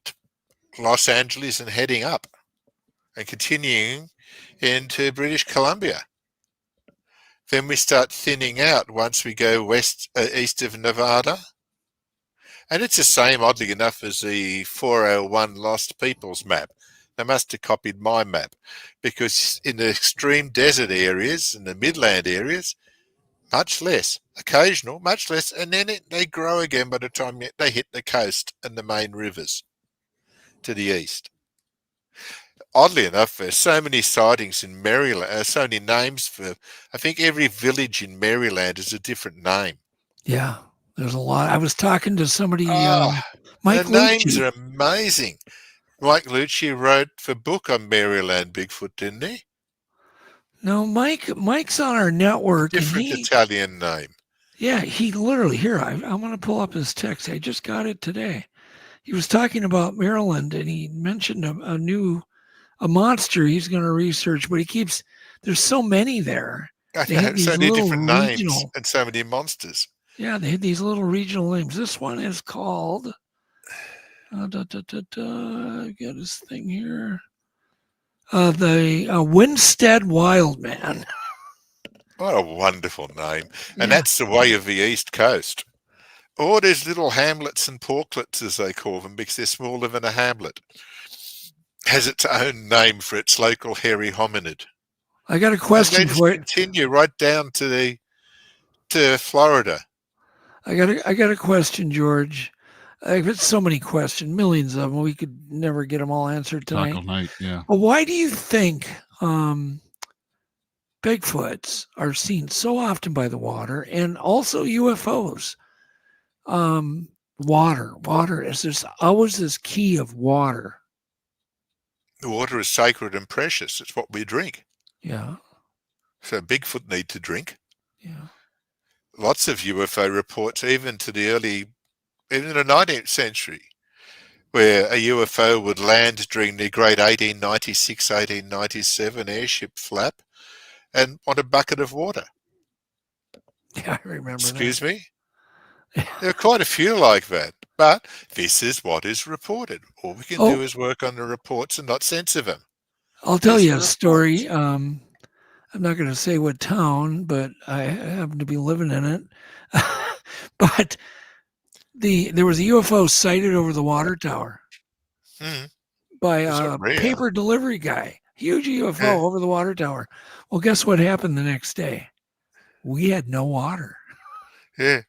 Los Angeles and heading up and continuing into British Columbia. Then we start thinning out once we go east of Nevada. And it's the same, oddly enough, as the 401 Lost Peoples map. They must have copied my map, because in the extreme desert areas and the midland areas, much less, occasional, much less, and then they grow again by the time they hit the coast and the main rivers to the east. Oddly enough, there's so many sightings in Maryland, so many names for, I think every village in Maryland is a different name. Yeah, there's a lot. I was talking to somebody, Mike the names Lucci. are amazing. Mike Lucci wrote the book on Maryland Bigfoot, didn't he? No, Mike's on our network, and Different Italian name. yeah, he literally here. I'm going to pull up his text. I just got it today. He was talking about Maryland, and he mentioned a monster he's going to research, but there's so many there. They had these So many little different names regional, and so many monsters. yeah, they had these little regional names. This one is called, I got his thing here. The Winstead Wildman. What a wonderful name. Yeah. And that's the way of the East Coast. All these little hamlets and porklets, as they call them, because they're smaller than a hamlet, has its own name for its local hairy hominid. I got a question for you. Continue right down to Florida. I got a question, George. I've got so many questions, millions of them. We could never get them all answered tonight. Talk all night, yeah. But why do you think Bigfoots are seen so often by the water, and also UFOs? Water is there's always this key of water. The water is sacred and precious. It's what we drink. Yeah. So Bigfoot need to drink. Yeah. Lots of UFO reports, even in the 19th century, where a UFO would land during the great 1896, 1897 airship flap and want a bucket of water. Yeah, I remember Excuse me? There are quite a few like that, but this is what is reported. All we can do is work on the reports and not censor them. I'll tell you a story. I'm not going to say what town, but I happen to be living in it. But there was a UFO sighted over the water tower by a paper delivery guy. Huge UFO over the water tower. Well, guess what happened the next day? We had no water. Yeah.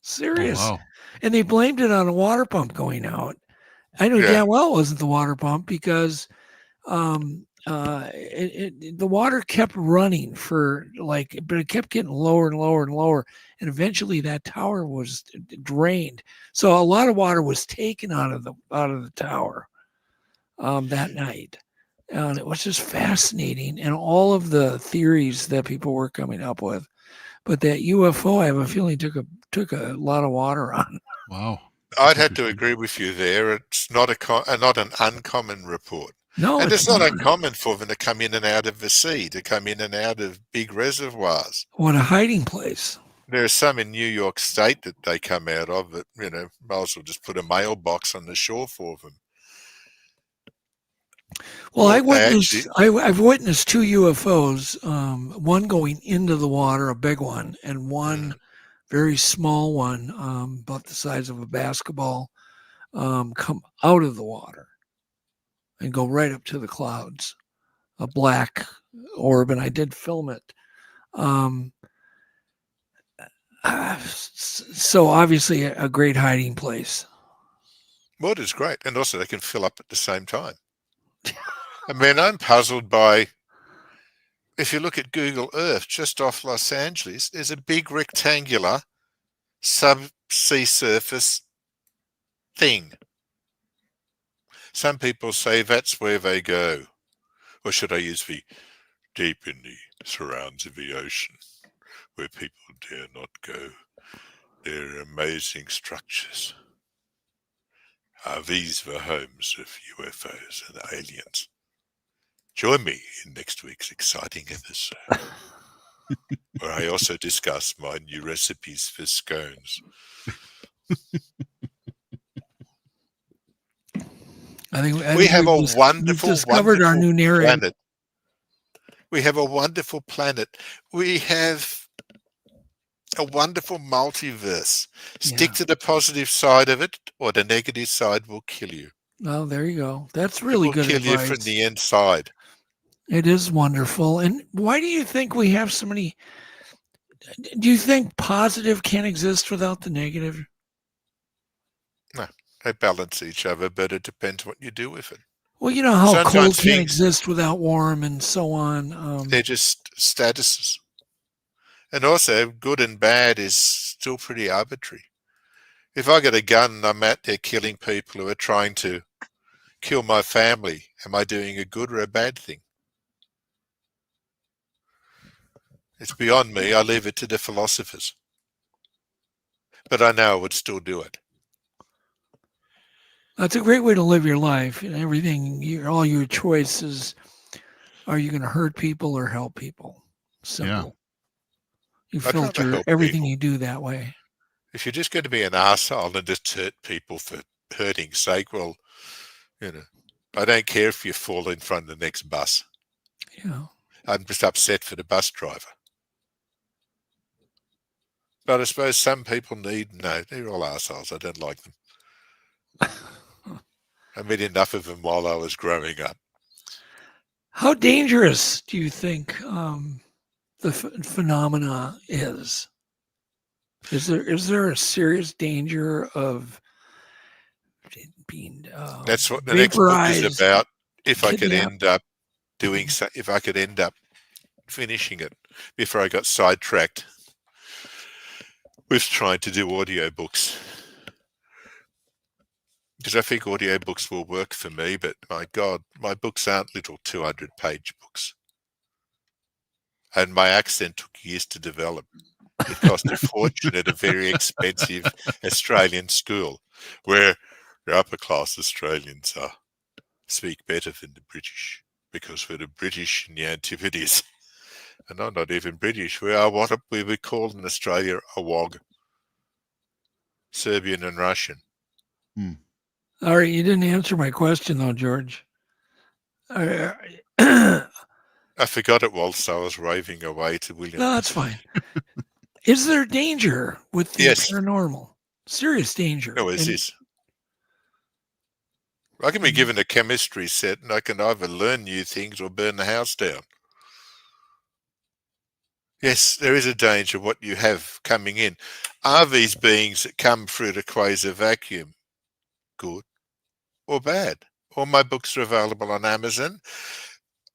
Serious. Oh, wow. And they blamed it on a water pump going out. I know damn well it wasn't the water pump because the water kept running but it kept getting lower and lower and lower, and eventually that tower was drained. So a lot of water was taken out of the tower that night, and it was just fascinating, and all of the theories that people were coming up with. But that UFO, I have a feeling, took a lot of water on. Wow. I'd have to agree with you there. It's not not an uncommon report. No, and it's not uncommon for them to come in and out of the sea, to come in and out of big reservoirs. What a hiding place. There are some in New York State that they come out of that, might as well just put a mailbox on the shore for them. Well, I've witnessed two UFOs, one going into the water, a big one, and one very small one, about the size of a basketball, come out of the water and go right up to the clouds, a black orb, and I did film it. So obviously a great hiding place. Well, it is great. And also they can fill up at the same time. I mean, I'm puzzled by, if you look at Google Earth, just off Los Angeles, there's a big rectangular subsea surface thing. Some people say that's where they go. Or should I use the deep in the surrounds of the ocean, where people dare not go? They're amazing structures. Are these the homes of UFOs and aliens? Join me in next week's exciting episode, where I also discuss my new recipes for scones. I think we have a wonderful, discovered our new narrative. Planet. We have a wonderful planet. We have a wonderful multiverse. Stick to the positive side of it, or the negative side will kill you. Oh, there you go. That's really good advice. Kill you from the inside. It is wonderful. And why do you think we have so many? Do you think positive can't exist without the negative? No, they balance each other, but it depends what you do with it. Well, you know how Sometimes cold can't exist without warm and so on. They're just statuses. And also, good and bad is still pretty arbitrary. If I got a gun and I'm out there killing people who are trying to kill my family, am I doing a good or a bad thing? It's beyond me. I leave it to the philosophers. But I know I would still do it. That's a great way to live your life. And everything, all your choices, are you going to hurt people or help people? Simple. You I'd rather filter help everything people. you do that way. If you're just going to be an arsehole and just hurt people for hurting's sake, well, I don't care if you fall in front of the next bus. Yeah. I'm just upset for the bus driver. But I suppose some people they're all arseholes. I don't like them. I met enough of them while I was growing up. How dangerous do you think the phenomena is? Is there a serious danger of being That's what the next book is vaporized, about. If I could kidnapped? end up doing so, if I could end up finishing it before I got sidetracked with trying to do audiobooks. Because I think audiobooks will work for me, but my God, my books aren't little 200-page books. And my accent took years to develop. It cost a fortune at a very expensive Australian school, where the upper-class Australians speak better than the British, because we're the British in the Antipodes. And I'm not even British. We are what we would call in Australia a WOG, Serbian and Russian. All right, you didn't answer my question though, George. I forgot it whilst I was raving away to William. No, that's fine. Is there danger with the paranormal? Serious danger? No, is this? I can be given a chemistry set and I can either learn new things or burn the house down. Yes, there is a danger what you have coming in. Are these beings that come through the quasar vacuum good or bad? All my books are available on Amazon.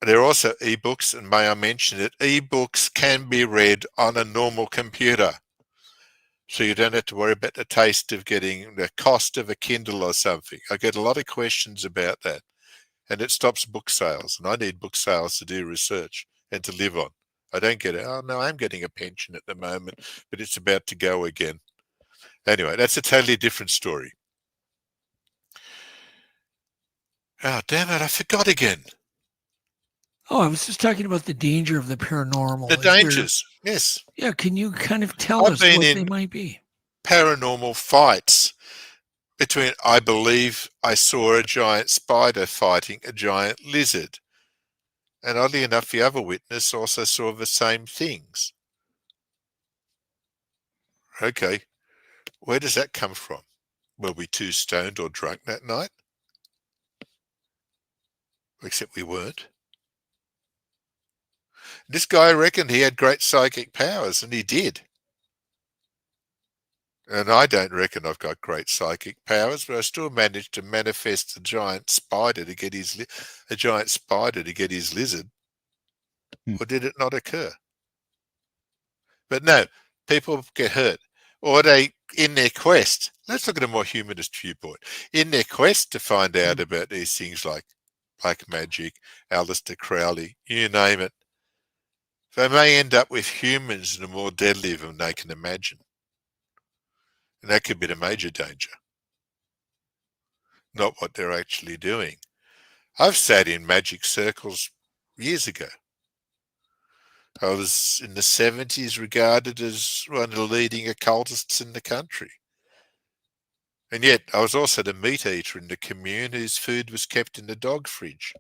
There are also ebooks, and may I mention it, ebooks can be read on a normal computer. So you don't have to worry about the taste of getting the cost of a Kindle or something. I get a lot of questions about that. And it stops book sales. And I need book sales to do research and to live on. I don't get it. Oh, no, I'm getting a pension at the moment, but it's about to go again. Anyway, that's a totally different story. Oh, damn it, I forgot again. Oh, I was just talking about the danger of the paranormal. The dangers, yes. Yeah, can you kind of tell us what they might be? Paranormal fights between, I believe I saw a giant spider fighting a giant lizard. And oddly enough, the other witness also saw the same things. Okay, where does that come from? Were we too stoned or drunk that night? Except we weren't. This guy reckoned he had great psychic powers, and he did. And I don't reckon I've got great psychic powers, but I still managed to manifest a giant spider to get his lizard. Or did it not occur? But no, people get hurt. Or they, in their quest, let's look at a more humanist viewpoint. In their quest to find out about these things like black magic, Aleister Crowley, you name it, they may end up with humans that are more deadly than they can imagine. And that could be the major danger. Not what they're actually doing. I've sat in magic circles years ago. I was in the 70s regarded as one of the leading occultists in the country. And yet I was also the meat eater in the commune whose food was kept in the dog fridge.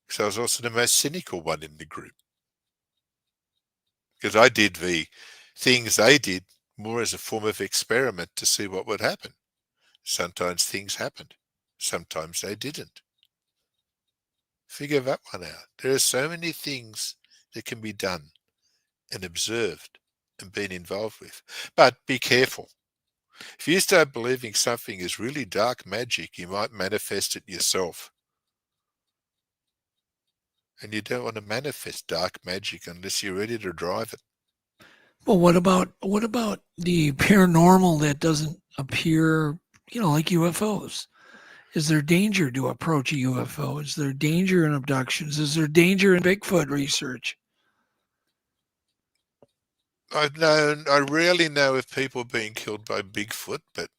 So I was also the most cynical one in the group. Because I did the things they did more as a form of experiment to see what would happen. Sometimes things happened. Sometimes they didn't. Figure that one out. There are so many things that can be done and observed and been involved with. But be careful. If you start believing something is really dark magic, you might manifest it yourself. And you don't want to manifest dark magic unless you're ready to drive it. Well, what about the paranormal that doesn't appear, like UFOs? Is there danger to approach a UFO? Is there danger in abductions? Is there danger in Bigfoot research? I rarely know of people being killed by Bigfoot, but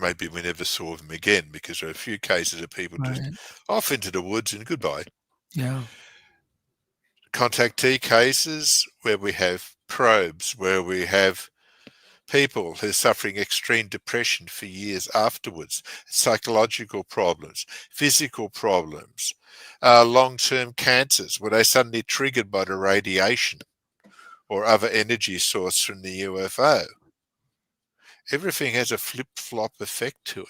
maybe we never saw them again because there are a few cases of people just Right. off into the woods and goodbye. Yeah. Contactee cases where we have probes, where we have people who are suffering extreme depression for years afterwards, psychological problems, physical problems, long-term cancers, where they suddenly triggered by the radiation or other energy source from the UFO. Everything has a flip-flop effect to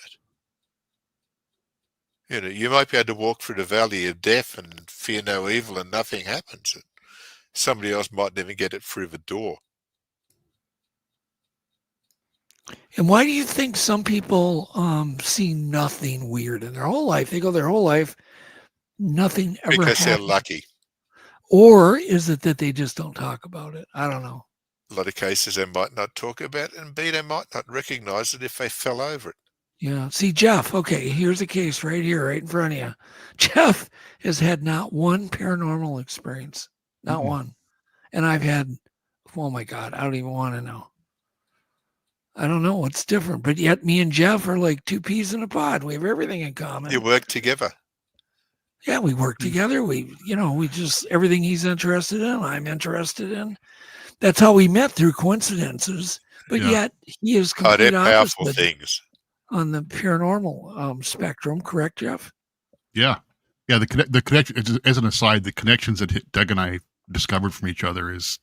it. You might be able to walk through the valley of death and fear no evil and nothing happens. And somebody else might never get it through the door. And why do you think some people see nothing weird in their whole life? They go their whole life, nothing ever Because happens. they're lucky. Or is it that they just don't talk about it? I don't know. A lot of cases they might not talk about, and B, they might not recognize it if they fell over it. Yeah. See, Jeff, okay, here's a case right here, right in front of you. Jeff has had not one paranormal experience, not one. And I've had, oh my God, I don't even want to know. I don't know what's different, but yet me and Jeff are like two peas in a pod. We have everything in common. You work together. Yeah, we work together. We just, everything he's interested in, I'm interested in. That's how we met, through coincidences. But yet he is complete they're powerful opposite things. on the paranormal spectrum. Correct, Jeff? Yeah. Yeah. The connection, as an aside, the connections that Doug and I discovered from each other is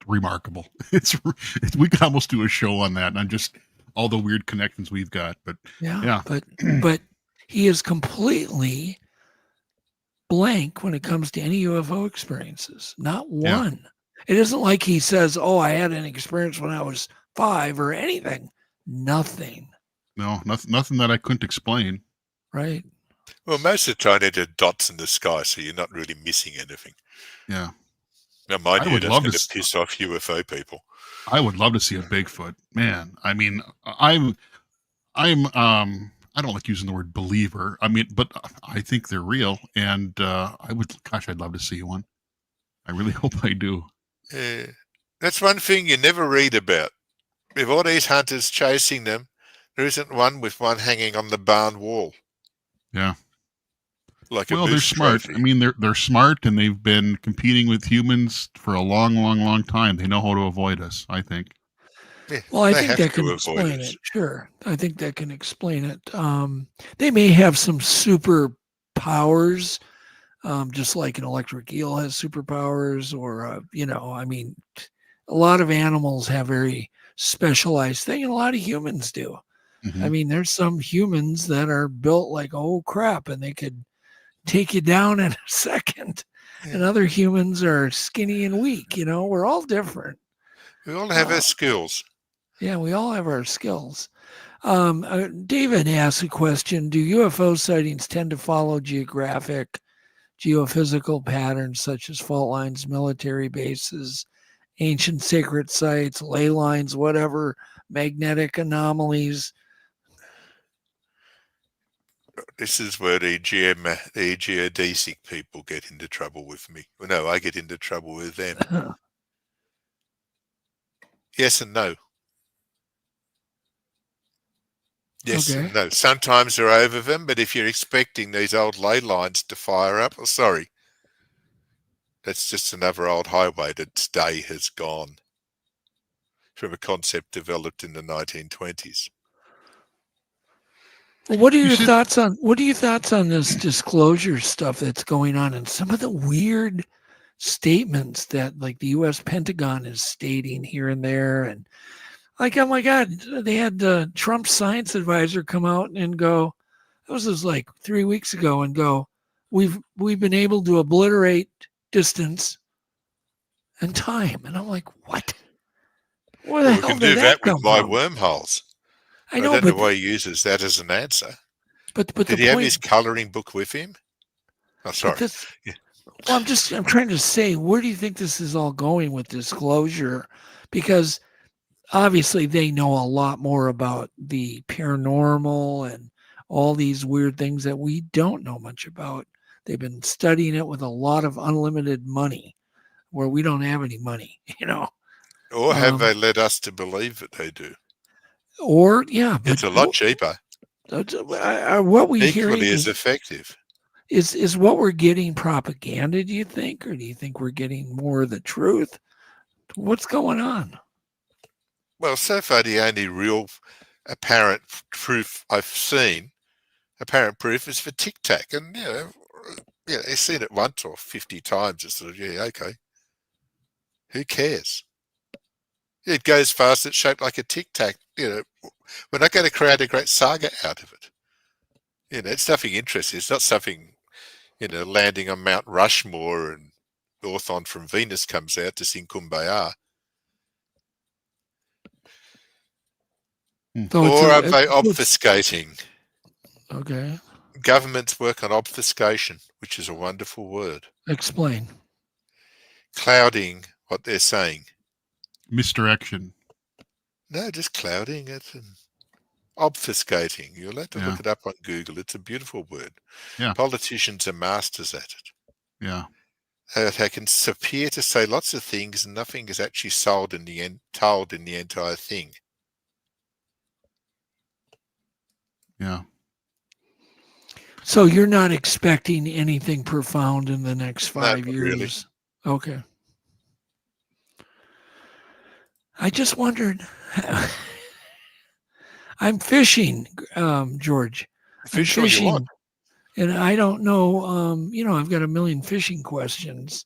remarkable. We could almost do a show on that, and on just all the weird connections we've got. But yeah. But he is completely blank when it comes to any UFO experiences. Not one. It isn't like he says, "Oh, I had an experience when I was 5" or anything. Nothing. No, nothing that I couldn't explain. Right. Well, most of the time they're dots in the sky, so you're not really missing anything. Yeah. Now, mind I you, would that's love going to to piss off UFO people. I would love to see a Bigfoot, man. I mean, I'm I don't like using the word believer. I mean, but I think they're real, and I'd love to see one. I really hope I do. That's one thing you never read about. With all these hunters chasing them, there isn't one with one hanging on the barn wall. Yeah. Like well, they're smart. Trophy. I mean, they're smart, and they've been competing with humans for a long, long, long time. They know how to avoid us, I think. Yeah, well, I think that can explain it. Sure. I think that can explain it. They may have some superpowers, just like an electric eel has superpowers, or, I mean, a lot of animals have very specialized thing, and a lot of humans do. Mm-hmm. I mean, there's some humans that are built like, oh crap, and they could take you down in a second. Yeah. And other humans are skinny and weak. We're all different. We all have our skills. Yeah, we all have our skills. David asks a question. Do UFO sightings tend to follow geographic, geophysical patterns such as fault lines, military bases, ancient sacred sites, ley lines, whatever, magnetic anomalies? This is where the geodesic people get into trouble with me. Well, no, I get into trouble with them. Yes and no. Yes and no. Sometimes they're over them, but if you're expecting these old ley lines to fire up, well, sorry. That's just another old highway that's day has gone from a concept developed in the 1920s. Well, what are your thoughts on this disclosure stuff that's going on, and some of the weird statements that, like, the U.S. Pentagon is stating here and there, and like, oh my God, they had Trump's science advisor come out and go, this was like 3 weeks ago, and go, we've been able to obliterate distance and time, and I'm like, what? Where the hell did that come from? We can do that with my wormholes. I don't know why he uses that as an answer. But did he have his coloring book with him? Oh, sorry. Well, I'm trying to say, where do you think this is all going with disclosure? Because obviously they know a lot more about the paranormal and all these weird things that we don't know much about. They've been studying it with a lot of unlimited money where we don't have any money, Or have they led us to believe that they do? Or, yeah. It's a lot cheaper. What we hearing Equally as effective. Is what we're getting propaganda, do you think? Or do you think we're getting more of the truth? What's going on? Well, so far the only real apparent proof I've seen, apparent proof, is for Tic Tac. And, you've seen it once or 50 times. It's sort of, okay. Who cares? It goes fast. It's shaped like a Tic Tac. We're not going to create a great saga out of it. It's nothing interesting. It's not something, landing on Mount Rushmore and Orthon from Venus comes out to sing Kumbaya. Or are they obfuscating? Okay. Governments work on obfuscation, which is a wonderful word. Explain. Clouding what they're saying. Misdirection. No, just clouding it and obfuscating. You'll have to look it up on Google. It's a beautiful word. Yeah. Politicians are masters at it. Yeah. They can appear to say lots of things and nothing is actually told in the entire thing. Yeah. So you're not expecting anything profound in the next 5 years? Really. Okay. I just wondered. I'm fishing, George. Fishing. And I don't know. I've got a million fishing questions,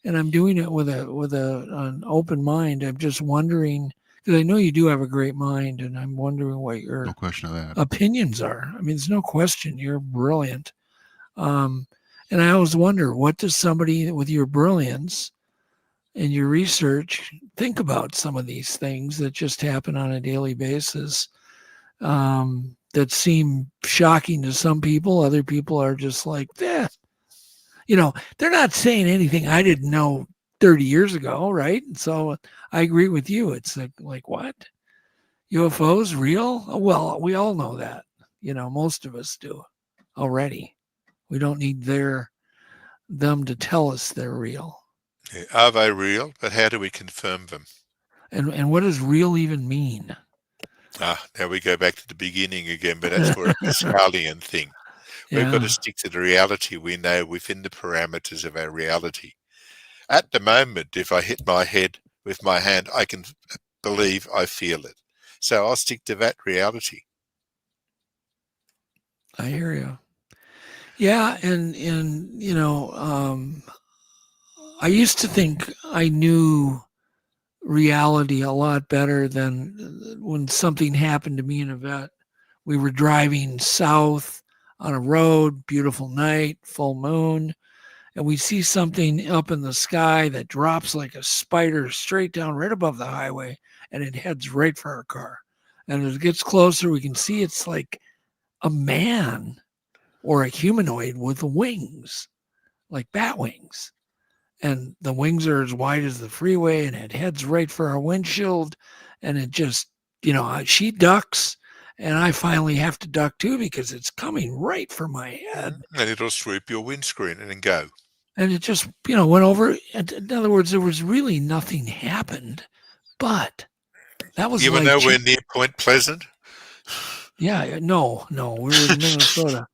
and I'm doing it with an open mind. I'm just wondering, because I know you do have a great mind, and I'm wondering what your no question of that. opinions are. I mean, there's no question. You're brilliant. And I always wonder, what does somebody with your brilliance and your research think about some of these things that just happen on a daily basis, that seem shocking to some people. Other people are just like, they're not saying anything I didn't know 30 years ago, right? And so I agree with you. It's like what? UFOs real? Well, we all know that. Most of us do already. We don't need them to tell us they're real. Are they real? But how do we confirm them? And what does real even mean? Now we go back to the beginning again, but that's for a Pascalian thing. We've got to stick to the reality we know within the parameters of our reality. At the moment, if I hit my head with my hand, I can believe I feel it. So I'll stick to that reality. I hear you. Yeah, and I used to think I knew reality a lot better than when something happened to me in a vet. We were driving south on a road, beautiful night, full moon, and we see something up in the sky that drops like a spider straight down right above the highway, and it heads right for our car. And as it gets closer, we can see it's like a man or a humanoid with wings, like bat wings. And the wings are as wide as the freeway, and it heads right for our windshield. And it just, she ducks, and I finally have to duck too because it's coming right for my head. And it'll sweep your windscreen and then go. And it just, went over. In other words, there was really nothing happened, but that was you were nowhere near Point Pleasant? Yeah, no, we were in Minnesota.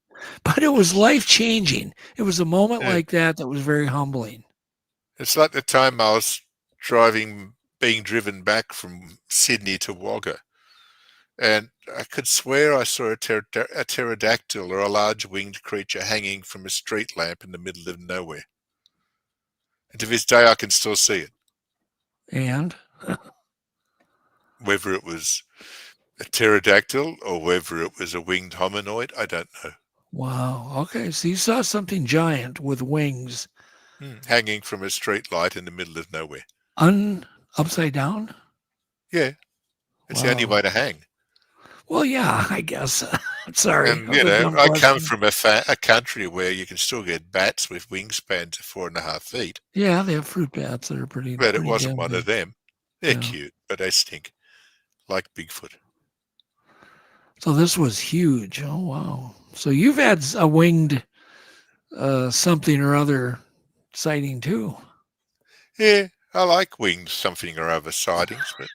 But it was life-changing. It was a moment like that was very humbling. It's like the time I was being driven back from Sydney to Wagga. And I could swear I saw a pterodactyl or a large winged creature hanging from a street lamp in the middle of nowhere. And to this day, I can still see it. And? Whether it was a pterodactyl or whether it was a winged hominoid, I don't know. Wow. Okay. So you saw something giant with wings. Hanging from a street light in the middle of nowhere. Upside down? Yeah. It's the only way to hang. Well, yeah, I guess. Sorry. And, I come from a country where you can still get bats with wingspans of 4.5 feet. Yeah, they have fruit bats that are pretty. But it wasn't one of them. They're cute, but they stink. like Bigfoot. So this was huge. Oh, wow. So you've had a winged something or other sighting too. Yeah, I like winged something or other sightings, but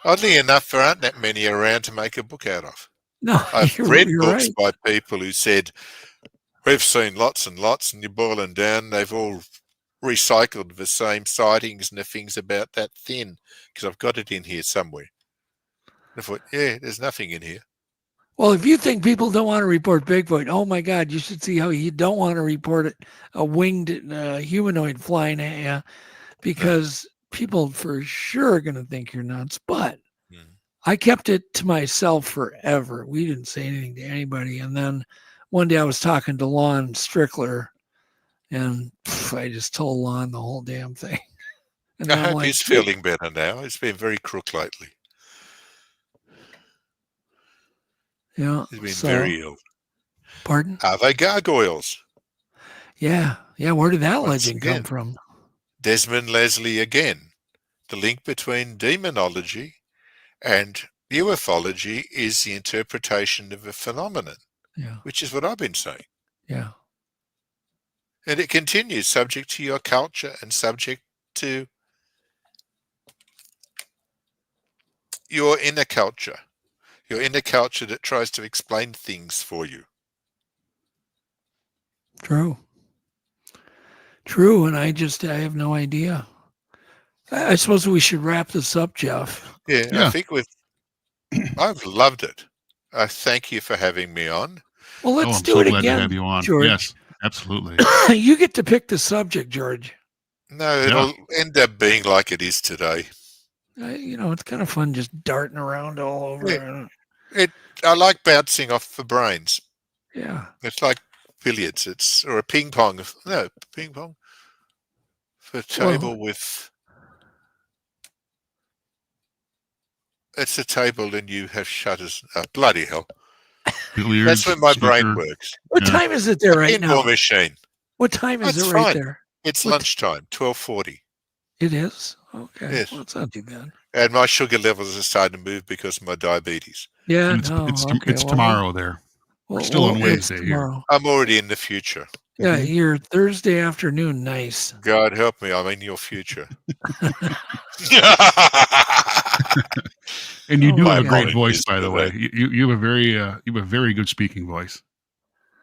oddly enough, there aren't that many around to make a book out of. No, I've you're read books right. by people who said, we've seen lots and lots, and you boil them down, they've all recycled the same sightings and the things about that thin, because I've got it in here somewhere. And I thought, yeah, there's nothing in here. Well, if you think people don't want to report Bigfoot, oh my God, you should see how you don't want to report it, a winged humanoid flying at you, because people for sure are going to think you're nuts. But I kept it to myself forever. We didn't say anything to anybody. And then one day I was talking to Lon Strickler, and I just told Lon the whole damn thing. And I then I'm hope like, he's feeling better now. It's been very crook lately. yeah, He's been so, very ill. pardon? Are they gargoyles? Yeah. Where did that Once legend again. come from? Desmond Leslie again. The link between demonology and ufology is the interpretation of a phenomenon, Yeah. which is what I've been saying. Yeah. And it continues, subject to your culture and subject to your inner culture that tries to explain things for you. True. And I have no idea. I suppose we should wrap this up, Jeff. Yeah. Yeah. I think I've loved it. I thank you for having me on. Well, let's I'm do so it glad again, to have you on. George. Yes, absolutely. You get to pick the subject, George. No, it'll end up being like it is today. It's kind of fun just darting around all over. Yeah. I like bouncing off the brains. Yeah. It's like billiards. Or a ping pong. No, ping pong. For a table with. It's a table and you have shutters. Bloody hell. Billiards, That's when my brain snooker. works. What time is it there right Pinball now? machine. What time is That's it right fine. there? It's What- lunchtime, 12:40. It is? Okay. Yes. Well, it's not too bad. And my sugar levels are starting to move because of my diabetes. Yeah. And it's, no, it's, okay, it's well, tomorrow there. We're still on it's Wednesday here. tomorrow. I'm already in the future. Yeah, your Thursday afternoon. Nice. God help me, I'm in your future. And you do my have a great God. voice, by the way. Today. You have a very good speaking voice.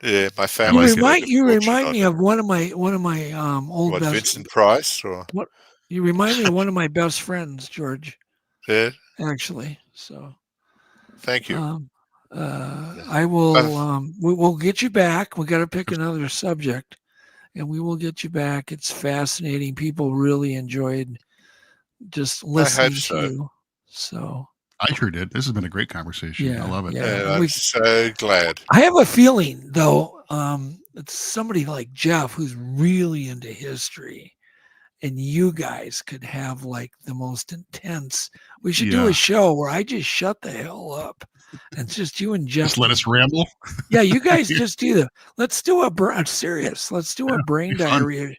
Yeah, my You family. remind me of one of my old What, best. Vincent Price or You remind me of one of my best friends, George. yeah? Actually, so Thank you. I will. We'll get you back. We got to pick another subject, and we will get you back. It's fascinating. People really enjoyed just listening so. to you. So I sure did. This has been a great conversation. Yeah, I love it. yeah. And I'm so glad. I have a feeling, though, it's somebody like Jeff who's really into history, and you guys could have like the most intense. We should do Yeah. a show where I just shut the hell up, and it's just you and Jeff. Just let us ramble. Yeah, you guys just do let's do a brain fun.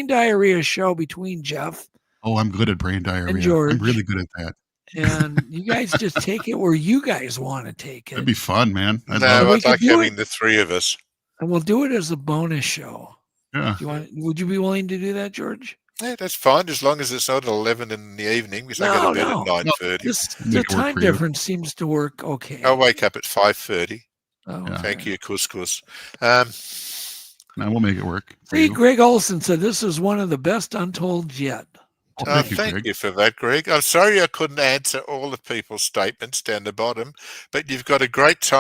diarrhea show between Jeff Oh, I'm good at brain diarrhea. and George. I'm really good at that. And you guys just take it where you guys want to take That'd it. be fun, man. I'd No, love it. we I'd could like do having the three of us. And we'll do it as a bonus show. Yeah. Would you be willing to do that, George? Yeah, that's fine as long as it's not 11 in the evening because I go to bed at 9:30. The Make it work time for you. difference seems to work okay. I'll wake up at 5:30. Oh, Yeah. Thank okay. you, couscous. No, we'll make it work. for See, you. Greg Olson said this is one of the best Untolds yet. Oh, Thank thank you, Greg. you for that, Greg. I'm sorry I couldn't answer all of people's statements down the bottom, but you've got a great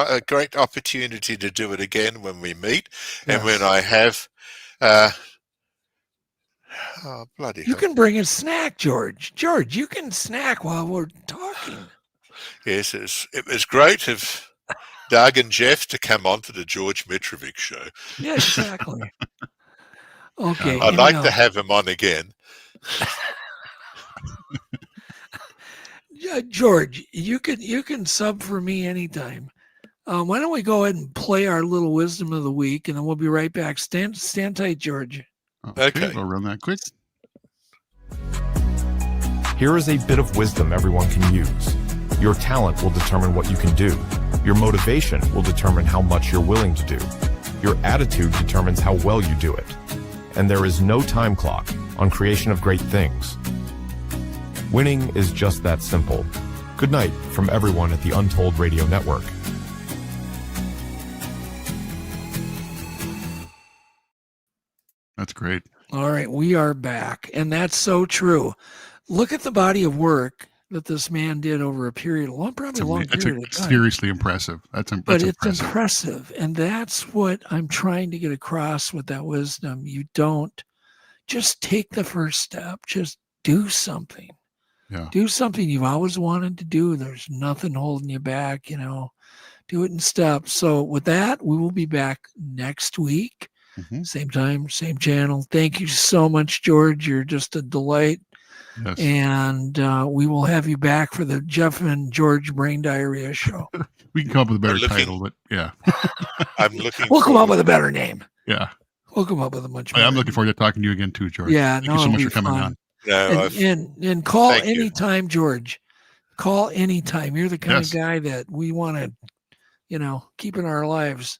opportunity to do it again when we meet and when I have. Oh, bloody You hell. can bring a snack, George. George, you can snack while we're talking. Yes, it was great of Doug and Jeff to come on to the George Mitrovic show. Yeah, exactly. Okay. I'd like to have him on again. George, you can sub for me anytime. Why don't we go ahead and play our little wisdom of the week, and then we'll be right back. Stand tight, George. Okay. I'll run that quick. Here is a bit of wisdom everyone can use. Your talent will determine what you can do. Your motivation will determine how much you're willing to do. Your attitude determines how well you do it. And there is no time clock on creation of great things. Winning is just that simple. Good night from everyone at the Untold Radio Network. That's great. All right, we are back. And that's so true. Look at the body of work that this man did over a period, probably a long period of time. Seriously impressive. That's But it's impressive. And that's what I'm trying to get across with that wisdom. You don't just take the first step. Just do something. Yeah. Do something you've always wanted to do. There's nothing holding you back, do it in steps. So with that, we will be back next week. Mm-hmm. Same time, same channel. Thank you so much, George. You're just a delight. Yes. And we will have you back for the Jeff and George Brain Diarrhea show. We can come up with a better title, but yeah. I'm looking. We'll come up with a better name. Yeah. We'll come up with a much better I'm looking forward to talking to you again too, George. Yeah. Thank you so much for coming on. No, and call thank you. anytime, George. Call anytime. You're the kind of guy that we want to, keep in our lives.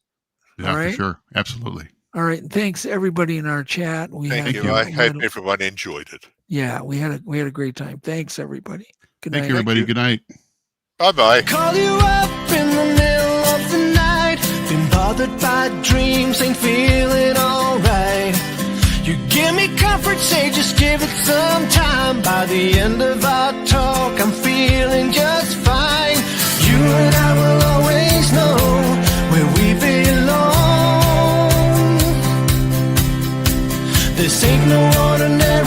Yeah, all right? for sure. Absolutely. All right. And thanks everybody in our chat. Thank you. I hope everyone enjoyed it. Yeah, we had a great time. Thanks everybody. Good night. Thank you, everybody. Good night. Bye-bye. Call you up in the middle of the night. Been bothered by dreams, ain't feeling alright. You give me comfort, say just give it some time. By the end of our talk, I'm feeling just fine. You and I will always know where we belong. This ain't no ordinary